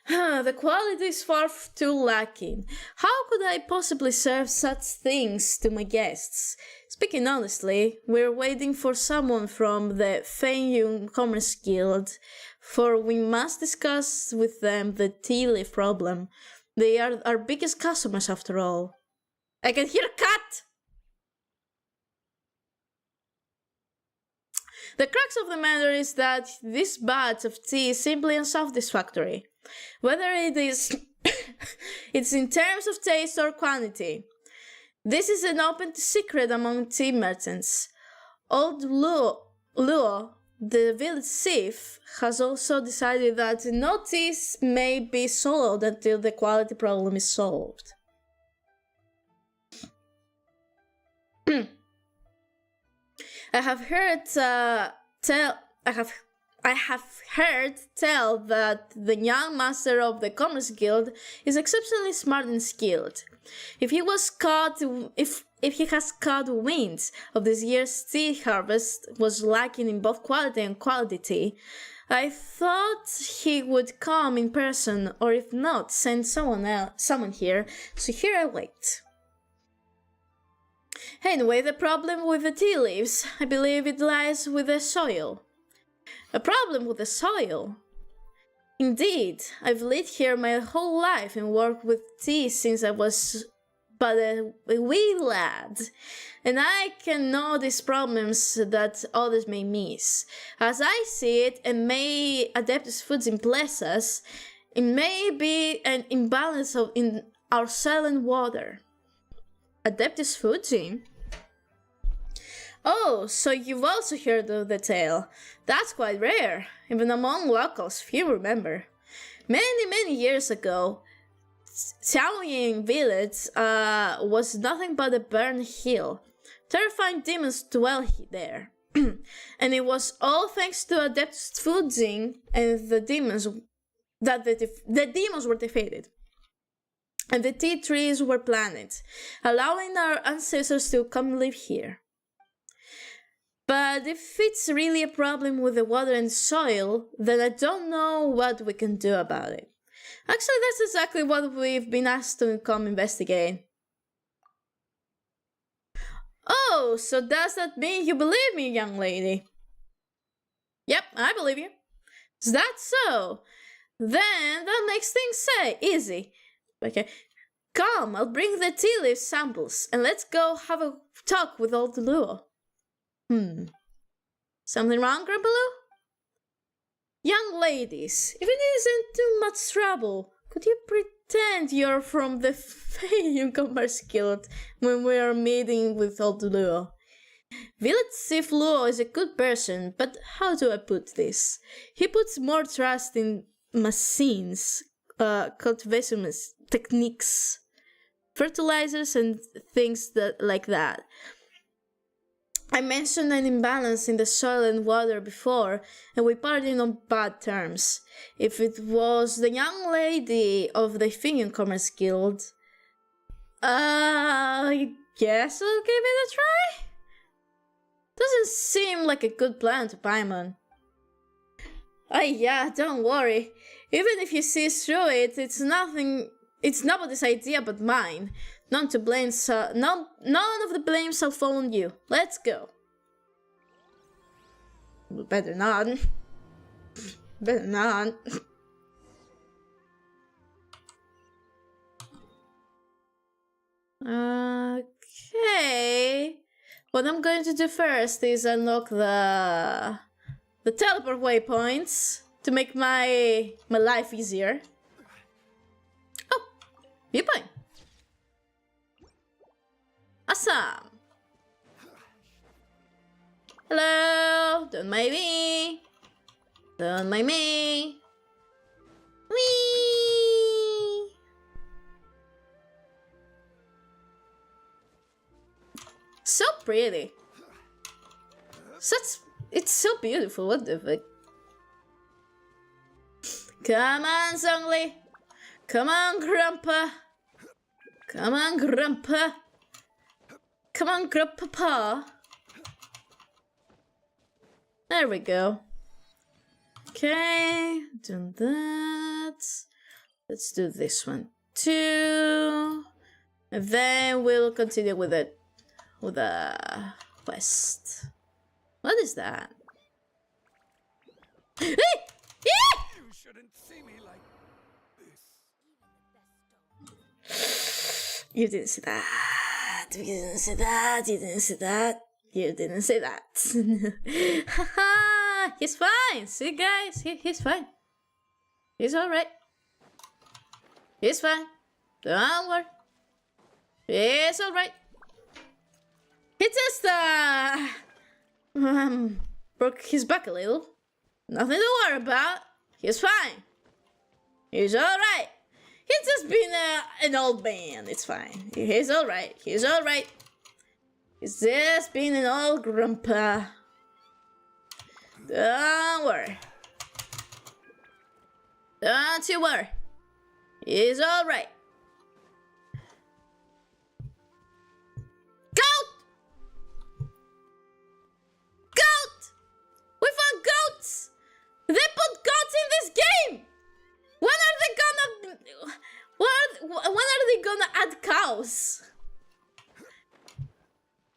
The quality is far too lacking. How could I possibly serve such things to my guests? Speaking honestly, we're waiting for someone from the xianyun Commerce Guild, for we must discuss with them the tea leaf problem. They are our biggest customers after all. I can hear a cat! The crux of the matter is that this batch of tea is simply unsatisfactory. Whether it is it's in terms of taste or quantity. This is an open secret among tea merchants. Old Luo, the village chief, has also decided that no teas may be sold until the quality problem is solved. I have heard tell that the young master of the Commerce Guild is exceptionally smart and skilled. If he has caught wind of this year's tea harvest was lacking in both quality and quantity, I thought he would come in person, or if not, send someone here. So here I wait. Anyway, the problem with the tea leaves, I believe it lies with the soil. A problem with the soil? Indeed, I've lived here my whole life and worked with tea since I was but a wee lad, and I can notice problems that others may miss. As I see it, and may Adeptus Foods bless us, it may be an imbalance in our soil and water. Adeptus Foods? Oh, so you've also heard of the tale. That's quite rare, even among locals, few remember. Many years ago, Xianyun village was nothing but a burned hill. Terrifying demons dwell there. And it was all thanks to Adeptus Foods and the demons that the demons were defeated. And the tea trees were planted, allowing our ancestors to come live here. But if it's really a problem with the water and soil, then I don't know what we can do about it. Actually, that's exactly what we've been asked to come investigate. Oh, so does that mean you believe me, young lady? Yep, I believe you. Is that so? Then that makes things easy. Okay. Come, I'll bring the tea leaf samples, and let's go have a talk with old Luo. Something wrong, Grandpa Lou? Young ladies, if it isn't too much trouble, could you pretend you're from the xianyun Commerce Guild when we are meeting with old Luo? Village Chief Luo is a good person, but how do I put this? He puts more trust in machines, cultivation techniques, fertilizers and things like that. I mentioned an imbalance in the soil and water before, and we parted on bad terms. If it was the young lady of the xianyun Commerce Guild, I guess I'll give it a try? Doesn't seem like a good plan to Paimon. Yeah, don't worry. Even if you see through it, it's nobody's idea but mine. None of the blame shall fall on you. Let's go. Better not. Better not. Okay. What I'm going to do first is unlock the teleport waypoints to make my life easier. Oh, viewpoint. Awesome! Hello. Don't mind me. Don't mind me. Whee! So pretty. It's so beautiful. What the fuck? Come on, Zhongli. Come on, Grandpa. Come on, Grandpa. Come on, Grandpapa. There we go. Okay, done that. Let's do this one too. And then we'll continue with the quest. What is that? You shouldn't see me like this. You didn't see that. You didn't see that. You didn't see that. You didn't see that. Haha, he's fine. See, guys, he's fine. He's alright. He's fine. Don't worry. He's alright. He just broke his back a little. Nothing to worry about. He's fine. He's alright. He's just been an old man. It's fine. He's alright. He's alright. He's just been an old grandpa. Don't worry. Don't you worry. He's alright. Goat! Goat! We found goats! They put goats in this game! When are they gonna add cows?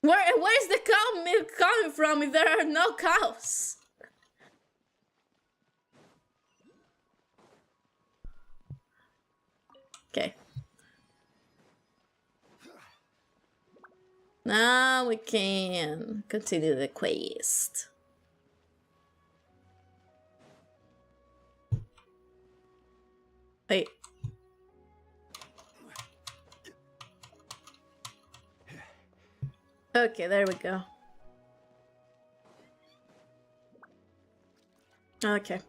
Where is the cow milk coming from if there are no cows? Okay. Now we can continue the quest. Wait. Okay, there we go. Okay.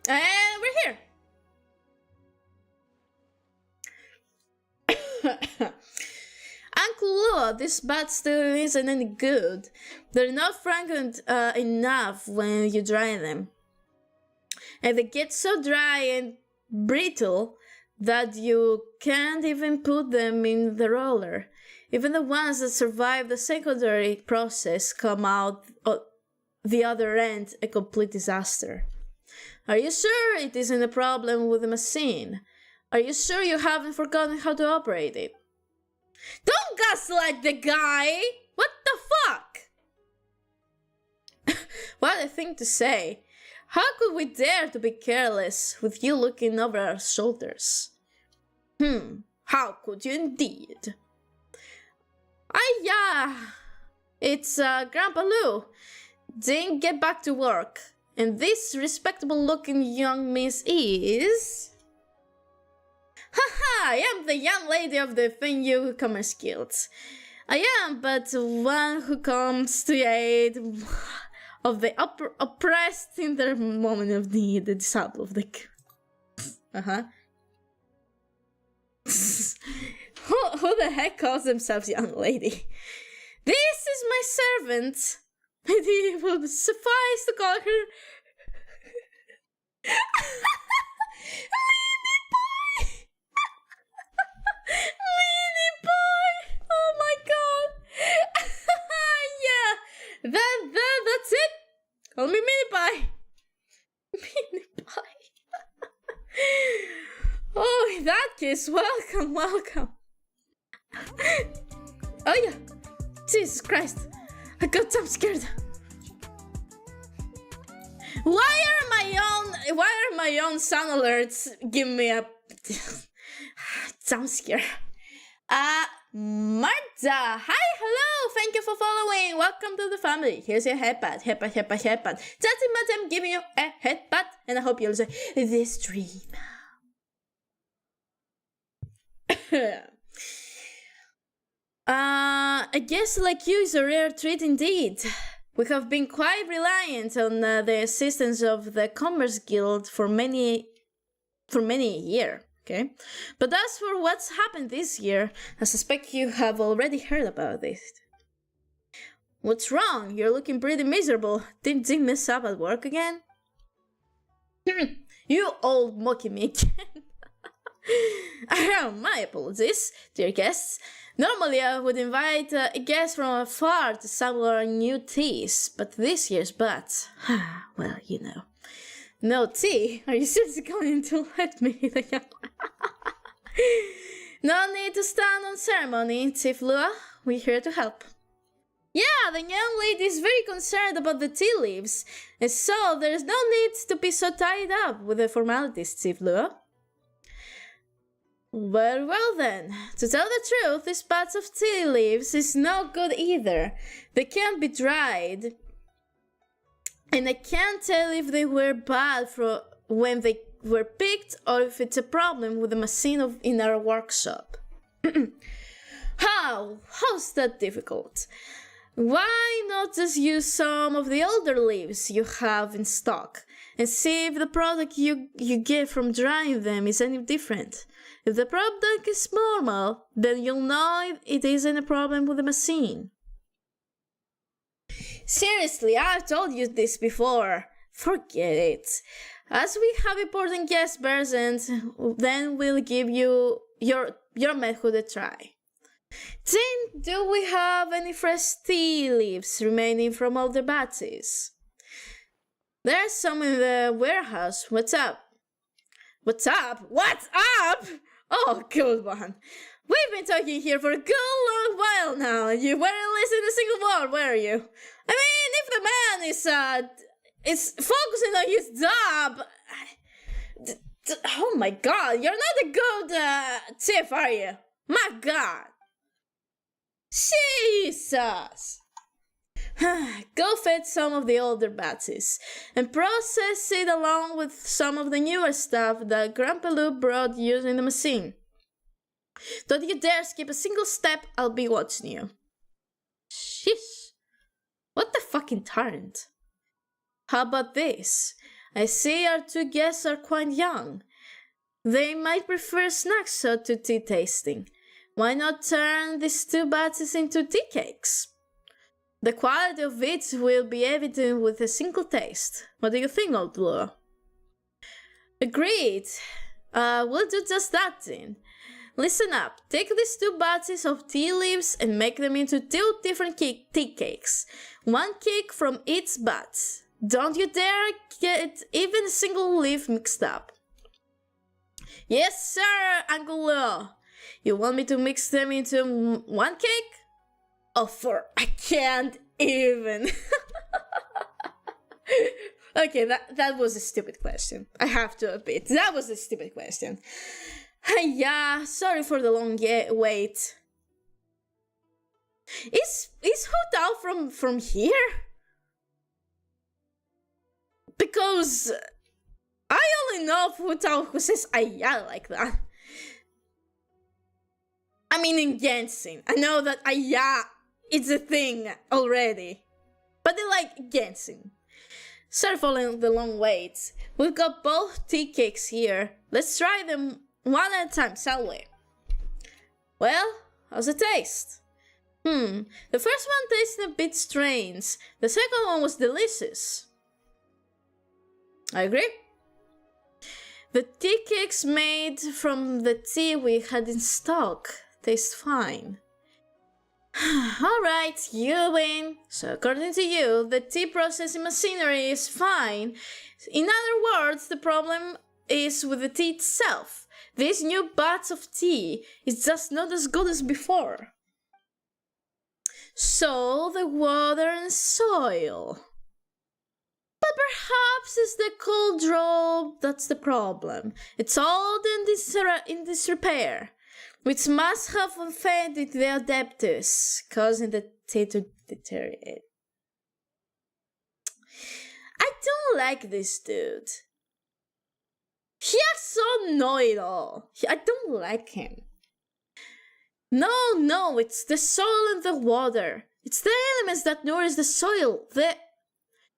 And we're here. Uncle Lua, this bat still isn't any good. They're not fragrant enough when you dry them. And they get so dry and brittle that you can't even put them in the roller. Even the ones that survive the secondary process come out the other end a complete disaster. Are you sure it isn't a problem with the machine? Are you sure you haven't forgotten how to operate it? Don't gaslight the guy! What the fuck? What a thing to say. How could we dare to be careless with you looking over our shoulders? How could you indeed? Yeah, it's Grandpa Lou. Didn't get back to work. And this respectable looking young miss is... Haha, I am the young lady of the Fenyu Commerce Guild. I am but one who comes to aid of the oppressed in their moment of need, the disciple of the... Who the heck calls themselves young lady? This is my servant. Maybe it will suffice to call her... Mini Boy! Mini Boy! Oh my god! Yeah, that's it. Call me Mini Boy. Mini Boy. Oh, in that case, welcome, welcome. Oh yeah, Jesus Christ, I got jump scared. Why are my own sound alerts giving me a jump scare? Marta, hi, hello, thank you for following. Welcome to the family. Here's your headbutt. That's I'm giving you a headbutt, and I hope you'll enjoy this dream. I guess like you is a rare treat indeed. We have been quite reliant on the assistance of the Commerce Guild for many a year, okay? But as for what's happened this year, I suspect you have already heard about this. What's wrong? You're looking pretty miserable. Didn't you mess up at work again? You old mocking me again. My apologies, dear guests. Normally I would invite a guest from afar to sample our new teas, but this year's but, well, you know. No tea? Are you seriously going to let me? No need to stand on ceremony, Chief Lua. We're here to help. Yeah, the young lady is very concerned about the tea leaves, and so there's no need to be so tied up with the formalities, Chief Lua. Well then, to tell the truth, these pots of tea leaves is no good either. They can't be dried, and I can't tell if they were bad for when they were picked or if it's a problem with the machine in our workshop. How's that difficult? Why not just use some of the older leaves you have in stock and see if the product you get from drying them is any different? If the product is normal, then you'll know it isn't a problem with the machine. Seriously, I've told you this before. Forget it. As we have important guests present, then we'll give you your method a try. Then, do we have any fresh tea leaves remaining from all the batches? There's some in the warehouse. What's up? What's up? What's up? Oh, good one. We've been talking here for a good long while now, and you weren't listening to a single word, were you? I mean, if the man is focusing on his job... Oh my god, you're not a good chief, are you? My god. Jesus! Go fetch some of the older batches and process it along with some of the newer stuff that Grandpa Lou brought using the machine. Don't you dare skip a single step, I'll be watching you. Sheesh. What the fucking tyrant. How about this? I see our two guests are quite young. They might prefer snacks to tea tasting. Why not turn these two batches into tea cakes? The quality of it will be evident with a single taste. What do you think, old Lua? Agreed. We'll do just that then. Listen up. Take these two batches of tea leaves and make them into two different tea cakes. One cake from each batch. Don't you dare get even a single leaf mixed up. Yes, sir, Uncle Lua. You want me to mix them into one cake? Oh, I can't even. Okay, that was a stupid question. I have to admit, that was a stupid question. Yeah, sorry for the long wait. Is Hu Tao from here? Because I only know of Hu Tao who says Aya like that. I mean, in Genshin, I know that Aya is a thing already. But they like Genshin. Sorry for the long wait. We've got both tea cakes here. Let's try them one at a time, shall we? Well, how's the taste? The first one tasted a bit strange. The second one was delicious. I agree. The tea cakes made from the tea we had in stock taste fine. Alright, you win. So according to you, the tea processing machinery is fine. In other words, the problem is with the tea itself. This new batch of tea is just not as good as before. So the water and soil. But perhaps it's the cold draw that's the problem. It's all in disrepair, which must have offended the adeptus, causing the tea to deteriorate. I don't like this dude. He acts so know-it-all. I don't like him. No, it's the soil and the water. It's the elements that nourish the soil.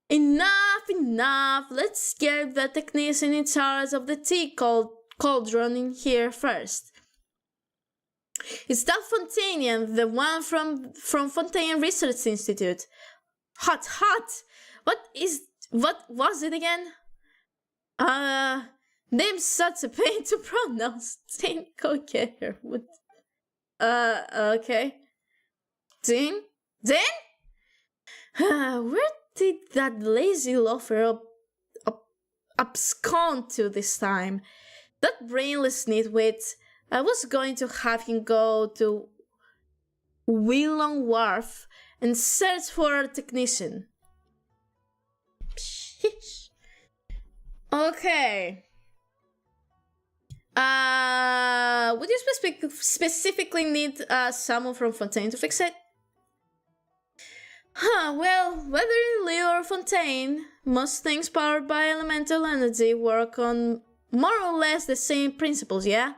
Enough. Let's get the technician in charge of the tea cauldron in here first. It's that Fontanian, the one from Fontaine Research Institute. Hot. What was it again? Name's such a pain to pronounce. Tin Coquer. Okay. Din? Where did that lazy loafer abscond to this time? That brainless nitwit. I was going to have him go to Wheelong Wharf and search for a technician. Okay. Would you specifically need someone from Fontaine to fix it? Well, whether in Leo or Fontaine, most things powered by elemental energy work on more or less the same principles, yeah?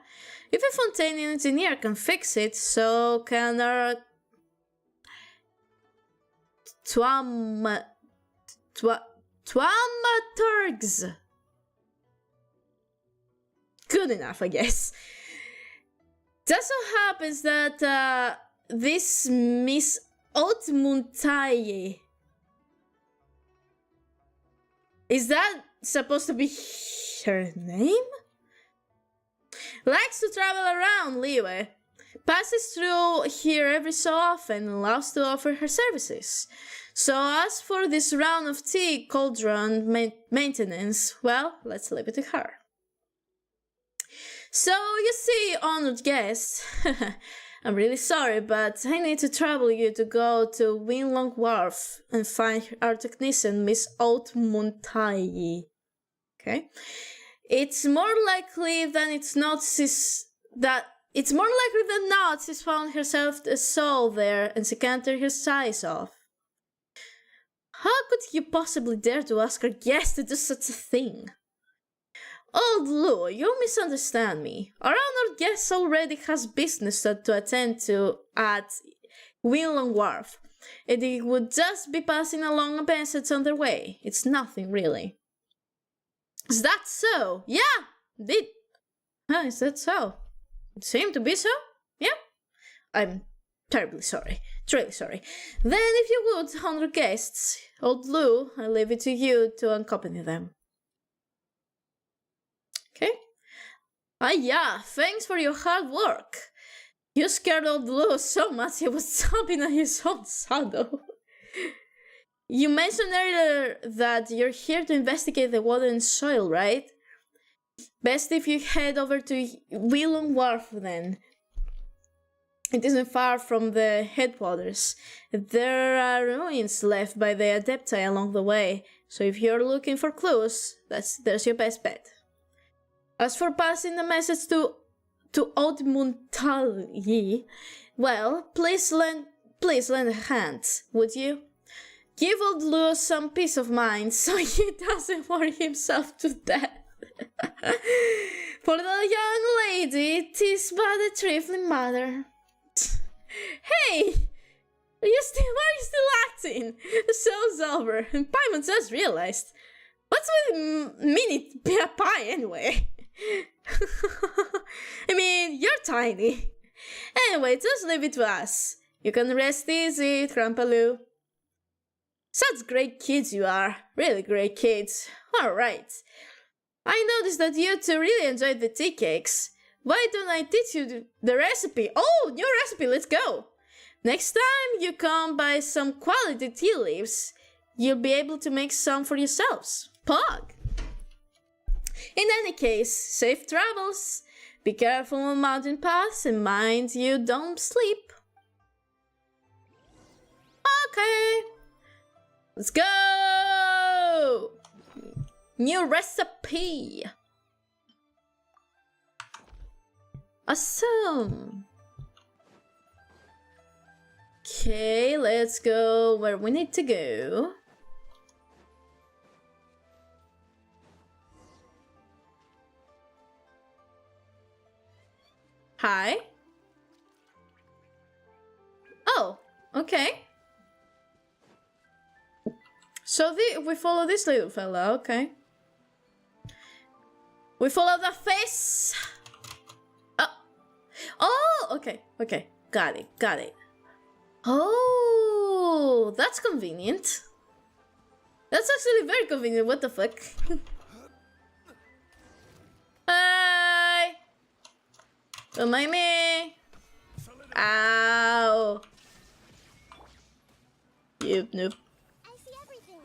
If a Fontaine engineer can fix it, so can our Thaumaturgs. Good enough, I guess. Just so happens that this Miss Otmuntaye, is that supposed to be her name? Likes to travel around Liyue, passes through here every so often and loves to offer her services. So as for this round of tea cauldron maintenance, well, let's leave it to her. So, you see, honored guest, I'm really sorry, but I need to trouble you to go to Winlong Wharf and find our technician, Miss Otmuntaye. Okay? It's more likely than not she's found herself a soul there and she can't tear her eyes off. How could you possibly dare to ask our guest to do such a thing? Old Lou, you misunderstand me. Our honored guest already has business to attend to at Winlong Wharf, and he would just be passing along a message on their way. It's nothing, really. Is that so? Yeah! Is that so? It seemed to be so? Yeah? I'm terribly sorry. Truly sorry. Then, if you would, honored guests, old Lou, I leave it to you to accompany them. Okay? Yeah, thanks for your hard work. You scared old Lou so much he was jumping on his own shadow. You mentioned earlier that you're here to investigate the water and soil, right? Best if you head over to Wheelon Wharf then. It isn't far from the headwaters. There are ruins left by the Adepti along the way, so if you're looking for clues, there's your best bet. As for passing the message to Odmuntalyi, well, please lend a hand, would you? Give old Lou some peace of mind so he doesn't worry himself to death. For the young lady, 'tis but a trifling matter. Hey! Why are you still acting? The show's over, and Paimon just realized. What's with mini pie anyway? I mean, you're tiny. Anyway, just leave it to us. You can rest easy, Grandpa Lou. Such great kids you are. Really great kids. Alright. I noticed that you two really enjoyed the tea cakes. Why don't I teach you the recipe? Oh, new recipe, let's go! Next time you come by some quality tea leaves, you'll be able to make some for yourselves. Pog! In any case, safe travels. Be careful on mountain paths and mind you don't sleep. Okay. Let's go! New recipe! Awesome! Okay, let's go where we need to go. Hi. Oh, okay. So we follow this little fella, okay. We follow the face. Oh, okay, okay. Got it, got it. Oh, that's convenient. That's actually very convenient, what the fuck? Hi! Don't mind me! Ow! You noob. I see everything.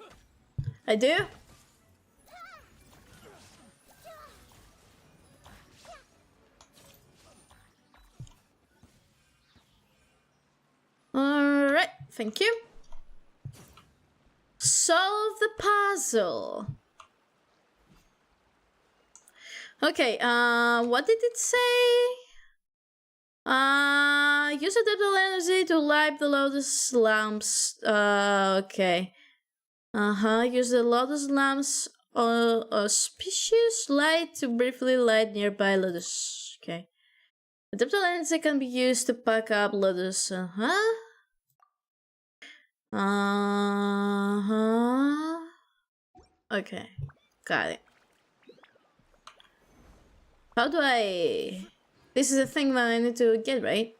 I do? Alright, thank you. Solve the puzzle. Okay, what did it say? Use adaptable energy to light the lotus lamps. Okay. Use the lotus lamps auspicious light to briefly light nearby lotus. Okay. Adaptable energy can be used to pack up lotus. Okay. Got it. How do I... This is a thing that I need to get, right?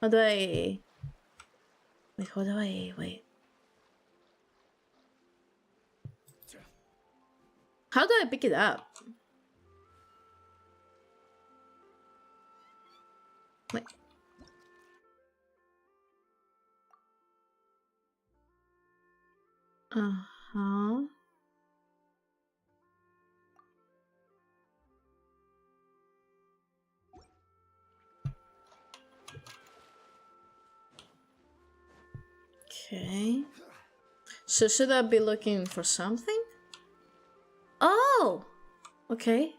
How do I... Wait, how do I... Wait. How do I pick it up? Wait. Okay. So should I be looking for something? Oh! Okay.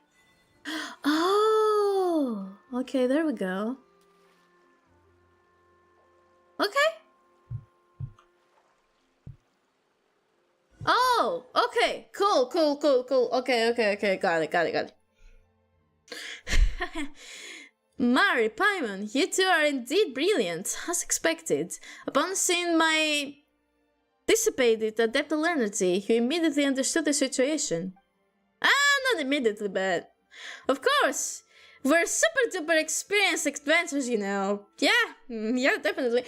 Oh! Okay, there we go. Okay. Oh! Okay. Cool, cool, cool, cool. Okay, okay, okay. Got it, got it, got it. Mari, Paimon, you two are indeed brilliant, as expected. Upon seeing my dissipated adaptable energy, you immediately understood the situation. Not immediately, but... Of course! We're super duper experienced adventurers, you know. Yeah, definitely.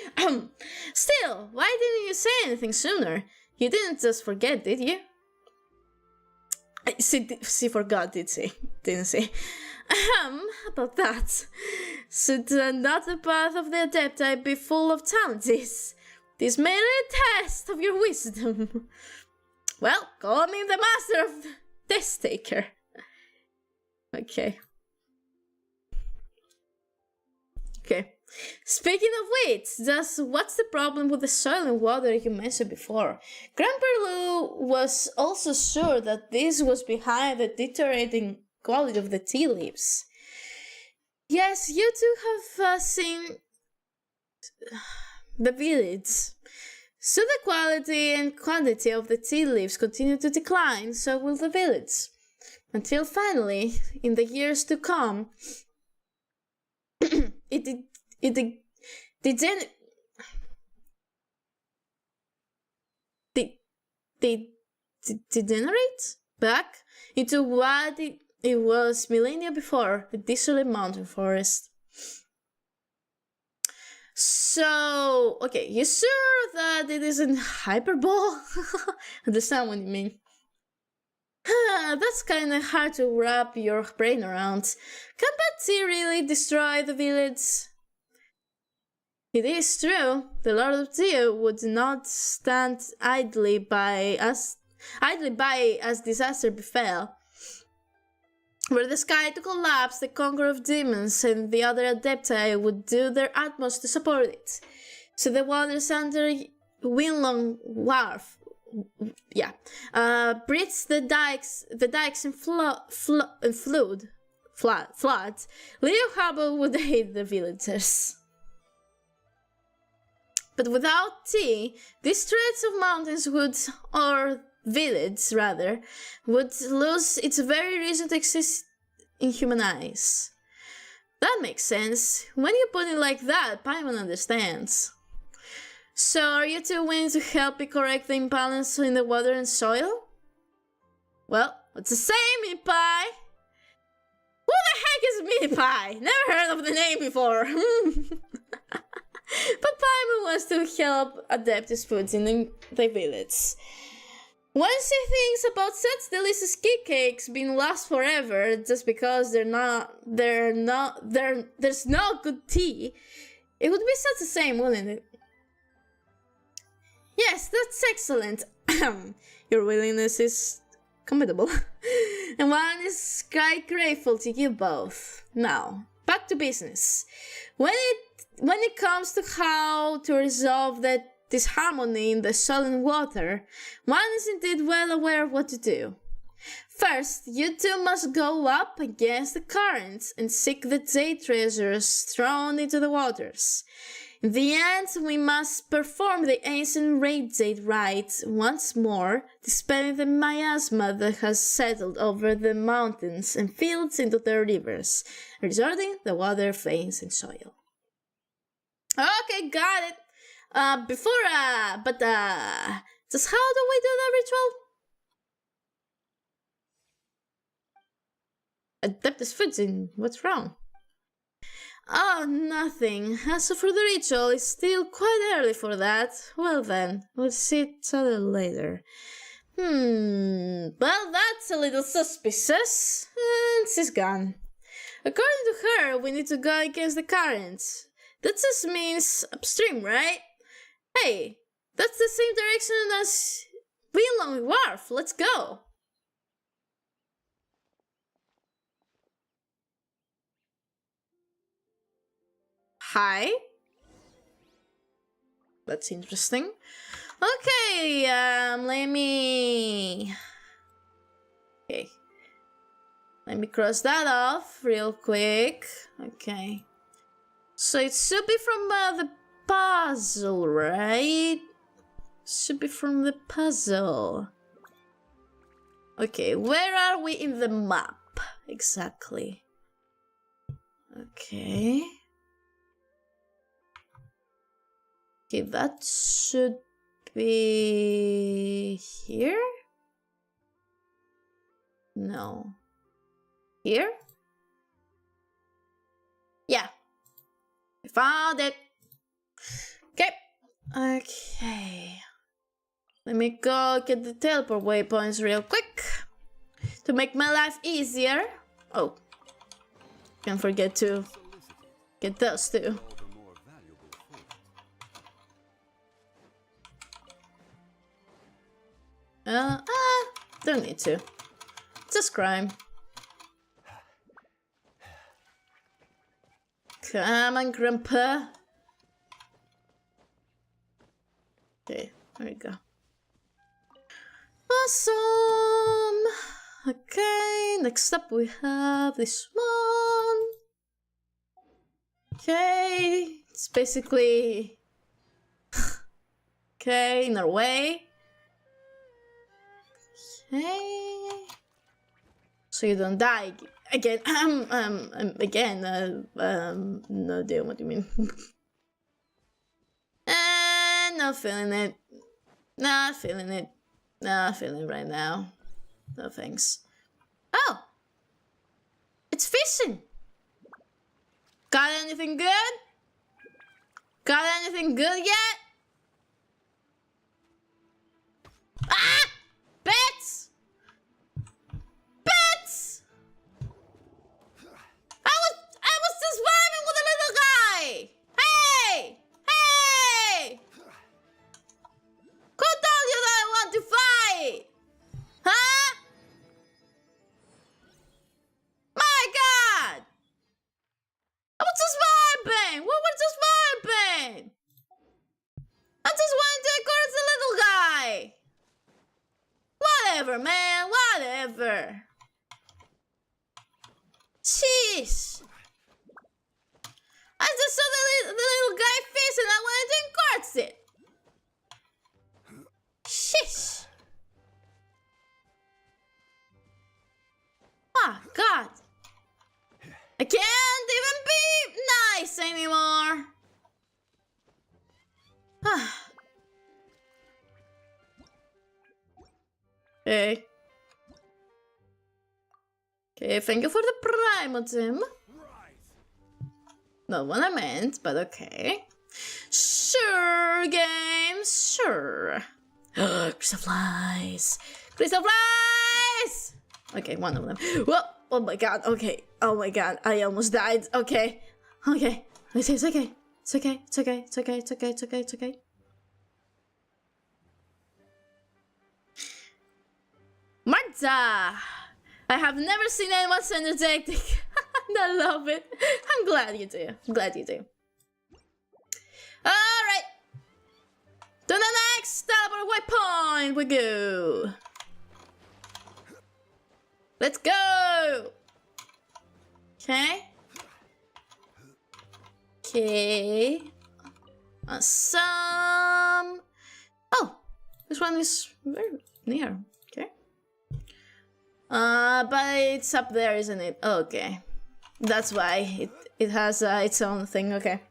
Still, why didn't you say anything sooner? You didn't just forget, did you? She forgot, did she? Didn't she? About that. Should another path of the Adepti be full of challenges? This may be a test of your wisdom. Well, call me the master of this taker. Okay. Okay. Speaking of which, what's the problem with the soil and water you mentioned before? Grandpa Lou was also sure that this was behind the deteriorating quality of the tea leaves. Yes, you two have seen the village. So the quality and quantity of the tea leaves continue to decline, so will the village. Until finally, in the years to come, it degenerates back into what it was millennia before, a desolate mountain forest. So, okay, you sure that it isn't hyperbole? Understand what you mean? That's kinda hard to wrap your brain around. Can Betsy really destroy the village? It is true, the Lord of Dio would not stand idly by as disaster befell. Were the sky to collapse, the conqueror of demons and the other Adepti would do their utmost to support it. So the waters under Winlong Wharf, bridge the dikes in flood. Leo Hubble would aid the villagers. But without tea, these stretch of mountains would lose its very reason to exist in human eyes. That makes sense. When you put it like that, Paimon understands. So, are you two willing to help me correct the imbalance in the water and soil? Well, it's the same, Mini Pie. Who the heck is Mini Pie? Never heard of the name before. But Paimon wants to help adapt his foods in the village. Once he thinks about such delicious cake cakes being lost forever just because there's no good tea, it would be such a shame, wouldn't it? Yes, that's excellent. Your willingness is commendable. And one is quite grateful to you both. Now, back to business. When it comes to how to resolve that disharmony in the soil and water, one is indeed well aware of what to do. First, you two must go up against the currents and seek the jade treasures thrown into the waters. In the end, we must perform the ancient raid jade rites once more, dispelling the miasma that has settled over the mountains and fields into the rivers, resorting the water, flames, and soil. Okay, got it. Just how do we do the ritual? Adapt this food in. What's wrong? Oh, nothing. As for the ritual, it's still quite early for that. Well then, we'll see each other later. Well, that's a little suspicious. And she's gone. According to her, we need to go against the currents. That just means upstream, right? Hey, that's the same direction as Wheelong Wharf. Let's go. Hi. That's interesting. Okay, let me cross that off real quick. Okay. So it should be from the puzzle, right? Should be from the puzzle. Okay, where are we in the map exactly? Okay. Okay, that should be here? No. Here? Yeah. I found it. Okay. Let me go get the teleport waypoints real quick to make my life easier. Oh. Can't forget to get those too. Don't need to. Just crime. Come on, Grandpa. Okay, there we go. Awesome! Okay, next up we have this one. Okay, it's basically... okay, in our way. Okay. So you don't die again. Again, no idea what you mean. Not feeling it. Not feeling it. Not feeling it right now. No thanks. Oh! It's fishing! Got anything good? Got anything good yet? Ah! Bats! Bats! I was just rhyming with a little guy! Hey! Hey! Who told you that I want to fight? Huh? My God! I was just vibing! We were just vibing! I just wanted to encourage the little guy! Whatever, man, whatever. Jeez. I just saw the little guy face and I wanted to encourage it. Sheesh. Oh, God. I can't even be nice anymore. Okay. Okay, thank you for the Primotim. Not what I meant, but okay. Sure, games, sure. Crystal flies! Crystal flies! Okay, one of them. Whoa! Oh my god, okay. Oh my god, I almost died. Okay. Okay. It's okay. It's okay. It's okay. It's okay. It's okay. It's okay. It's okay. Marta! I have never seen anyone so energetic. I love it. I'm glad you do. I'm glad you do. Alright. To the next teleport waypoint we go. Let's go. Okay. Okay. Awesome. Oh, this one is very near. Okay. But it's up there, isn't it? Okay. That's why it has its own thing. Okay.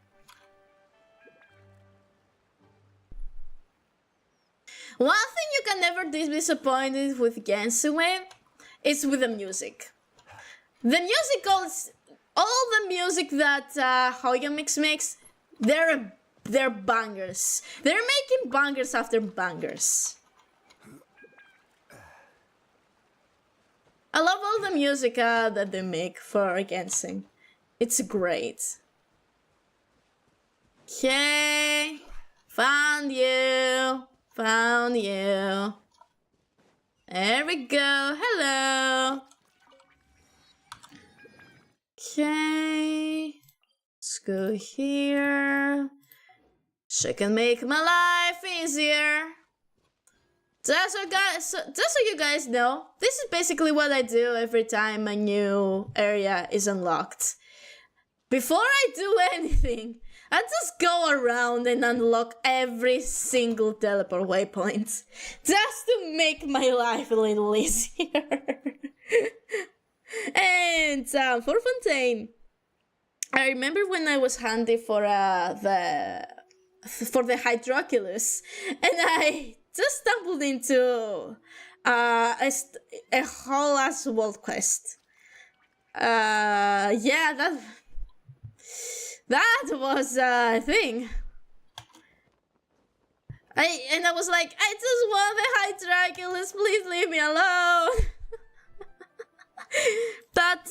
One thing you can never be disappointed with Genshin is with the music. The music, all the music that Hoyomix makes, they're bangers. They're making bangers after bangers. I love all the music that they make for Genshin. It's great. Okay, found you. Found you. There we go. Hello. Okay. Let's go here. She can make my life easier. Just so you guys know, this is basically what I do every time a new area is unlocked. Before I do anything, I just go around and unlock every single teleport waypoint, just to make my life a little easier. And for Fontaine, I remember when I was handy for the Hydroculus, and I just stumbled into a whole ass world quest. Yeah, that was a thing. I was like, I just want the Hydroculus, please leave me alone. But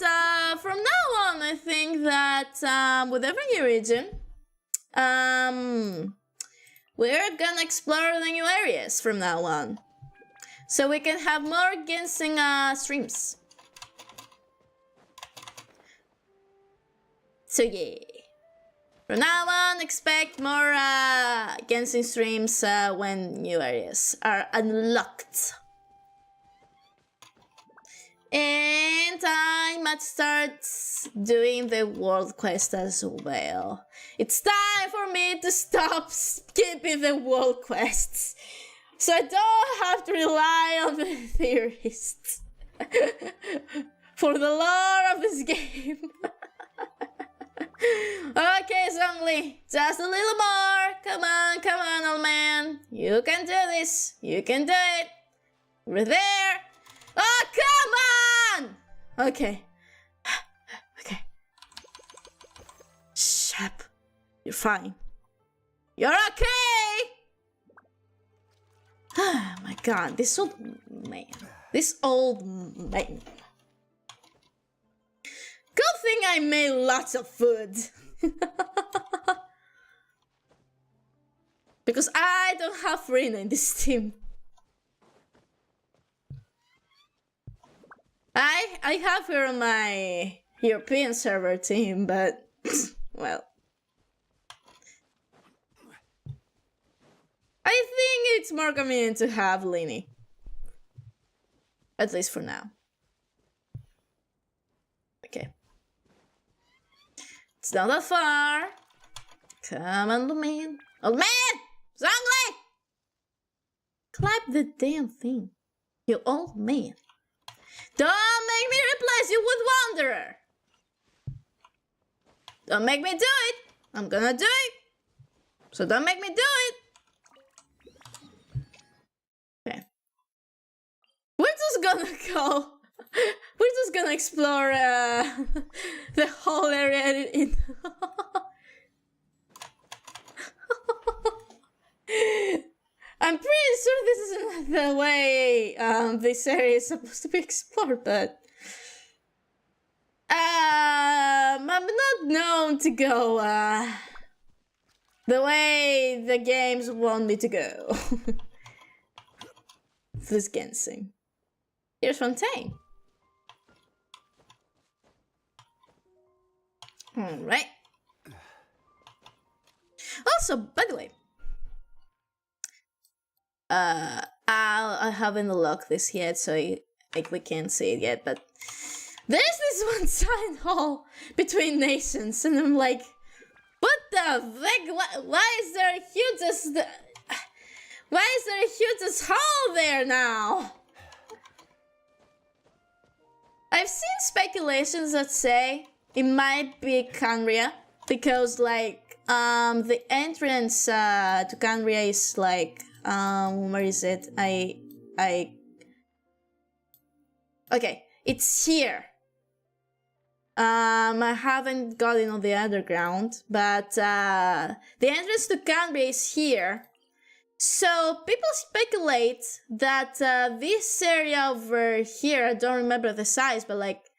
from now on, I think that with every new region, we're gonna explore the new areas from now on, so we can have more Genshin streams. So yeah, from now on, expect more Genshin streams when new areas are unlocked. And I might start doing the world quest as well. It's time for me to stop skipping the world quests, so I don't have to rely on the theorists for the lore of this game. Okay, Zhongli, just a little more. Come on, old man. You can do this. You can do it. We're there. Oh, come on! Okay. Okay. Shut up. You're fine. You're okay! Oh my god, this old man. This old man. Good thing I made lots of food. Because I don't have Rina in this team. I have her on my European server team, but well, I think it's more convenient to have Lini, at least for now. Okay, it's not that far. Come on, old man. Old man! Zhongli! Clap the damn thing, you old man. Don't make me replace you with Wanderer! Don't make me do it! I'm gonna do it! So don't make me do it! Okay. gonna go. We're just gonna explore the whole area in. I'm pretty sure this isn't the way this area is supposed to be explored, but I'm not known to go the way the games want me to go. This Genshin. Here's Fontaine. Alright. Also, by the way, I haven't unlocked this yet, so we can't see it yet, but there's this one sign hall between nations, and I'm like, what the heck? Why is there a hugest hole there now? I've seen speculations that say it might be Canria, because like the entrance to Canria is like where is it? Okay, it's here. I haven't gotten on the underground, but the entrance to Canria is here. So people speculate that this area over here, I don't remember the size, but like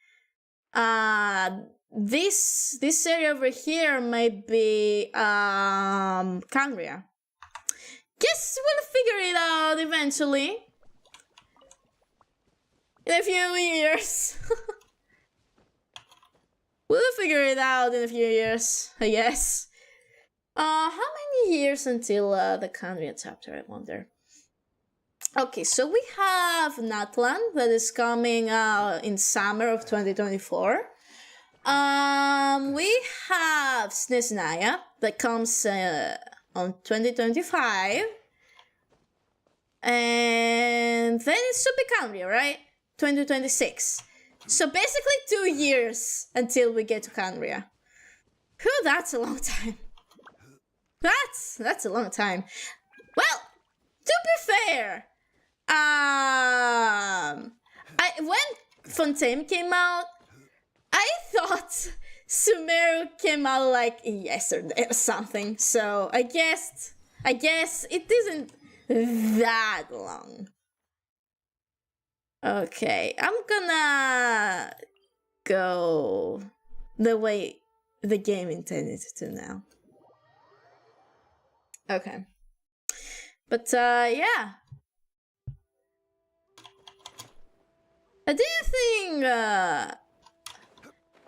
this area over here might be Canria. Guess we'll figure it out eventually. In a few years. We'll figure it out in a few years, I guess. How many years until the Canria chapter, I wonder? Okay, so we have Natlan that is coming in summer of 2024. We have Snesnaya that comes on 2025. And then it's Canria, right? 2026. So basically 2 years until we get to Canria. Whew, that's a long time. That's a long time. Well, to be fair, when Fontaine came out, I thought Sumeru came out like yesterday or something. So I guess it isn't that long. Okay, I'm gonna go the way the game intended to now. Okay. But yeah. I didn't think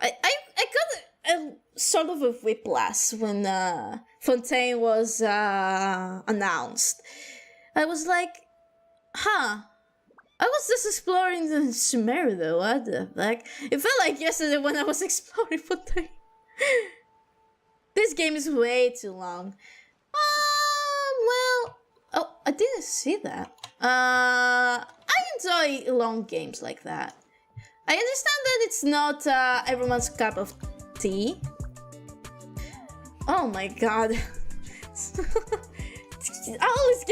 I got a sort of a whiplash when Fontaine was announced. I was like, huh. I was just exploring the Sumeru though, what the heck? It felt like yesterday when I was exploring Fontaine. This game is way too long. Well, oh, I didn't see that. I enjoy long games like that. I understand that it's not everyone's cup of tea. Oh my god. I always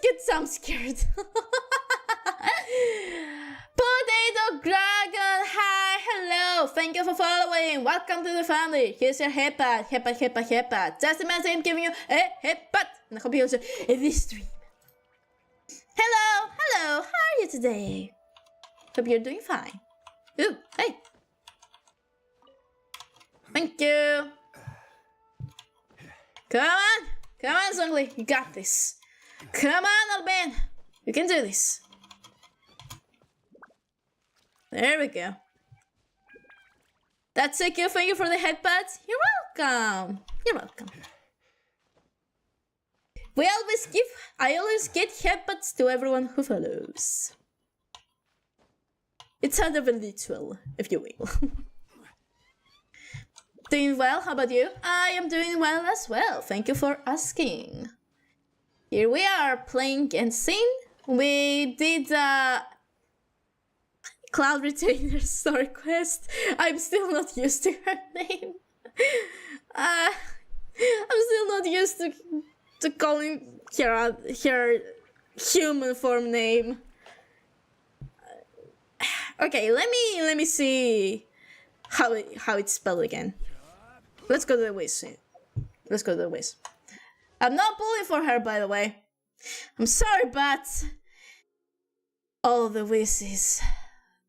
get some scared. Potato Dragon, hi, hello, thank you for following, welcome to the family, here's your headbutt, headbutt. Just imagine giving you a headbutt, and I hope you also this stream. Hello, how are you today? Hope you're doing fine. Ooh, hey. Thank you. Come on, Zhongli, you got this. Come on, old man, you can do this. There we go. That's it, thank you for the headbutt. You're welcome. You're welcome. I always get headbutts to everyone who follows. It's kind of a ritual, if you will. Doing well, how about you? I am doing well as well, thank you for asking. Here we are playing Genshin. We did Cloud Retainer's story quest. I'm still not used to her name. I'm still not used to calling her human form name. Okay, let me see how it's spelled again. Let's go to the whiz. Let's go to the whiz. I'm not pulling for her, by the way. I'm sorry, but all the wishes,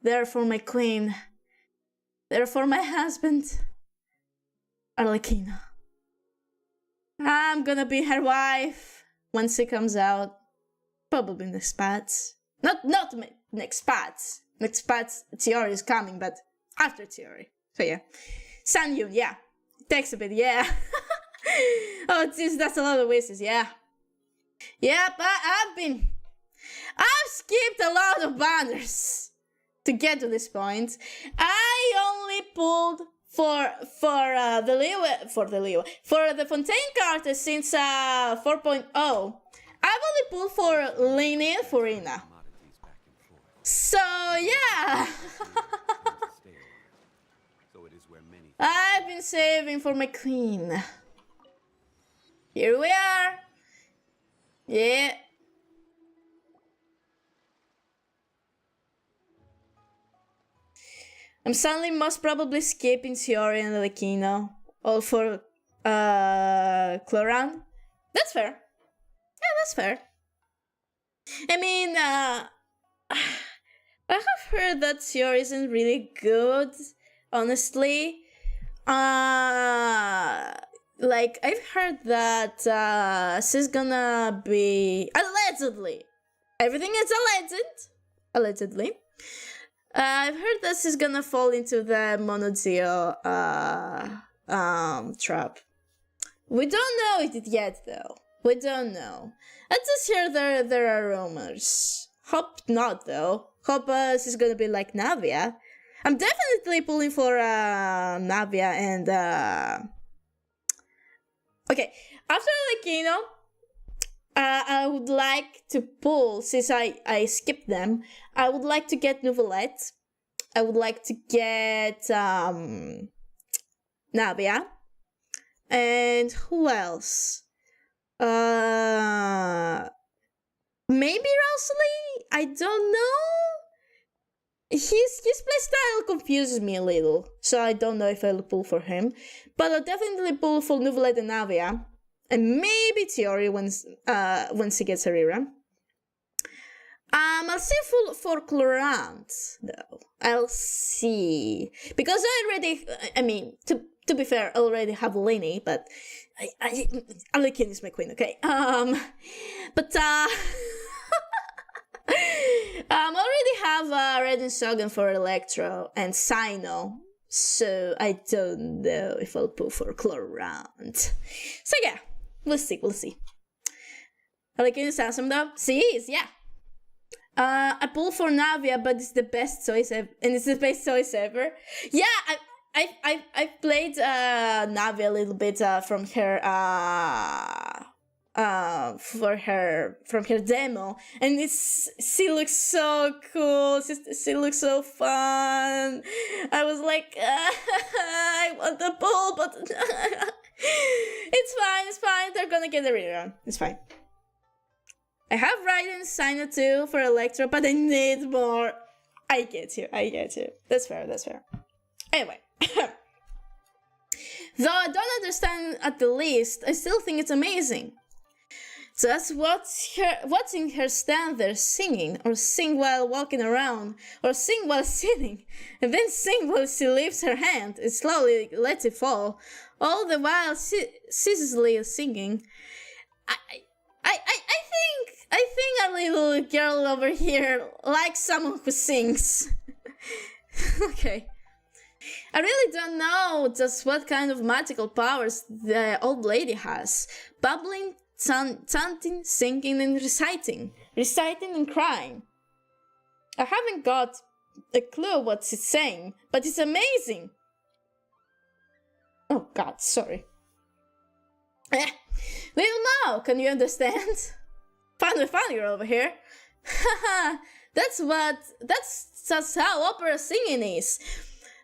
they're for my queen. They're for my husband, Arlecchino. I'm gonna be her wife once she comes out. Probably next Pats. Not next Pats. Next Pats theory is coming, but after theory. So yeah. xianyun, yeah. It takes a bit, yeah. Oh, geez, that's a lot of wishes, yeah. Yep, I've skipped a lot of banners to get to this point. I only pulled for the Fontaine card since 4.0. I've only pulled for Lini and Furina. So yeah. I've been saving for my queen. Here we are. Yeah. I'm suddenly most probably skipping Shiori and Arlecchino. All for Cloran. That's fair. Yeah, that's fair. I mean, I have heard that Shiori isn't really good, honestly. Like, I've heard that she's gonna be allegedly. Everything is allegedly. I've heard that she's gonna fall into the Monozio trap. We don't know it yet, though. We don't know. I just hear there are rumors. Hope not, though. Hope she's gonna be like Navia. I'm definitely pulling for Navia and okay, after Arlecchino, I would like to pull, since I skipped them, I would like to get Nouvellette. I would like to get Navia. And who else? Maybe Rosalie? I don't know. His playstyle confuses me a little, so I don't know if I'll pull for him. But I'll definitely pull for Nouvellette and Navia. And maybe Theory once he gets her era. I'll see for Clorant, though. I'll see. Because I mean, to be fair, I already have Lenny, but Arlecchino is my queen, okay? But I already have Red and Shogun for Electro and Sino, so I don't know if I'll pull for Clorant. So yeah, we'll see. Arlecchino is awesome though. She is, yeah. I pull for Navia, but it's the best choice ever, and it's the best choice ever. Yeah, I played Navia a little bit from her demo, and she looks so cool. She looks so fun. I was like, I want the pull, but it's fine. They're gonna get a rerun. It's fine. I have Raiden Sino too for Electro, but I need more. I get you. That's fair. Anyway. Though I don't understand at the least, I still think it's amazing. Just watching her stand there singing, or sing while walking around, or sing while sitting, and then sing while she lifts her hand and slowly lets it fall, all the while ceaselessly singing. I think a little girl over here likes someone who sings. Okay. I really don't know just what kind of magical powers the old lady has. Bubbling, chanting, singing, and reciting and crying. I haven't got a clue what she's saying, but it's amazing. Oh God, sorry. Little Mao, can you understand? Fun girl over here. Haha, that's just how opera singing is.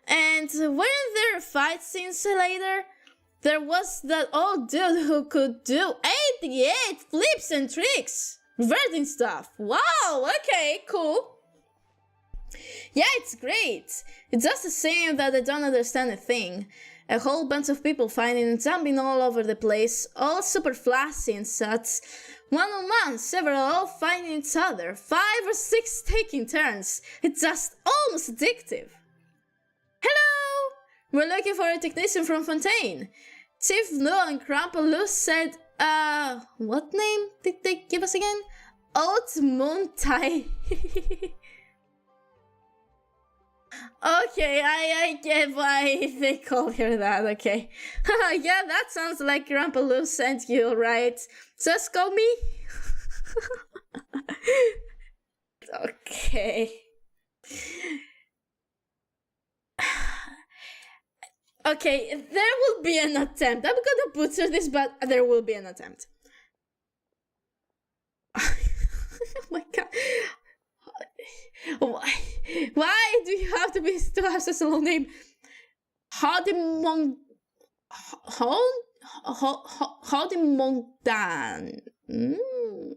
And weren't there fight scenes later? There was that old dude who could do 88 flips and tricks. Reverting stuff. Wow, okay, cool. Yeah, it's great. It's just the same that I don't understand a thing. A whole bunch of people fighting and jumping all over the place, all super flashy and such. One-on-one, several all fighting each other, 5 or 6 taking turns. It's just almost addictive. Hello! We're looking for a technician from Fontaine. Chief Lou and Grandpa Lou said, what name did they give us again? Oat Moon Tai. Okay, I get why they call her that, okay. Yeah, that sounds like Grandpa Lou sent you, right? Just call me? Okay. Okay, there will be an attempt. I'm gonna butcher this, but there will be an attempt. Oh my god. Why do you have to have such a long name? Howdy Mondan.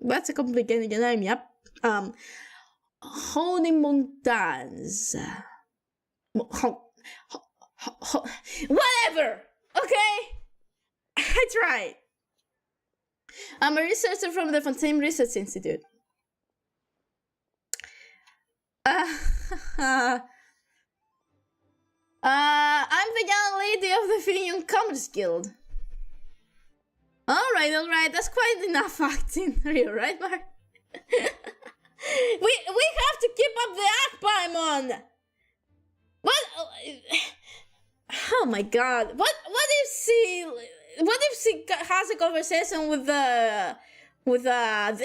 That's a complicated name, yep. Howdy Mondans. Whatever! Okay? I tried. I'm a researcher from the Fontaine Research Institute. I'm the young lady of the xianyun Commerce Guild. Alright, that's quite enough acting. Are you right, Mark? we have to keep up the act, Paimon! What? Oh my god. What if she has a conversation with the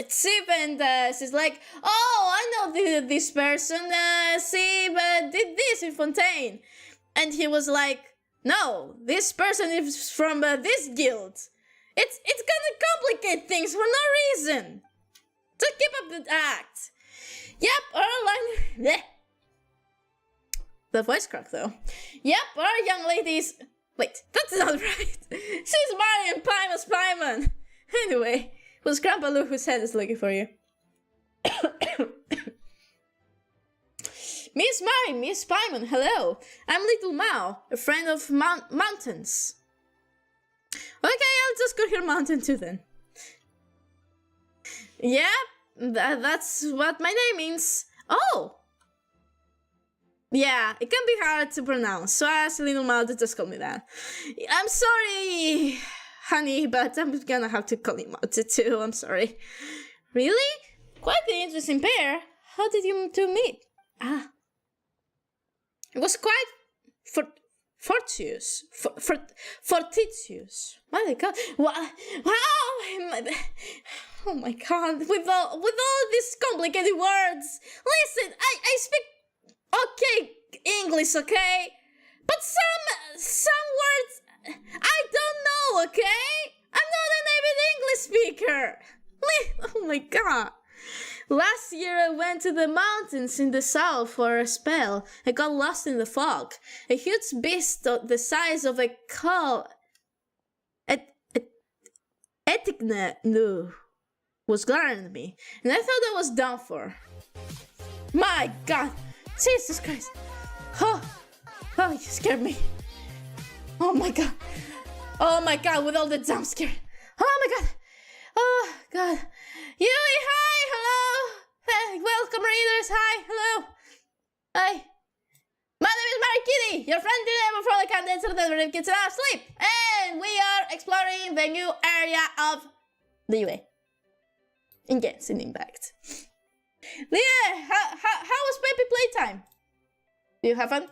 chief and she's like, oh, I know this person, she did this in Fontaine. And he was like, no, this person is from this guild. It's gonna complicate things for no reason. Just keep up the act. Yep, Erlang. The voice crack though. Yep, our young ladies. Wait, that's not right. She's Marion Paimon's Paimon. Anyway. Was Grandpa Lou whose head is looking for you? Miss Mary, Miss Paimon, hello. I'm Little Mao, a friend of mountains. Okay, I'll just go here mountain too then. Yeah, that's what my name means. Oh! Yeah, it can be hard to pronounce, so I asked Little Mao to just call me that. I'm sorry, honey, but I'm gonna have to call him out too, I'm sorry. Really? Quite the interesting pair. How did you two meet? It was quite fortuitous. Fortuitous. My god. Wow. Oh my god. With all these complicated words. Listen, I speak okay English, okay? But some words I don't know, okay? I'm not a native English speaker. Oh my god. Last year I went to the mountains in the south for a spell. I got lost in the fog. A huge beast the size of a cow Etikne was glaring at me, and I thought I was done for. My god. Jesus Christ. Oh, you scared me. Oh my god. Oh my god, with all the jump scare. Oh my god. Oh god. Yui, hi, hello. Hey, welcome readers, hi, hello. Hi. My name is Mary Kitty, your friend today before the candidates of the Red Kids are asleep. And we are exploring the new area of the UA. In Genshin Impact. Yeah, how was baby playtime? Do you have fun?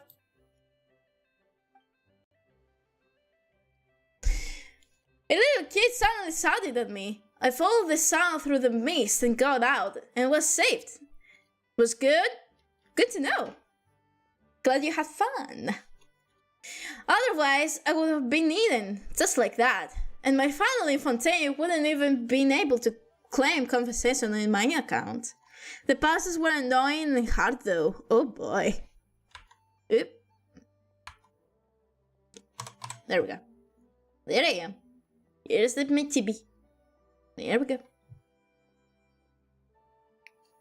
A little kid suddenly shouted at me. I followed the sound through the mist and got out and was saved. Was good? Good to know. Glad you had fun. Otherwise, I would have been eaten, just like that. And my family in Fontaine wouldn't even been able to claim compensation in my account. The passes were annoying and hard though. Oh boy. Oop. There we go. There I am. Here's the my chibi. There we go.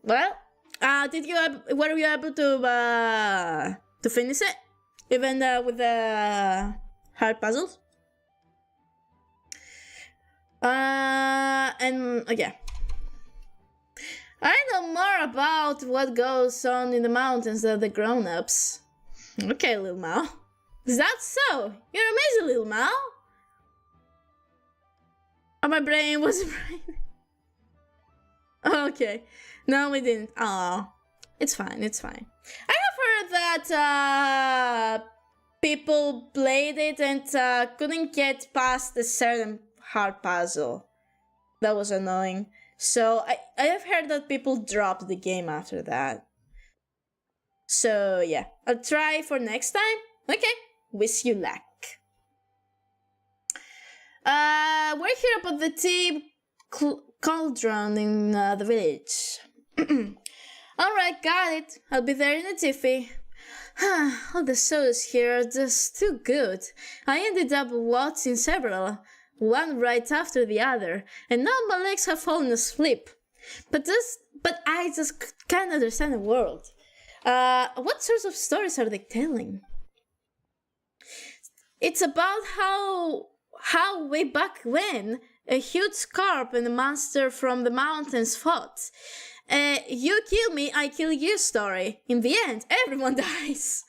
Well, Were you able to finish it? Even with the hard puzzles? Yeah. I know more about what goes on in the mountains than the grown-ups. Okay, Lil Mao. Is that so? You're amazing, Lil Mao. Oh, my brain was brain. Okay. No, we didn't. Oh, it's fine. It's fine. I have heard that people played it and couldn't get past a certain hard puzzle. That was annoying. So I have heard that people dropped the game after that. So yeah, I'll try for next time. Okay, wish you luck. We're here about the tea cauldron in the village. Alright, got it. I'll be there in a jiffy. All the sodas here are just too good. I ended up watching several, one right after the other, and now my legs have fallen asleep. But I just can't understand the world. What sorts of stories are they telling? It's about how way back when a huge carp and a monster from the mountains fought. You kill me, I kill you story. In the end, everyone dies.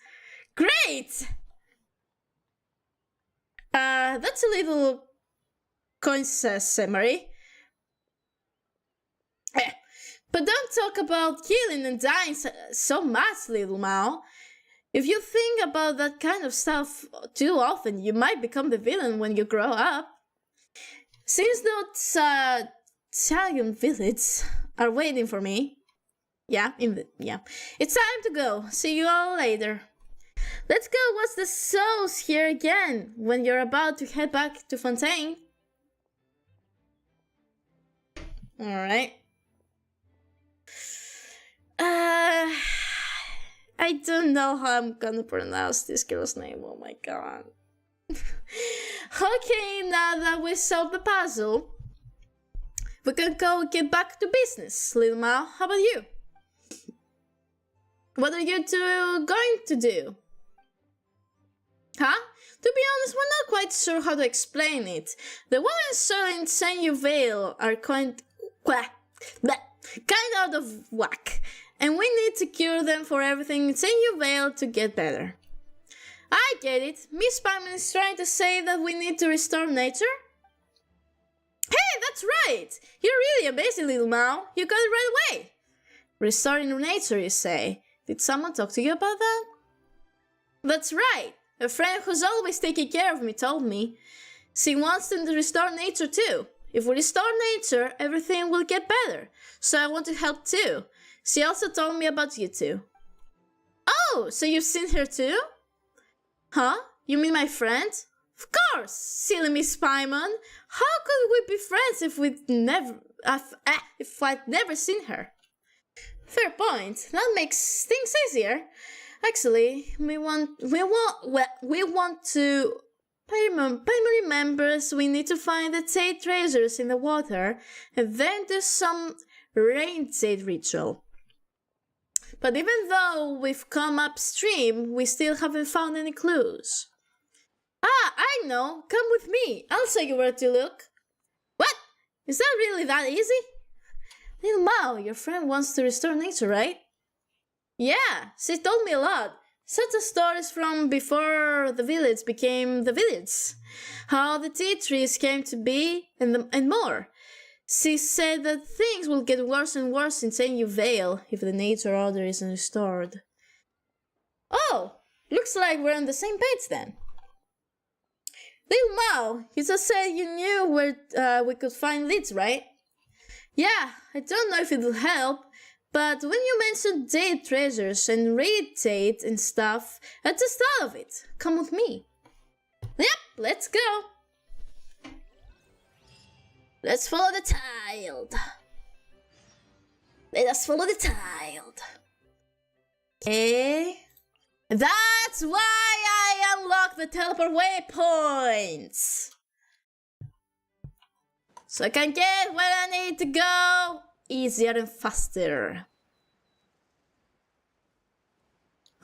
Great! That's a little coincidence summary. But don't talk about killing and dying so much, little Mao. If you think about that kind of stuff too often, you might become the villain when you grow up. Since those xianyun village are waiting for me. Yeah. It's time to go. See you all later. Let's go watch the shows here again when you're about to head back to Fontaine. Alright. I don't know how I'm gonna pronounce this girl's name. Oh my god. Okay, now that we solved the puzzle, we can go get back to business. Little Mao, how about you? What are you two going to do? Huh? To be honest, we're not quite sure how to explain it. The one I saw in Xianyun Vale are kind out of whack, and we need to cure them for everything in Xianyun Vale to get better. I get it. Miss Paimon is trying to say that we need to restore nature? Hey, that's right! You're really amazing, little Mao. You got it right away. Restoring nature, you say? Did someone talk to you about that? That's right. A friend who's always taking care of me told me. She wants them to restore nature too. If we restore nature, everything will get better. So I want to help too. She also told me about you two. Oh, so you've seen her too? Huh? You mean my friend? Of course, silly Miss Paimon. How could we be friends if I'd never seen her? Fair point. That makes things easier. Actually, we want to. Paimon remembers we need to find the jade treasures in the water and then do some rain jade ritual. But even though we've come upstream, we still haven't found any clues. Ah, I know. Come with me. I'll show you where to look. What? Is that really that easy? Little Mao, your friend wants to restore nature, right? Yeah, she told me a lot. Such as stories from before the village became the village. How the tea trees came to be, and more. She said that things will get worse and worse in Xianyun Vale if the nature order isn't restored. Oh, looks like we're on the same page then. Little Mao, you just said you knew where we could find leads, right? Yeah, I don't know if it'll help, but when you mentioned jade treasures and raid jade and stuff, I just thought of it. Come with me. Yep, let's go. Let's follow the child. Let us follow the child. Okay. That's why I unlocked the teleport waypoints. So I can get where I need to go easier and faster.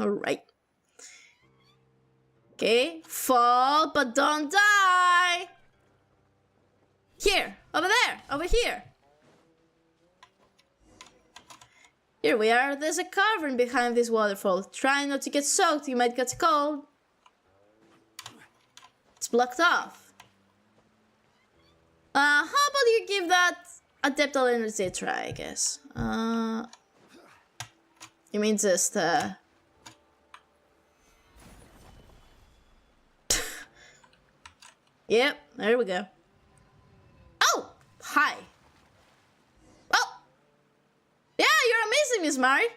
Alright. Okay, fall, but don't die! Here, over there, over here. Here we are. There's a cavern behind this waterfall. Try not to get soaked, you might get cold. It's blocked off. How about you give that adeptal energy a try, I guess. You mean just, Yep, there we go. Oh! Hi. Oh! Yeah, you're amazing, Miss Mari.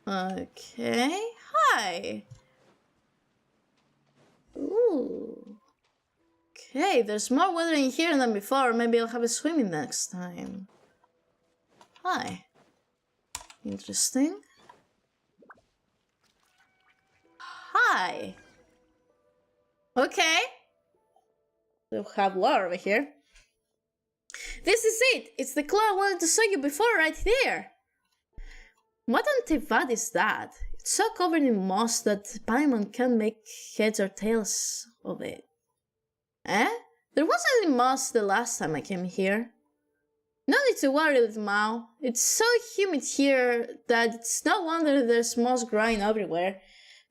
Okay. Hi. Ooh. Okay, there's more water in here than before. Maybe I'll have a swimming next time. Hi. Interesting. Hi. Okay. We'll have water over here. This is it. It's the claw I wanted to show you before, right there. What antivad is that? It's so covered in moss that Paimon can't make heads or tails of it. Eh? There wasn't any moss the last time I came here. No need to worry, little Mao. It's so humid here that it's no wonder there's moss growing everywhere.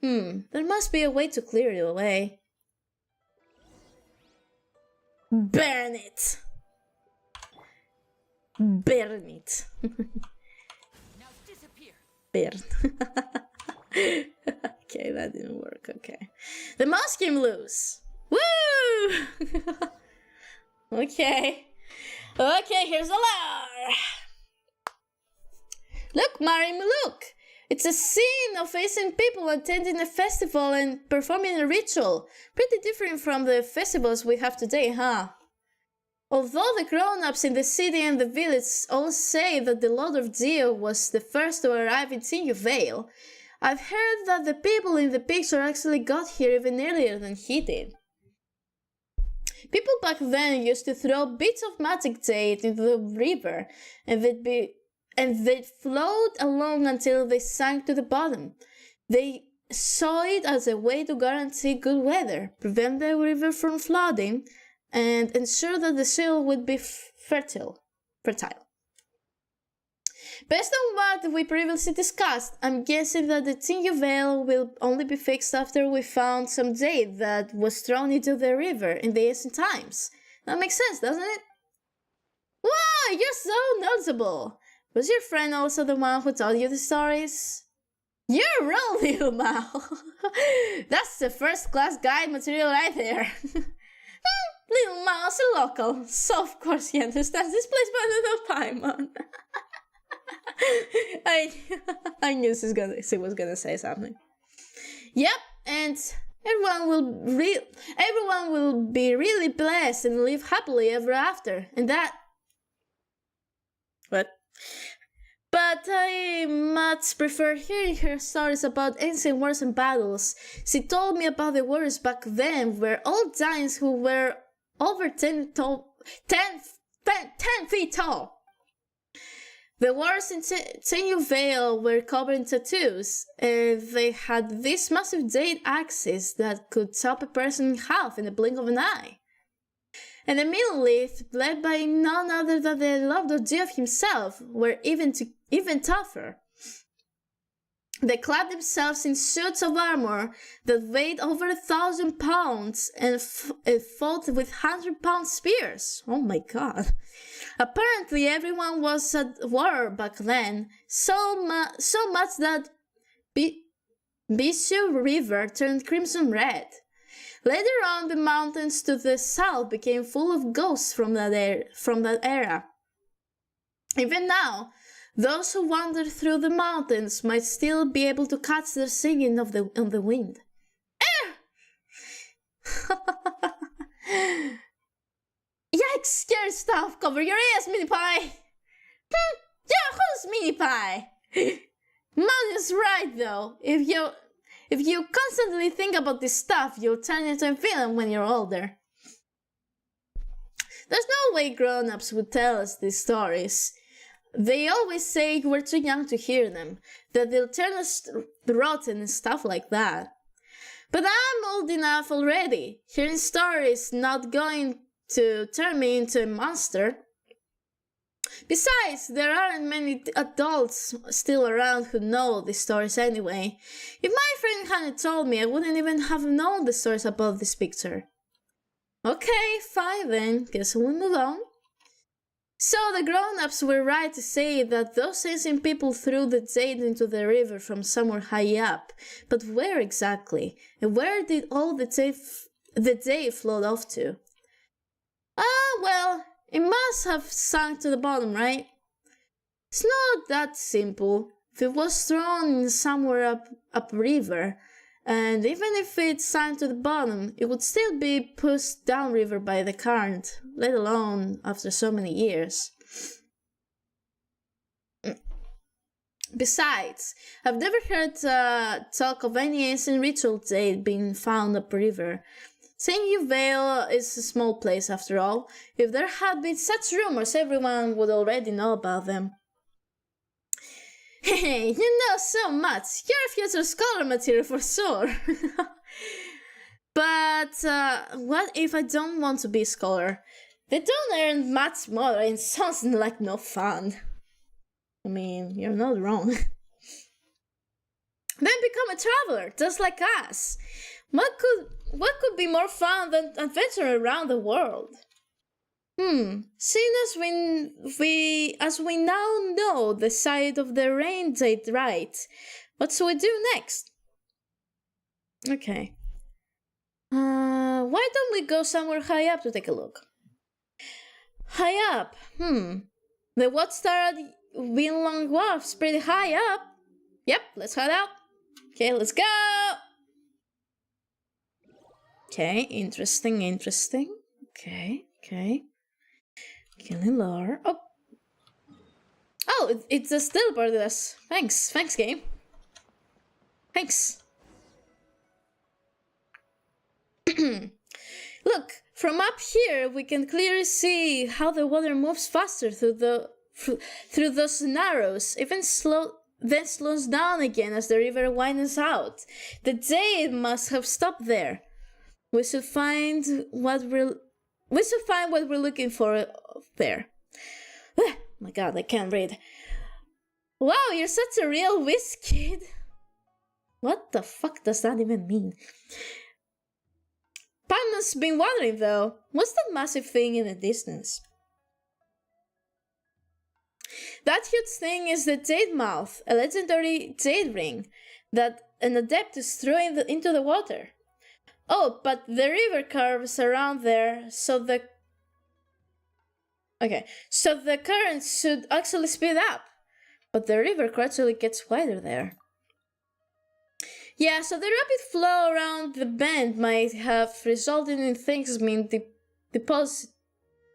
There must be a way to clear it away. Burn it! Burn it. Now disappear. Burn. Okay, that didn't work. Okay. The mouse came loose. Woo! Okay. Okay, here's a lure. Look, Marim, look! It's a scene of facing people attending a festival and performing a ritual. Pretty different from the festivals we have today, huh? Although the grown-ups in the city and the village all say that the Lord of Dio was the first to arrive in Xinyu Vale, I've heard that the people in the picture actually got here even earlier than he did. People back then used to throw bits of magic jade into the river, and they'd float along until they sank to the bottom. They saw it as a way to guarantee good weather, prevent the river from flooding, and ensure that the soil would be fertile. Based on what we previously discussed, I'm guessing that the Xinyu Vale will only be fixed after we found some jade that was thrown into the river in the ancient times. That makes sense, doesn't it? Wow, you're so knowledgeable! Was your friend also the one who told you the stories? You're wrong, little Mao! That's the first-class guide material right there. Little Mao's a local, so of course he understands this place better than Paimon. I knew she was gonna say something. Yep, and everyone will be really blessed and live happily ever after. And that... What? But I much prefer hearing her stories about ancient wars and battles. She told me about the wars back then, where old giants who were over 10 feet tall. The wars in Xinyu Vale were covered in tattoos, and they had these massive jade axes that could chop a person in half in the blink of an eye. And the Middle East, led by none other than the Lord of Geoff himself, were even tougher. They clad themselves in suits of armor that weighed over 1,000 pounds and fought with 100-pound spears. Oh my god. Apparently everyone was at war back then, so much that Bishu River turned crimson red. Later on, the mountains to the south became full of ghosts from that era. Even now, those who wander through the mountains might still be able to catch their singing on the wind. Yikes, scary stuff! Cover your ears, Mini Pie! Yeah, who's Mini Pie? Mom is right though. If you constantly think about this stuff, you'll turn into a villain when you're older. There's no way grown-ups would tell us these stories. they always say we're too young to hear them, that they'll turn us rotten and stuff like that. But I'm old enough already. Hearing stories not going to turn me into a monster. Besides, there aren't many adults still around who know these stories anyway. If my friend hadn't told me, I wouldn't even have known the stories about this picture. Okay, fine then, guess we'll move on. So the grown-ups were right to say that those ancient people threw the jade into the river from somewhere high up. But where exactly? And where did all the jade float off to? Well, it must have sunk to the bottom, right? It's not that simple. If it was thrown somewhere upriver, and even if it sank to the bottom, it would still be pushed downriver by the current, let alone after so many years. Besides, I've never heard talk of any ancient ritual jade being found upriver. Xianyun Vale is a small place after all. If there had been such rumors, everyone would already know about them. Hey, you know so much. You're a future scholar material for sure. But what if I don't want to be a scholar? They don't earn much more and sounds like no fun. I mean, you're not wrong. Then become a traveler, just like us. What could be more fun than adventuring around the world? Seeing as we now know the side of the rain jade right, what should we do next? Okay. Why don't we go somewhere high up to take a look? High up? The watchtower at Winlong Wharf's pretty high up. Yep, let's head out. Okay, let's go! Okay, interesting. Okay. Killing lore. Oh, it just teleported us. Thanks, game. Thanks. Look, from up here we can clearly see how the water moves faster through those narrows, then slows down again as the river widens out. The jade must have stopped there. We should find what we're looking for there. Oh my god, I can't read. Wow, you're such a real whiz kid. What the fuck does that even mean? Paimon's been wondering though, what's that massive thing in the distance? That huge thing is the Jade Mouth, a legendary jade ring that an Adeptus threw into the water. Oh, but the river curves around there, so the current should actually speed up. But the river gradually gets wider there. Yeah, so the rapid flow around the bend might have resulted in things being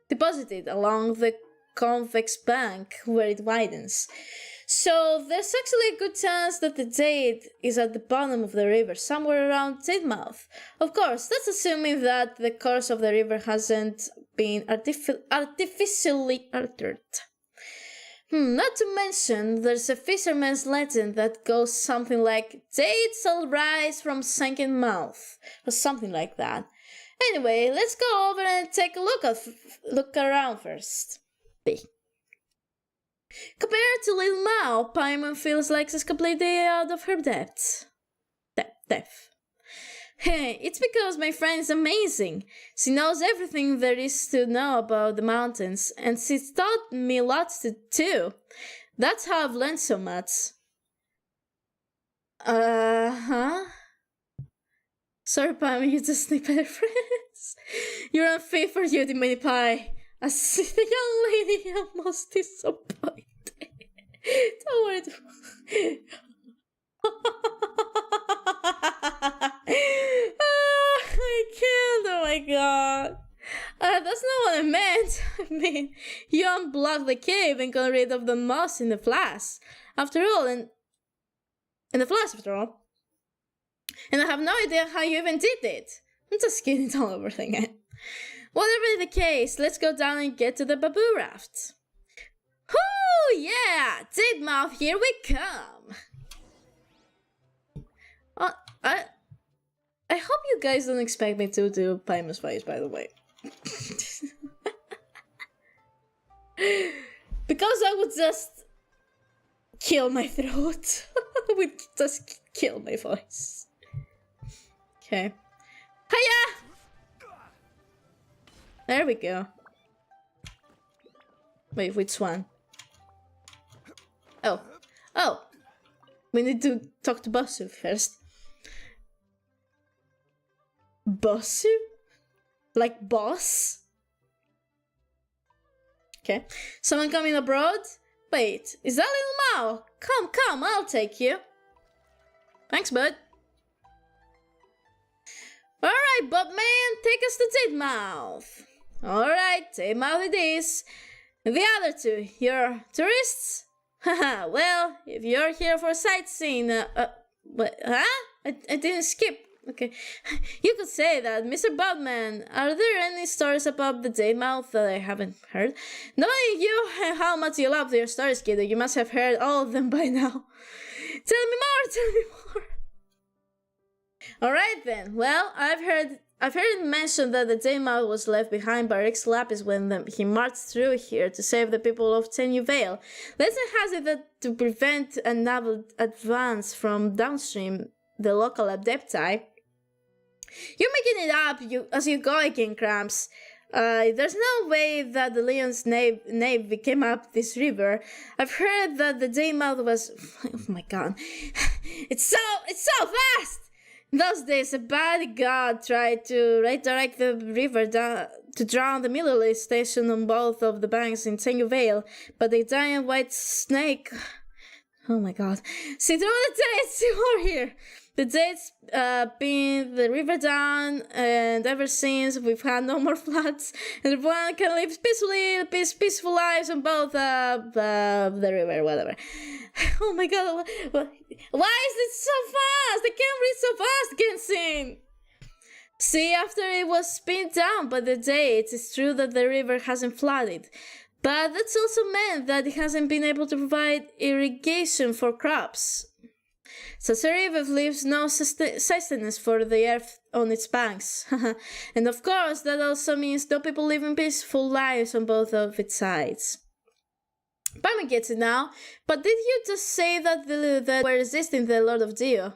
deposited along the convex bank where it widens. So there's actually a good chance that the jade is at the bottom of the river, somewhere around Jade Mouth. Of course, that's assuming that the course of the river hasn't been artificially altered. Not to mention, there's a fisherman's legend that goes something like, jade shall rise from sunken mouth, or something like that. Anyway, let's go over and take a look around first. Compared to Little Mao, Paimon feels like she's completely out of her depth. Hey, it's because my friend is amazing. She knows everything there is to know about the mountains, and she's taught me lots too. That's how I've learned so much. Sorry, Paimon, you just need better friends. You're unfit for you, the mini pie. I see the young lady almost disappointed. Don't worry. I can't, oh my god. That's not what I meant. I mean, you unblocked the cave and got rid of the moss in the flash. After all, and I have no idea how you even did it. I'm just kidding, don't overthink it. Whatever the case, let's go down and get to the bamboo raft. Whoo! Oh yeah! Titmouth, here we come! I hope you guys don't expect me to do Paimon's face, by the way. Because I would just kill my throat. I would just kill my voice. Okay. Hiya! There we go. Wait, which one? Oh. Oh! We need to talk to Bossu first. Bossu? Like boss? Okay. Someone coming abroad? Wait, is that little Mao? Come, I'll take you. Thanks, bud. Alright, Bobman, take us to Titmouth. Alright, Titmouth it is. The other two, you're tourists? Haha, well, if you're here for sightseeing, what, huh? I didn't skip. Okay, you could say that, Mr. Bobman. Are there any stories about the Titmouth that I haven't heard? Knowing you how much you love your stories, kiddo, you must have heard all of them by now. Tell me more. Alright then, well, I've heard it mentioned that the Titmouth was left behind by Rex Lapis when he marched through here to save the people of Tenyu Vale. Legend has it that to prevent a naval advance from downstream, the local Adepti. You're making it up as you go again, Cramps. There's no way that the Leon's navy came up this river. I've heard that the Titmouth was... Oh my god. It's so fast! In those days, a bad god tried to redirect the river to drown the military station on both of the banks in Tenyu Vale, but the giant white snake... Oh my god. See through the dates over here! The dates been the river down, and ever since we've had no more floods, and everyone can live peaceful lives on both the river, whatever. Oh my god, why is it so fast? I can't read so fast, Genshin! See, after it was spinned down by the dates, it's true that the river hasn't flooded. But that's also meant that it hasn't been able to provide irrigation for crops. Such a river leaves no sustenance for the earth on its banks. And of course, that also means no people living peaceful lives on both of its sides. Paimon gets it now, but did you just say that that we're resisting the Lord of Dio?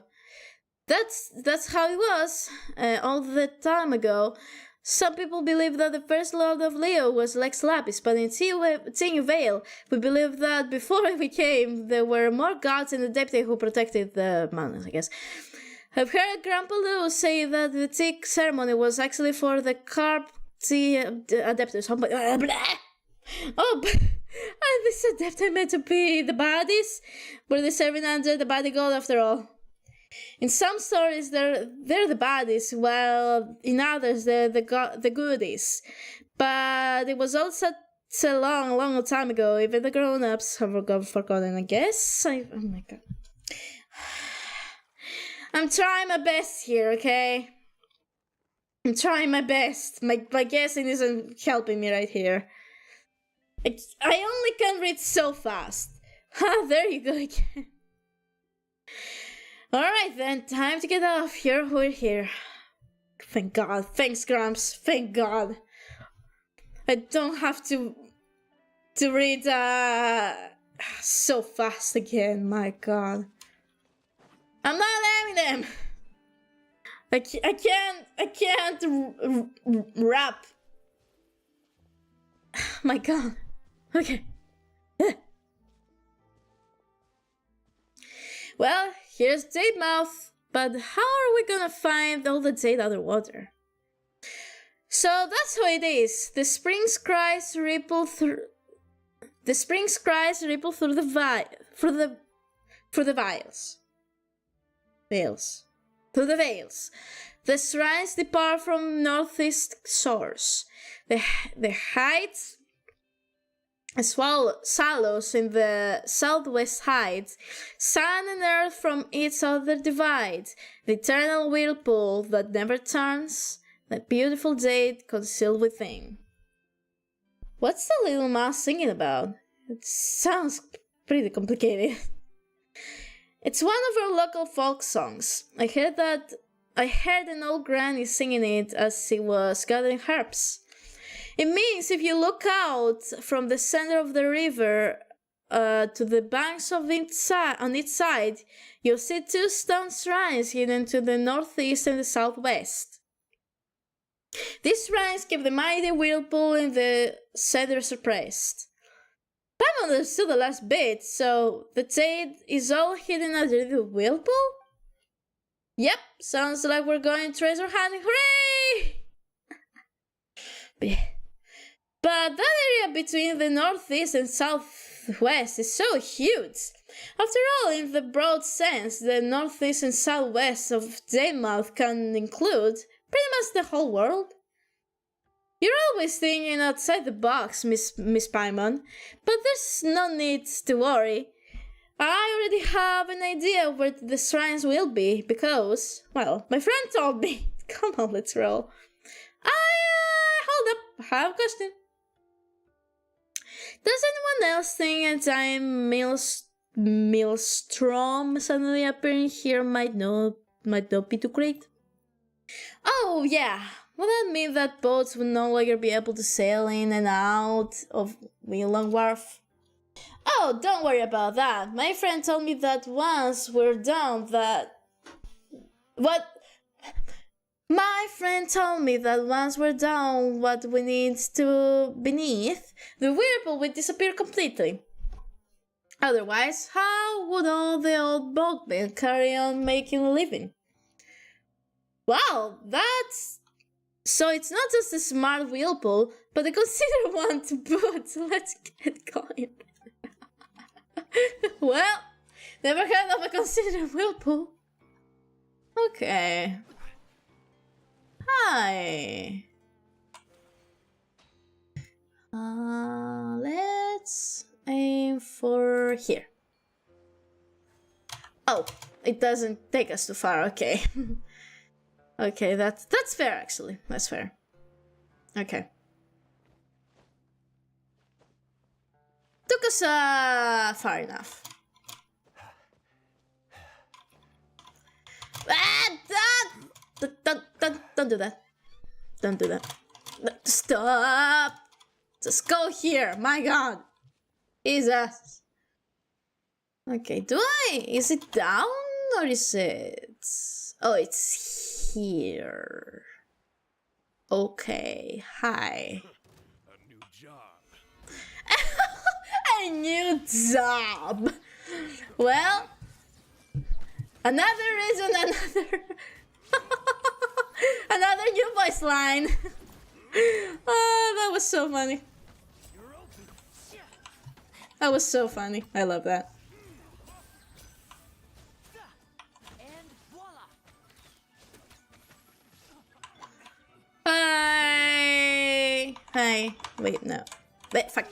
That's how it was all the time ago. Some people believe that the first Lord of Leo was Lex Lapis, but in Tenyu Vale, we believe that before he came, there were more gods in the Adepti who protected the mountains, I guess. I've heard Grandpa Lou say that the Tick ceremony was actually for the Carp Adeptus. Oh, but this Adepti meant to be the bodies? Were they serving under the body god after all? In some stories, they're the baddies, while in others, they're the goodies. But it was all such a long time ago. Even the grown-ups have forgotten, I guess. Oh my god. I'm trying my best here, okay? I'm trying my best. My guessing isn't helping me right here. I only can read so fast. There you go again. Alright then, time to get off. We're here. Thank God. Thanks, Gramps. Thank God. I don't have to read so fast again. My God. I'm not having them. I can't rap. My God. Okay. Well, here's Titmouth, but how are we gonna find all the jade underwater? So that's how it is. The spring's cries ripple through the veils. The shrines depart from northeast shores. The heights swallows in the southwest heights, sun and earth from each other divide, the eternal whirlpool that never turns, the beautiful jade concealed within. What's the little mouse singing about? It sounds pretty complicated. It's one of our local folk songs. I heard an old granny singing it as she was gathering herbs. It means if you look out from the center of the river to the banks on its side, you'll see two stone shrines hidden to the northeast and the southwest. These shrines keep the mighty whirlpool in the center suppressed. Paimon understood the last bit, so the jade is all hidden under the whirlpool? Yep, sounds like we're going treasure hunting, hooray! But that area between the northeast and southwest is so huge. After all, in the broad sense, the northeast and southwest of Jademouth can include pretty much the whole world. You're always thinking outside the box, Miss Paimon, but there's no need to worry. I already have an idea where the shrines will be, because, well, my friend told me. Come on, let's roll. Hold up, I have a question. Does anyone else think a giant maelstrom suddenly appearing here might not be too great? Oh, yeah. Would that mean that boats would no longer be able to sail in and out of Wheelong Wharf? Oh, don't worry about that. My friend told me that once we're down what we need to beneath, the whirlpool will disappear completely. Otherwise, how would all the old boatmen carry on making a living? Wow, so it's not just a smart whirlpool, but a considered one to boot. Let's get going. Well, never heard of a considered whirlpool. Okay. Hi. Let's aim for here. Oh, it doesn't take us too far. Okay. Okay, that's fair actually. That's fair. Okay. Took us far enough. Don't do that. Don't do that. Stop. Just go here. My God. Jesus. Okay, is it down or is it? Oh, it's here. Okay, hi. A new job. A new job. Well, another reason, another new voice line. Oh, that was so funny. That was so funny. I love that. Hi. Hi. Wait, no. Wait, fuck.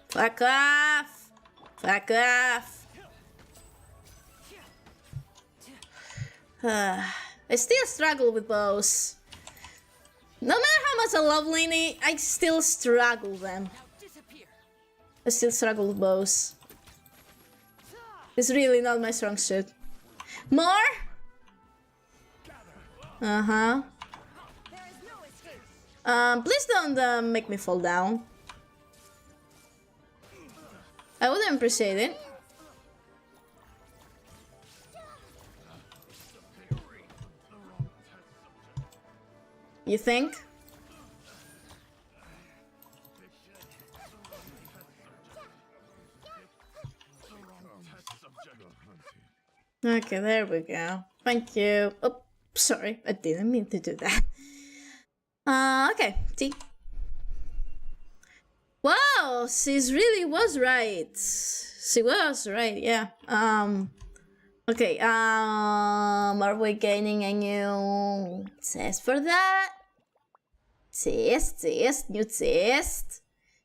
Fuck off. Fuck off. I still struggle with bows. No matter how much I love Lini, I still struggle them. I still struggle with bows. It's really not my strong suit. More? Uh-huh. Please don't make me fall down. I wouldn't appreciate it. You think? Okay, there we go. Thank you. Oh, sorry, I didn't mean to do that. Okay, T. Wow, she really was right. She was right, yeah. Okay, are we gaining a new test for that? Test, new test.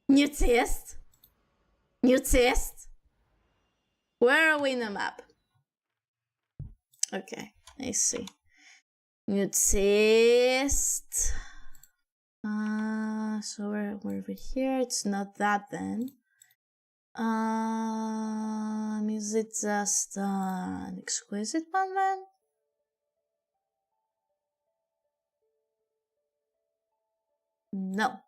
New test. New test. Where are we in the map? Okay, I see. New test. So we're over here. It's not that then. Is it just an exquisite one then? No.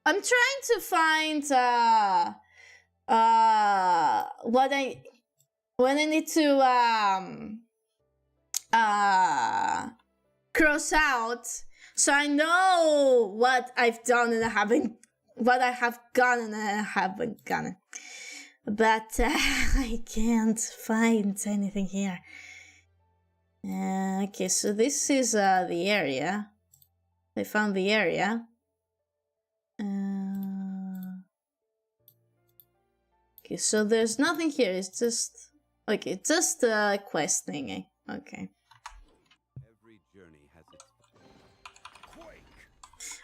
I'm trying to find what I need to cross out, so I know what I've done and I haven't, what I have gone and I haven't gone. But I can't find anything here. Okay, so this is the area. I found the area. Okay, so there's nothing here. It's just okay. Just a quest thingy. Okay. Every journey has its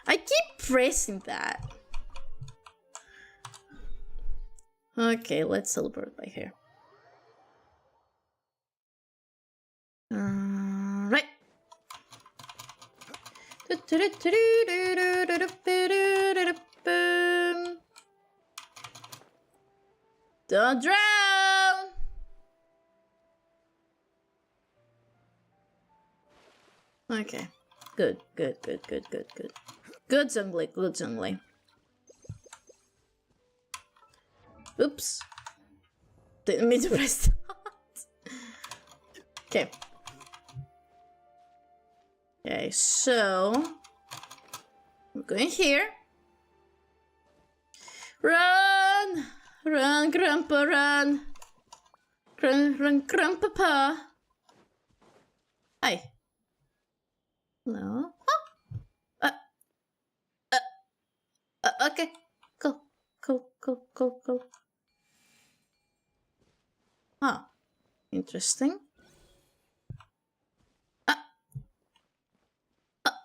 I keep pressing that. Okay, let's celebrate by here. Right. Don't drown! Okay. Good. Good Zungli, good Zungli. Oops. Didn't mean to press that. Okay. Okay, so I'm going here. Run! Run, Grandpa, run! Run, Grandpapa! Hi. No. Okay. Go. Huh. Interesting.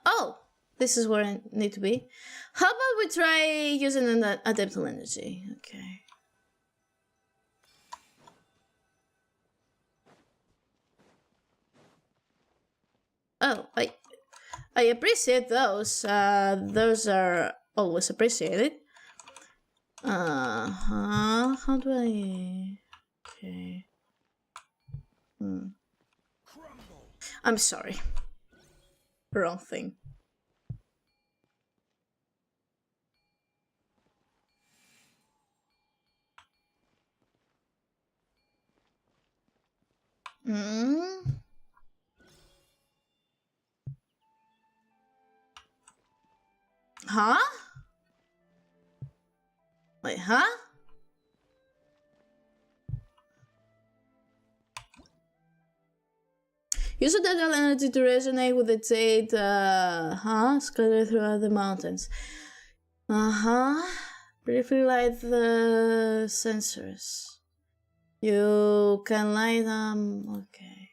Oh! This is where I need to be. How about we try using an adaptable energy? Okay. Oh, I appreciate those. Those are always appreciated. How do I? Okay. I'm sorry. Wrong thing. Huh? Wait, huh? Use the digital energy to resonate with its aid, scattered throughout the mountains. Briefly light the sensors. You can light them. Okay.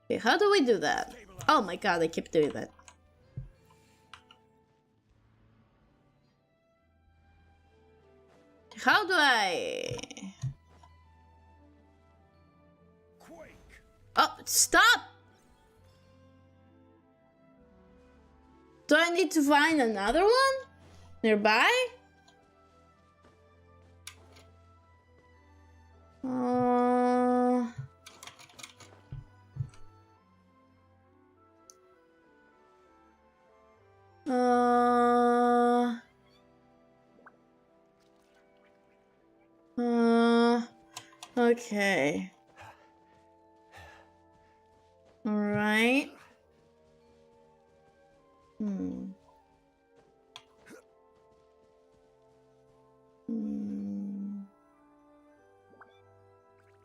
Okay, how do we do that? Oh my god, I keep doing that. How do I? Oh, stop! Do I need to find another one nearby? Okay. All right.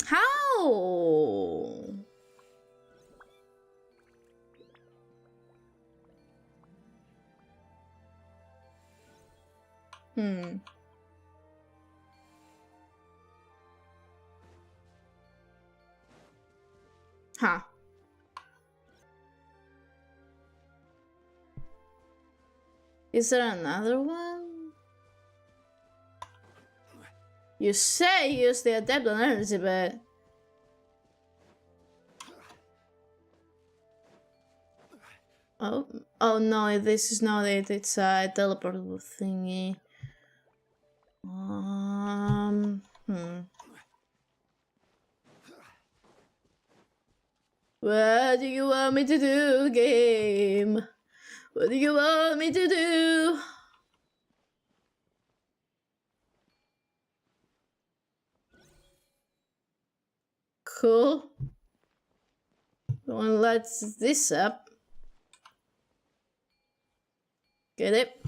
How? Huh. Is there another one? You say use the adaptable energy, but Oh no, this is not it. It's a teleportable thingy. What do you want me to do, game? What do you want me to do? Cool. One lights this up. Get it?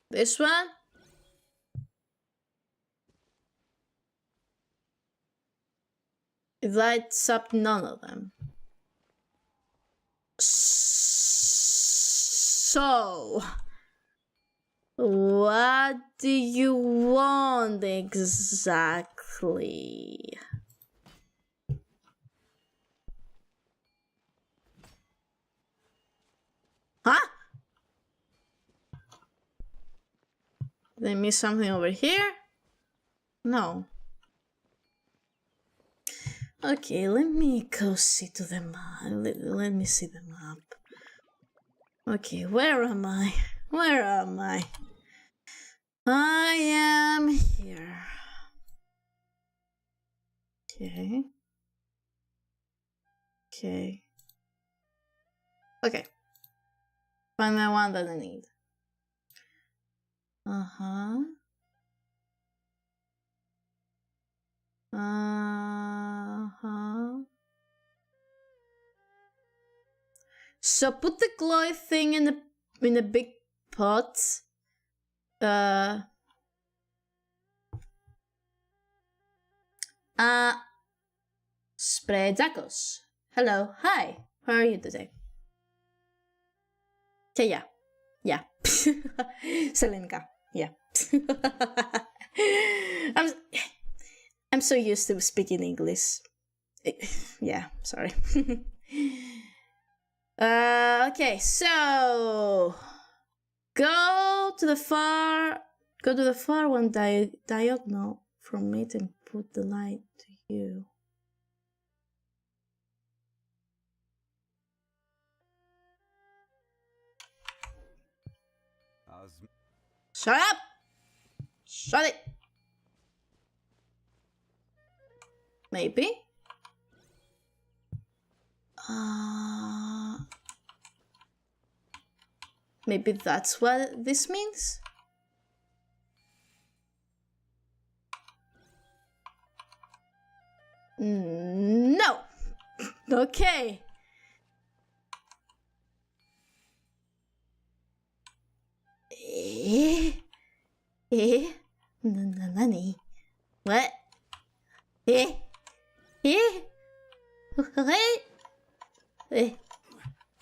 This one? It lights up none of them. So, what do you want exactly? Huh? Did I miss something over here? No. Okay, let me go see to the map. Let me see the map. Okay, where am I? Where am I? I am here. Okay. Okay. Okay. Find the one that I need. Uh-huh. Uh-huh. So put the glow thing in the big pot. Spreadzakos. Hello. Hi. How are you today? Yeah. Yeah. Selenka. Yeah. I'm so used to speaking English. Yeah, sorry. Okay, so go to the far one diagonal from it and put the light to you. Shut up! Shut it! Maybe? Maybe that's what this means? No! Okay. Nani? What?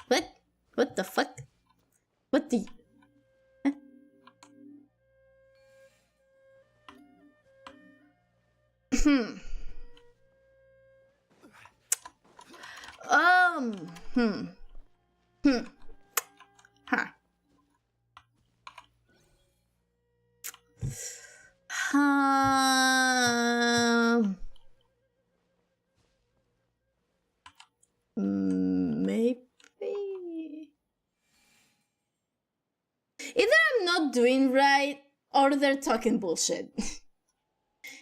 What? What the fuck? What the... Maybe... Either I'm not doing right or they're talking bullshit.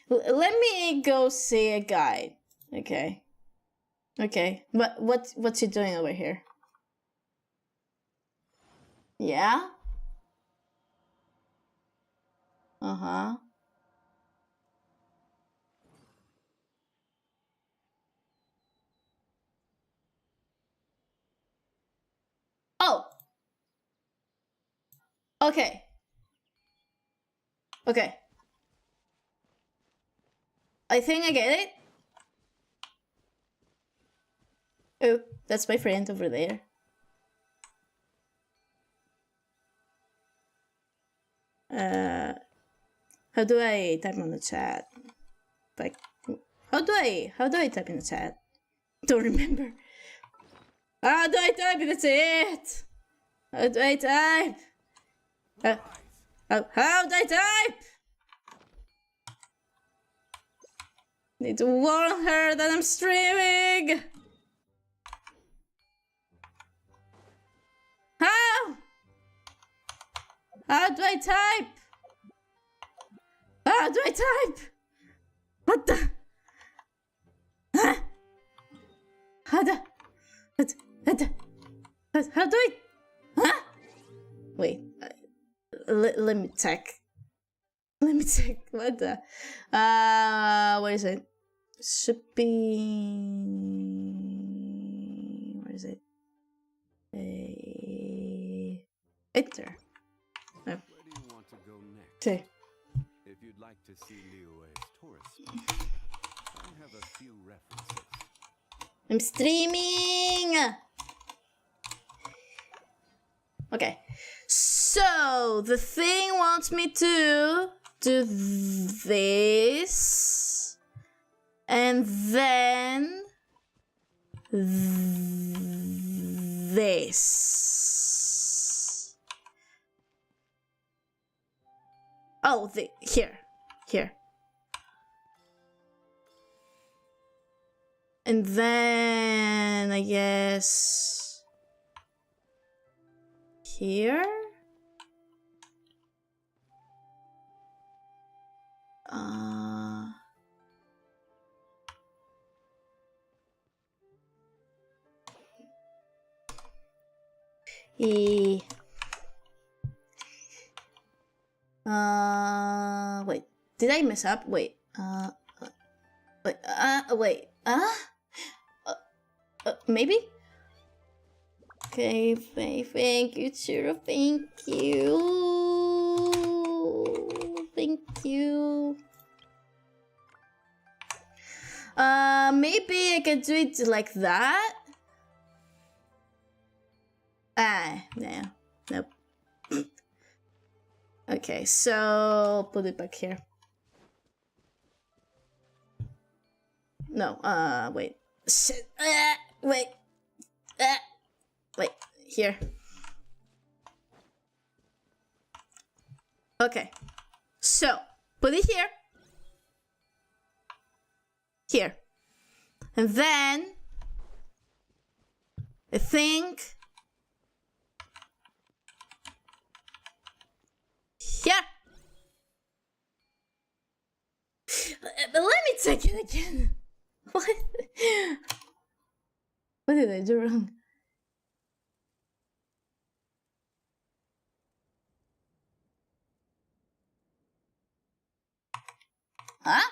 Let me go see a guide. Okay. Okay. What's he doing over here? Yeah? Uh-huh. Oh! Okay. Okay. I think I get it. Oh, that's my friend over there. How do I type on the chat? Like, how do I type in the chat? Don't remember. How do I type? That's it. How do I type? How do I type? Need to warn her that I'm streaming. do I type? How do I type? What the? Huh? How do I? Huh? Wait. Let me check. Let me check. What the? What is it? Should be. Where is it? Enter. Oh. Where do you want to go next? Okay. If you'd like to see Liyue's tourist spot, I have a few references. I'm streaming. Okay. So the thing wants me to do this, and then this. Oh, here. And then I guess here. Wait, did I mess up? Wait, maybe? Okay, thank you, Chiro, thank you. Thank you. Maybe I can do it like that. No, nope. Okay, so put it back here. No, wait. Shit. Wait. Wait, here. Okay. So, put it here. Here. And then I think here. Let me check it again. What? What did I do wrong? Huh?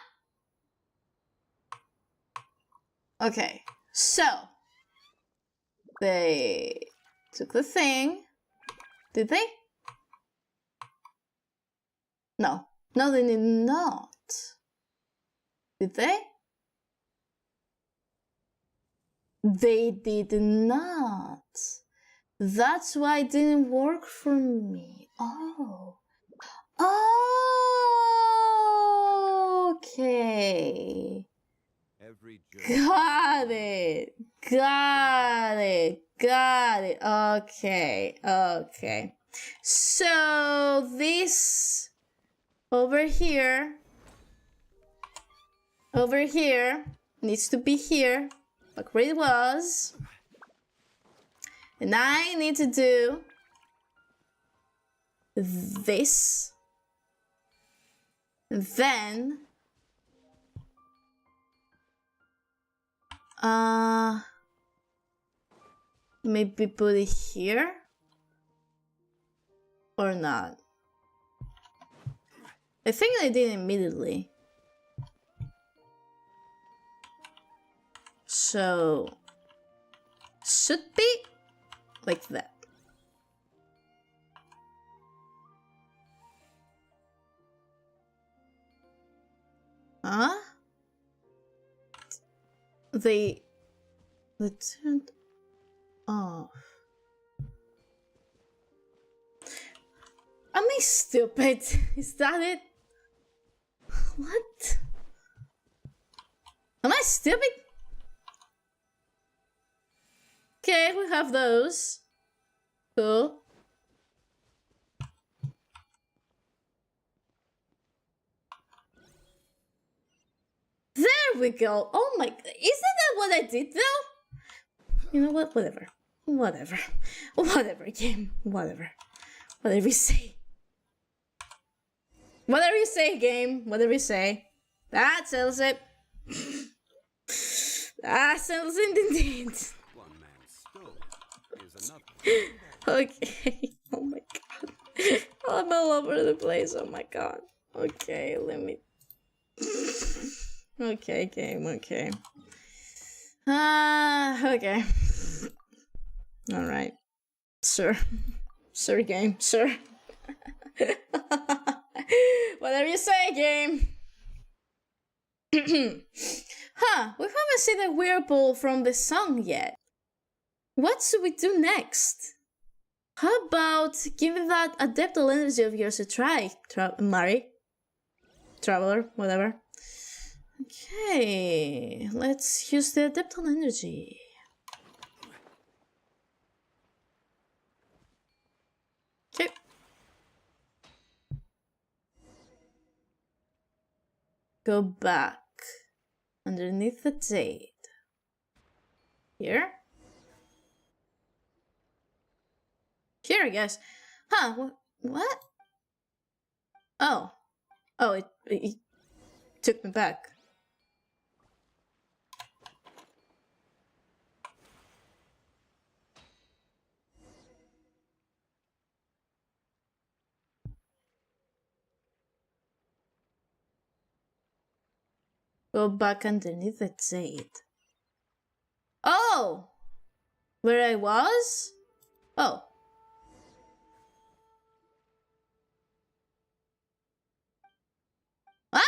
Okay, so they took the thing. Did they? No, they did not. Did they? They did not. That's why it didn't work for me. Oh. Okay. Got it. Okay. So this over here needs to be here, like where it was. And I need to do this. And then maybe put it here or not. I think I did immediately. So should be like that. Huh? They turned off. Am I stupid? Is that it? What? Am I stupid? Okay, we have those. Cool. There we go. Oh my, isn't that what I did though? You know what? Whatever, game. Whatever you say. Whatever you say, game. Whatever you say. That settles it. That settles it indeed. One man's stove is another. Okay. Oh my god. I'm all over the place. Oh my god. Okay, let me. Okay, game. Okay. Okay. All right. Sure. Sure, game. Sure. Whatever you say, game. Huh, we haven't seen the whirlpool from the song yet. What should we do next? How about giving that adeptal energy of yours a try, Mari? Traveler, whatever. Okay, let's use the adeptal energy. Okay. Go back. Underneath the jade. Here? Here, I guess. Huh, what? Oh. Oh, it took me back. Go back underneath the jade. Oh! Where I was? Oh. What?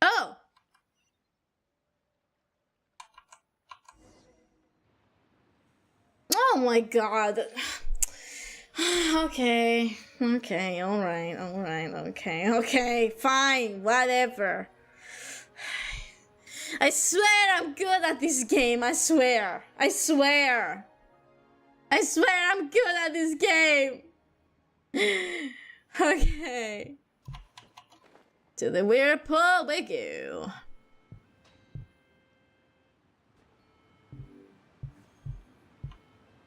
Oh! Oh my god. Okay. Okay, alright, okay, fine, whatever. I swear I'm good at this game, I swear. I swear I'm good at this game. Okay. To the whirlpool we go.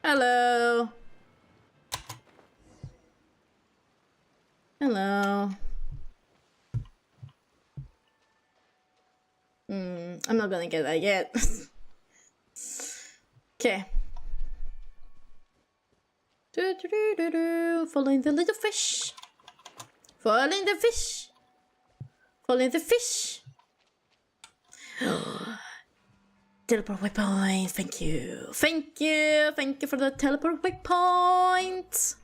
Hello. Hello. I'm not gonna get that yet. Okay. Following the little fish. Following the fish. Following the fish. Teleport waypoint. Thank you. Thank you. Thank you for the teleport waypoint.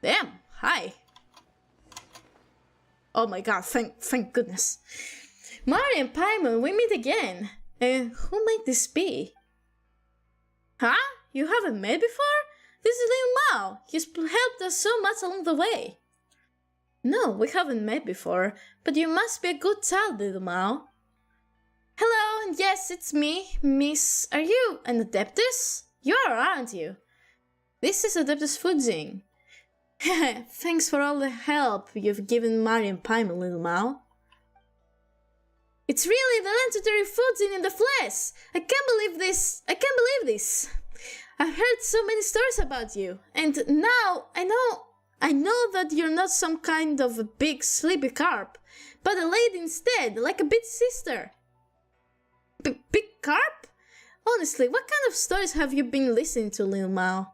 Damn. Hi. Oh my god. Thank goodness. Mari and Paimon, we meet again. Who might this be? Huh? You haven't met before? This is Lil Mao. He's helped us so much along the way. No, we haven't met before, but you must be a good child, Lil Mao. Hello, yes, it's me, Miss. Are you an Adeptus? You are, aren't you? This is Adeptus Fujin. Thanks for all the help you've given Mari and Paimon, Lil Mao. It's really the legendary Fujin in the flesh! I can't believe this! I've heard so many stories about you, and now I know that you're not some kind of a big sleepy carp, but a lady instead, like a big sister. Big carp? Honestly, what kind of stories have you been listening to, Lil Mao?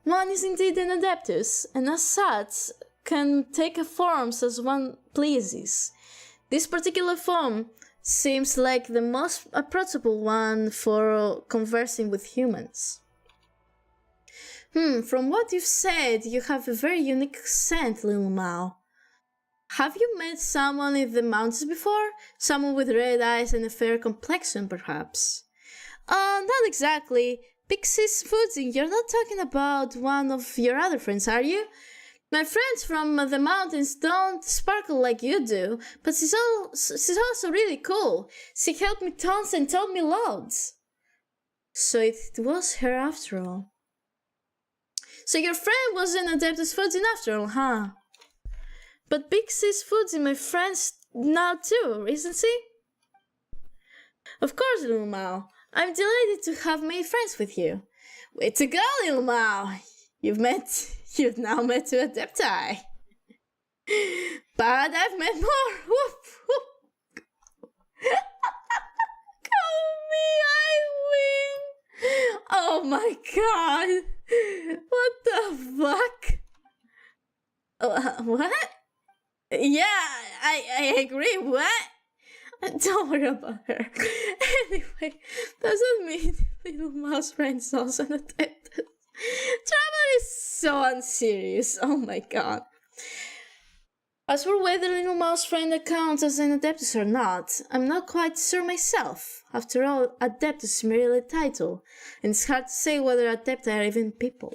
One is indeed an Adeptus, and as such, can take forms as one pleases. This particular form seems like the most approachable one for conversing with humans. From what you've said, you have a very unique scent, Lil Mao. Have you met someone in the mountains before? Someone with red eyes and a fair complexion, perhaps? Not exactly. Pixie's Fujin, you're not talking about one of your other friends, are you? My friends from the mountains don't sparkle like you do, but she's also really cool. She helped me tons and told me loads. So it was her after all. So your friend was an Adeptus Fujin after all, huh? But Big Sis Fujin, my friend's now too, isn't she? Of course, little Mao. I'm delighted to have made friends with you. Way to go, little Mao. You've now met two Adepti. But I've met more. Whoop, whoop. Call me, I win. Oh my god. What the fuck? What? Yeah, I agree. What? Don't worry about her. Anyway, doesn't mean little mouse friend is also an adept. Traveler is so unserious. Oh my god. As for whether little mouse friend counts as an adeptus or not, I'm not quite sure myself. After all, adeptus is merely a title, and it's hard to say whether adepti are even people.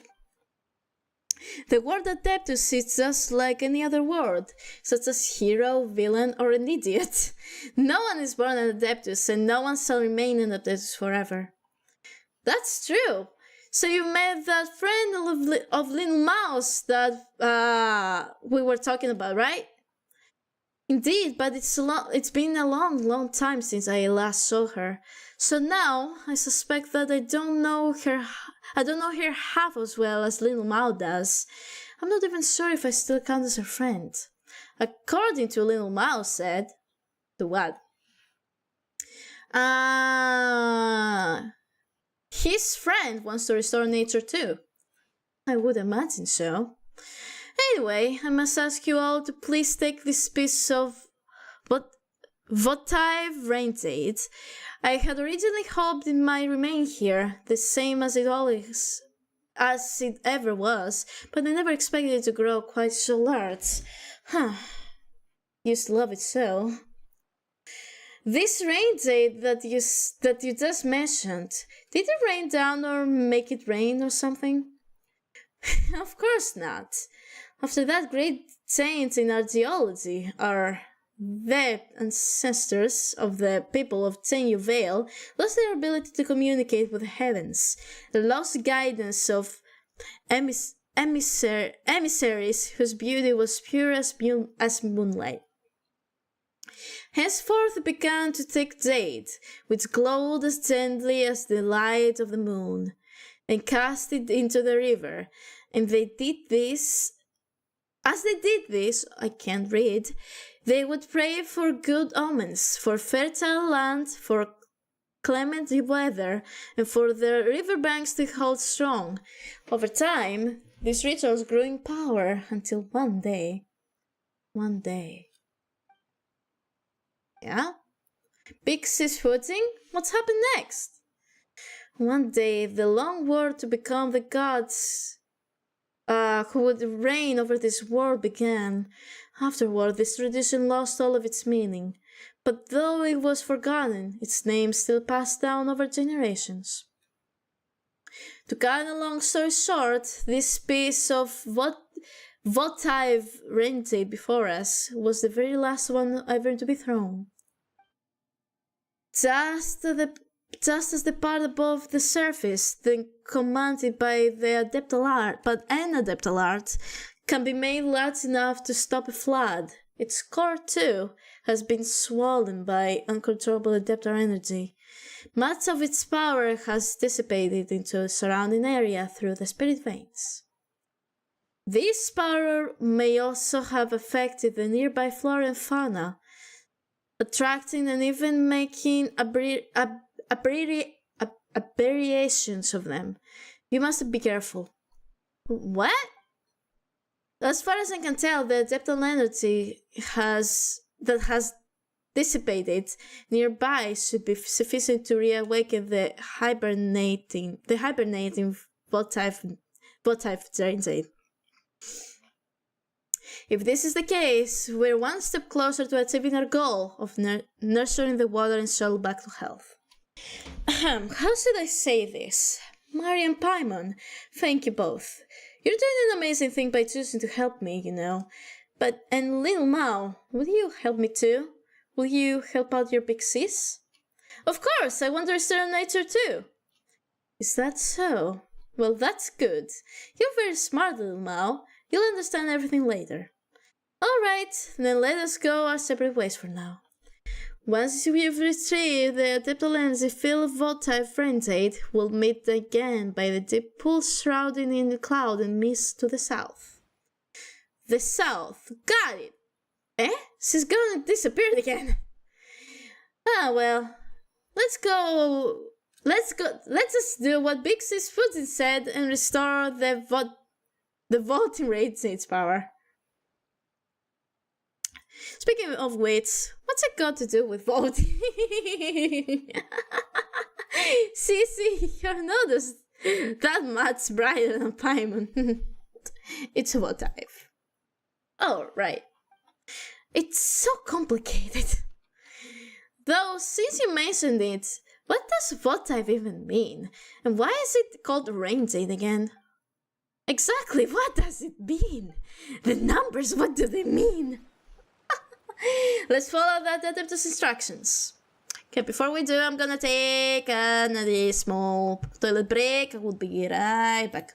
The word adeptus is just like any other word, such as hero, villain, or an idiot. No one is born an adeptus, and no one shall remain an adeptus forever. That's true. So you met that friend of Little Mouse that we were talking about, right? Indeed, but it's been a long time since I last saw her. So now I suspect that I don't know her half as well as Little Mouse does. I'm not even sure if I still count as her friend. According to Little Mouse said, to what? His friend wants to restore nature too. I would imagine so. Anyway, I must ask you all to please take this piece of votive rain-aid. I had originally hoped it might remain here, the same as it ever was, but I never expected it to grow quite so large. Used to love it so. This rain-aid that you just mentioned, did it rain down or make it rain or something? Of course not. After that, great saints in our geology, the ancestors of the people of Tenyu Vale, lost their ability to communicate with the heavens, and lost guidance of emissaries whose beauty was pure as moonlight. Henceforth it began to take jade, which glowed as gently as the light of the moon, and cast it into the river, and they did this. As they did this, I can't read, they would pray for good omens, for fertile land, for clement weather, and for the riverbanks to hold strong. Over time, these rituals grew in power until one day. Yeah? Big sis footing? What's happened next? One day, the long war to become the gods who would reign over this world began. Afterward, this tradition lost all of its meaning, but though it was forgotten, its name still passed down over generations. To cut a long story short, this piece of votive rente before us was the very last one ever to be thrown. Just as the part above the surface, then commanded by the adeptal art, but an adeptal art, can be made large enough to stop a flood, its core too has been swollen by uncontrollable adeptal energy. Much of its power has dissipated into the surrounding area through the spirit veins. This power may also have affected the nearby flora and fauna, attracting and even making aberrations of them. You must be careful. What? As far as I can tell, the adeptal energy that has dissipated nearby should be sufficient to reawaken the hibernating votive Drainzade. If this is the case, we're one step closer to achieving our goal of nurturing the water and soul back to health. How should I say this? Mari and Paimon, thank you both. You're doing an amazing thing by choosing to help me, you know. And Little Mao, will you help me too? Will you help out your big sis? Of course, I want to restore nature too. Is that so? Well, that's good. You're very smart, Little Mao. You'll understand everything later. Alright, then let us go our separate ways for now. Once we've retrieved the Adeptal lens, the field of Vtuber frenzied, we'll meet again by the deep pool shrouded in the cloud and mist to the south. The south. Got it! Eh? She's gonna disappear again. Ah, well. Let's go. Let's just do what Big Sis Putin said and restore the voting rate to its power. Speaking of which, what's it got to do with voting? See, you're not just that much brighter than Paimon. It's what type. Oh, right. It's so complicated. Though, since you mentioned it, what does what type even mean? And why is it called ranged again? Exactly, what does it mean? The numbers, what do they mean? Let's follow that Adeptus instructions. Okay, before we do, I'm gonna take another small toilet break. I will be right back.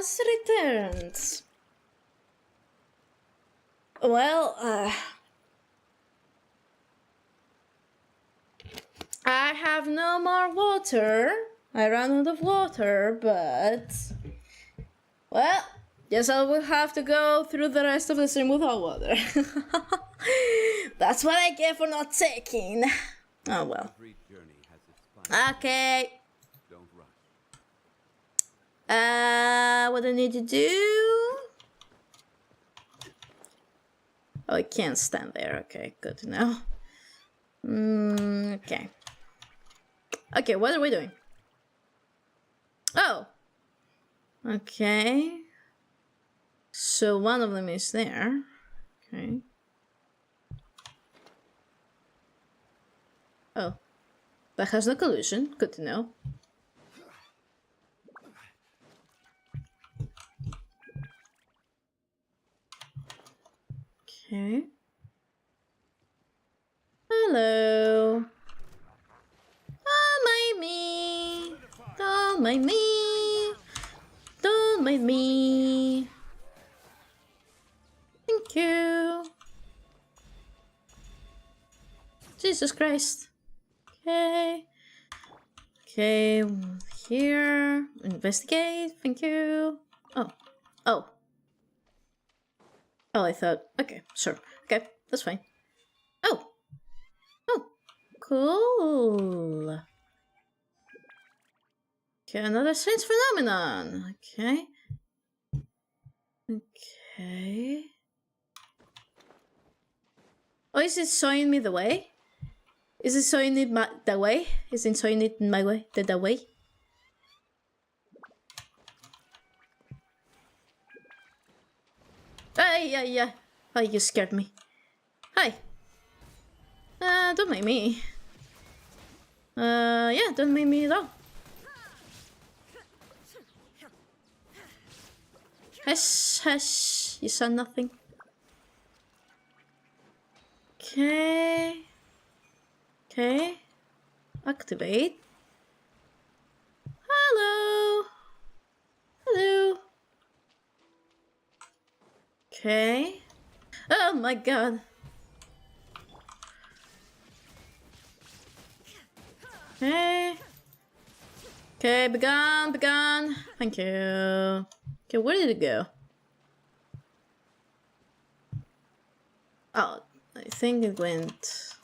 has returned. Well, I have no more water. I ran out of water, but... Well, guess I will have to go through the rest of the stream without water. That's what I get for not taking. Oh well. Okay. What do I need to do? Oh, I can't stand there. Okay, good to know. Okay. Okay, what are we doing? Oh. Okay. So one of them is there. Okay. Oh. That has no collision. Good to know. Okay. Hello. Don't mind me. Don't mind me. Don't mind me. Thank you. Jesus Christ. Okay. Okay, here. Investigate. Thank you. Oh. Oh. Oh, I thought. Okay, sure. Okay, that's fine. Oh. Oh. Cool. Okay, another strange phenomenon. Okay. Okay. Oh, is it showing me the way? Is it showing it the way? Is it showing it my way? The way? Yeah. Oh, you scared me. Hi. Don't make me. Yeah, don't make me at all. Hush, hush. You saw nothing. Okay. Okay. Activate. Hello. Hello. Okay. Oh my god. Okay. Okay, be gone, be gone. Thank you. Okay, where did it go? Oh, I think it went...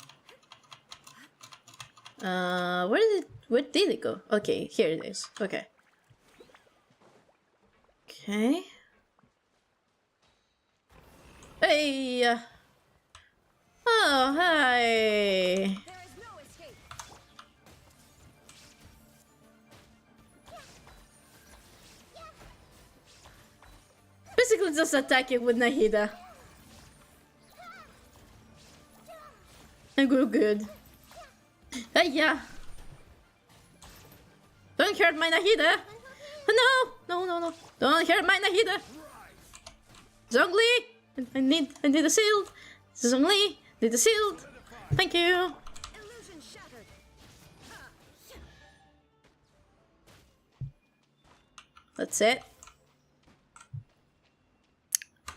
where did it go? Okay, here it is. Okay. Okay. Hey! Oh, hi! Basically just attack it with Nahida. And go good. Hey, yeah. Don't hurt my Nahida. No. Don't hurt my Nahida. Zhongli, I need a shield. Zhongli, need a shield. Thank you. That's it.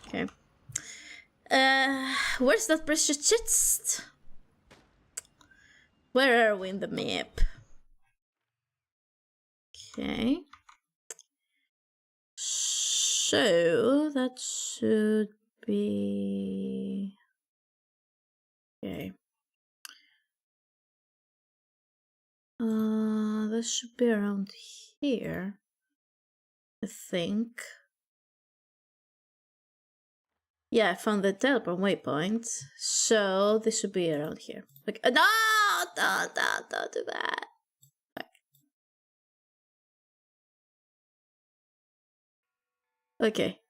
Okay. Where's that precious chest? Where are we in the map? Okay. So that should be... Okay. That should be around here, I think. Yeah, I found the teleport waypoint, so this should be around here. Okay. No, don't do that. Okay.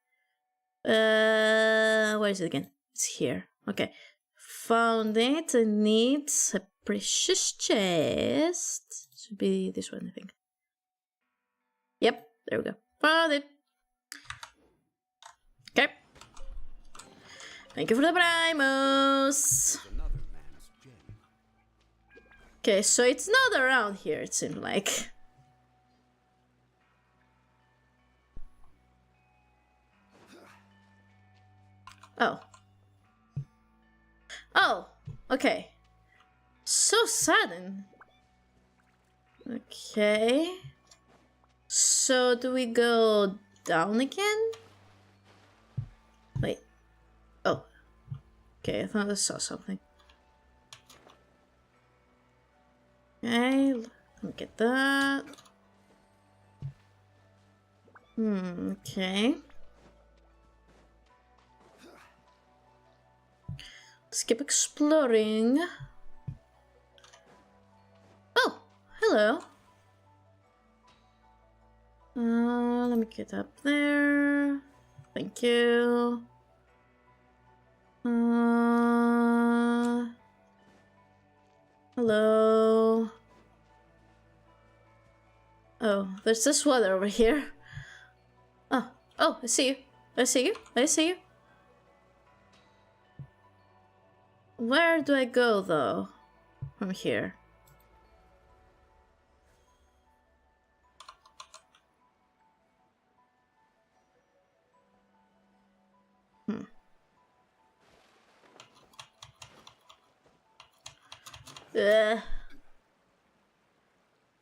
Where is it again? It's here. Okay. Found it. I need a precious chest. Should be this one, I think. Yep, there we go. Found it. Okay. Thank you for the Primus. Okay, so it's not around here, it seems like. Oh. Oh, okay. So sudden. Okay. So do we go down again? Wait. Oh. Okay, I thought I saw something. Okay, let me get that. Okay. Let's keep exploring. Oh, hello. Let me get up there. Thank you. Hello. Oh, there's this water over here. Oh, I see you. I see you. I see you. Where do I go, though? From here.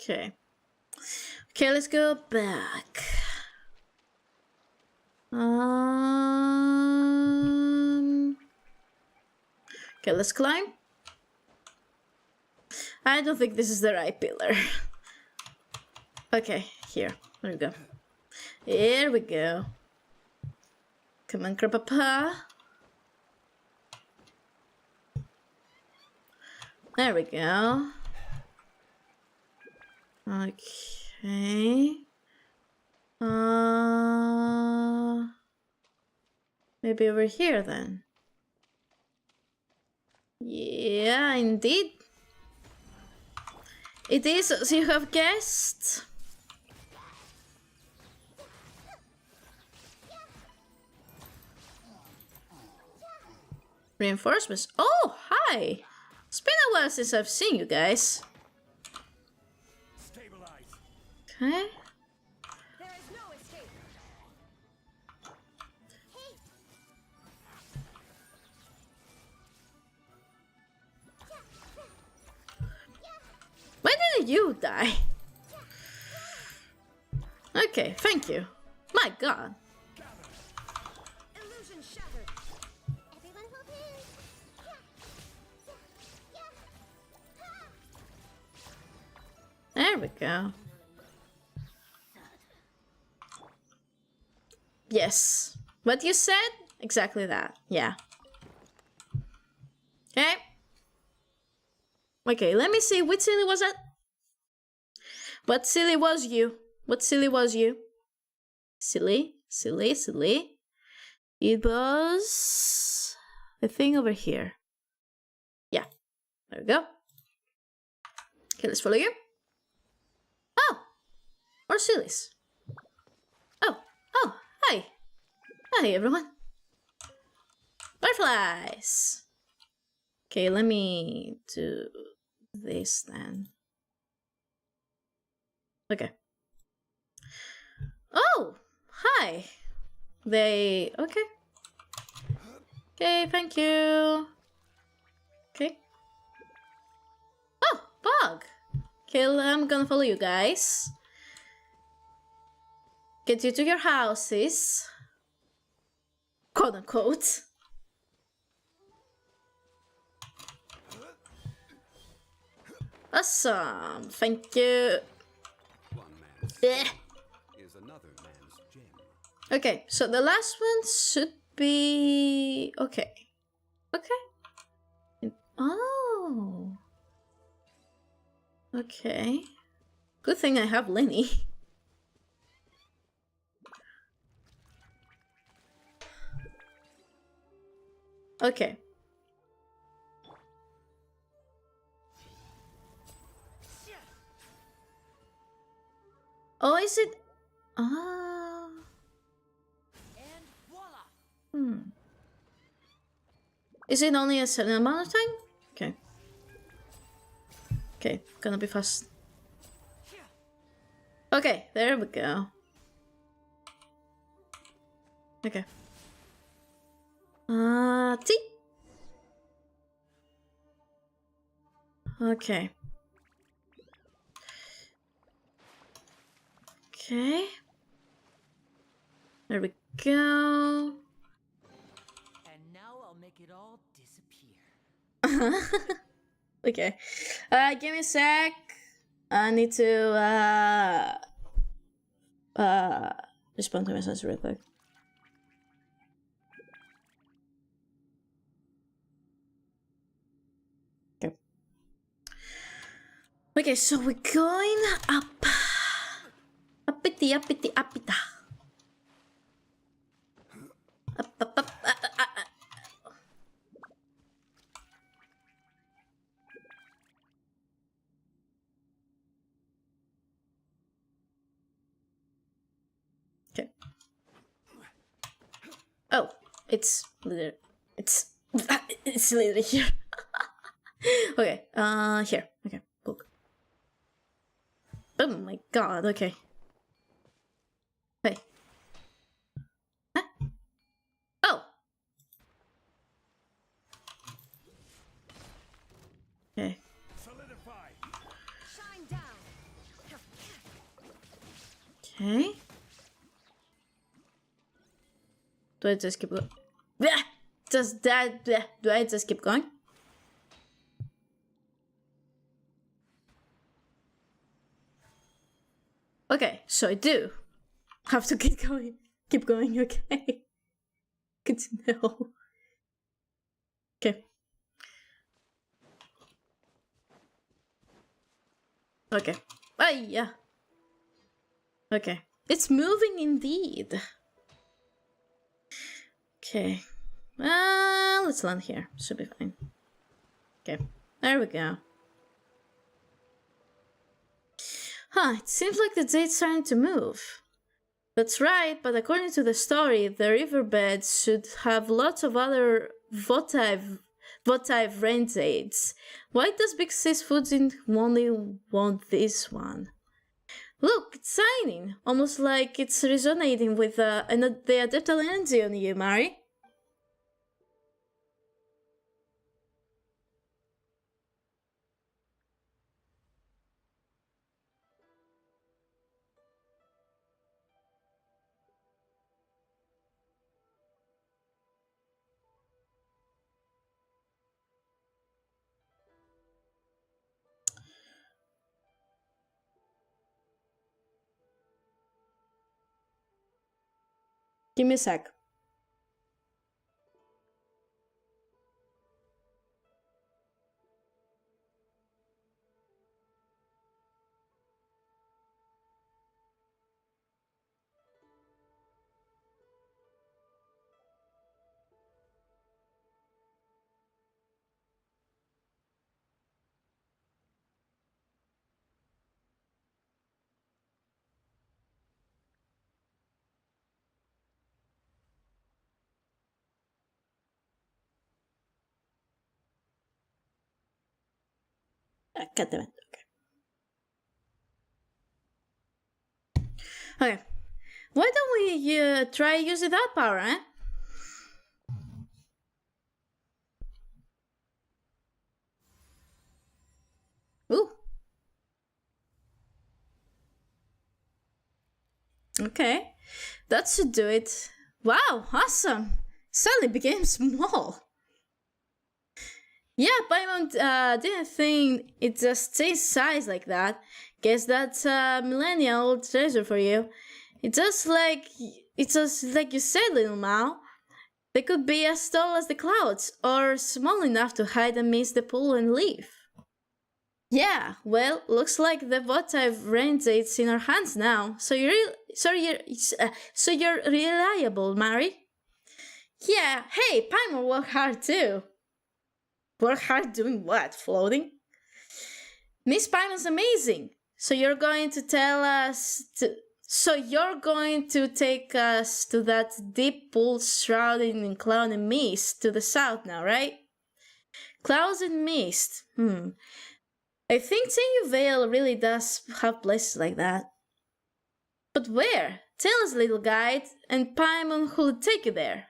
Okay. Okay, let's go back. Okay, let's climb. I don't think this is the right pillar. Okay, here. There we go. Here we go. Come on, Grandpapa. There we go. Okay. Maybe over here then. Yeah, indeed. It is as you have guessed. Reinforcements. Oh, hi. It's been a while since I've seen you guys. Okay. There is no escape. Why didn't you die? Okay, thank you. My god. Illusion shattered. Everyone will lose. There we go. Yes. What you said? Exactly that. Yeah. Okay. Okay, let me see. Which silly was that? What silly was you? What silly was you? Silly, silly, silly. It was a thing over here. Yeah. There we go. Okay, let's follow you. Oh! More sillies. Oh, hi. Hi, everyone. Butterflies. Okay, let me do this then. Okay. Oh, hi. Okay. Okay, thank you. Okay. Oh, bug. Okay, I'm gonna follow you guys. Get you to your houses. Quote unquote. Awesome. Thank you. One man's Eh. is another man's gem. Okay, so the last one should be okay. Okay. Oh. Okay. Good thing I have Lenny. Okay. Oh, is it? Ah. And voila. Is it only a certain amount of time? Okay. Okay, gonna be fast. Okay, there we go. Okay. T. Okay. Okay. There we go. And now I'll make it all disappear. Okay. Give me a sec. I need to respond to message real quick. Okay. Okay, so we're going up. Uppity, uppity, uppity. Up. Okay. Oh, it's literally here. Okay, here. Okay, book. Oh my god, okay. Hey. Huh? Oh! Okay. Solidify. Shine down. Okay. Do I just keep going? Bleh! Just that. Bleh. Do I just keep going? Okay, so I do have to keep going. Keep going, okay. Good to know. Okay. Okay. Yeah. Okay. It's moving indeed. Okay. Let's land here. Should be fine. Okay. There we go. Huh, it seems like the date's starting to move. That's right, but according to the story, the riverbeds should have lots of other votive rain dates. Why does Big Sis Foods only want this one? Look, it's shining, almost like it's resonating with the adaptable energy on you, Mari. Give me a sec. God damn it. Okay. Okay. Why don't we try using that power, eh? Ooh. Okay. That should do it. Wow, awesome. Suddenly became small. Yeah, Paimon didn't think it just changed size like that. Guess that's a millennial treasure for you. It's just like you said, little Mao. They could be as tall as the clouds, or small enough to hide amidst the pool and leaf. Yeah, well, looks like the votive rain date's in our hands now. So you're reliable, Mari. Yeah, hey, Paimon worked hard too. Work hard doing what? Floating? Miss Paimon's amazing. So you're going to tell us So you're going to take us to that deep pool shrouded in cloud and mist to the south now, right? Clouds and mist. I think Tenyu Vale really does have places like that. But where? Tell us, little guide, and Paimon who'll take you there.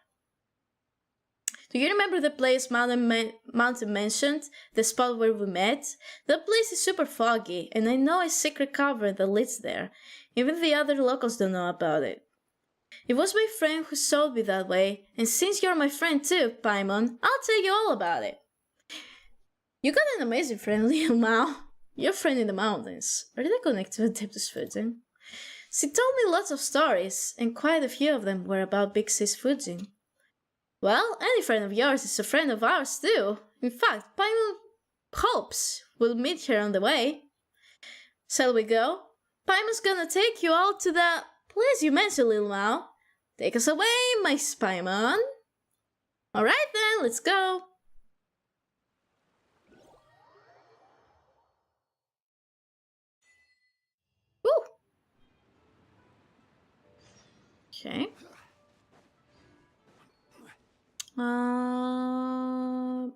Do you remember the place Mountain mentioned? The spot where we met? That place is super foggy, and I know a secret cavern that leads there. Even the other locals don't know about it. It was my friend who showed me that way, and since you're my friend too, Paimon, I'll tell you all about it. You got an amazing friend, Liu Mao. Your friend in the mountains. Are they connected with Adeptus Fujin? She told me lots of stories, and quite a few of them were about Big Sis Fujin. Well, any friend of yours is a friend of ours too. In fact, Paimon hopes we'll meet her on the way. Shall we go? Paimon's gonna take you all to the place you mentioned, Lil Mao. Take us away, my Paimon. Alright then, let's go. Woo! Okay.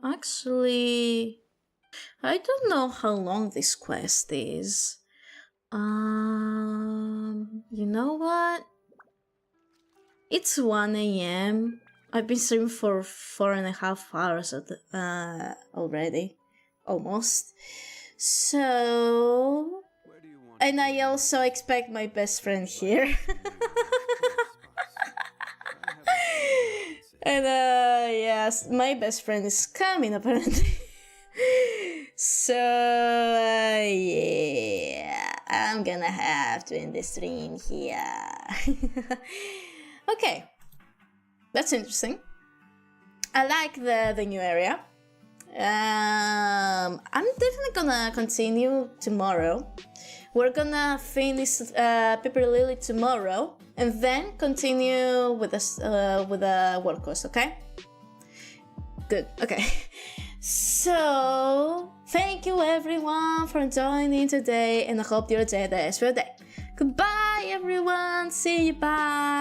Actually, I don't know how long this quest is. You know what? It's 1 AM. I've been streaming for 4.5 hours already. Almost. So... And I also expect my best friend here. And yes, my best friend is coming apparently. So yeah, I'm gonna have to end the stream here. Okay, that's interesting. I like the new area. I'm definitely gonna continue tomorrow. We're gonna finish Pepper Lily tomorrow, and then continue with the world quest. Okay? Good. Okay. So thank you everyone for joining today, and I hope your day is your day. Goodbye everyone. See you. Bye.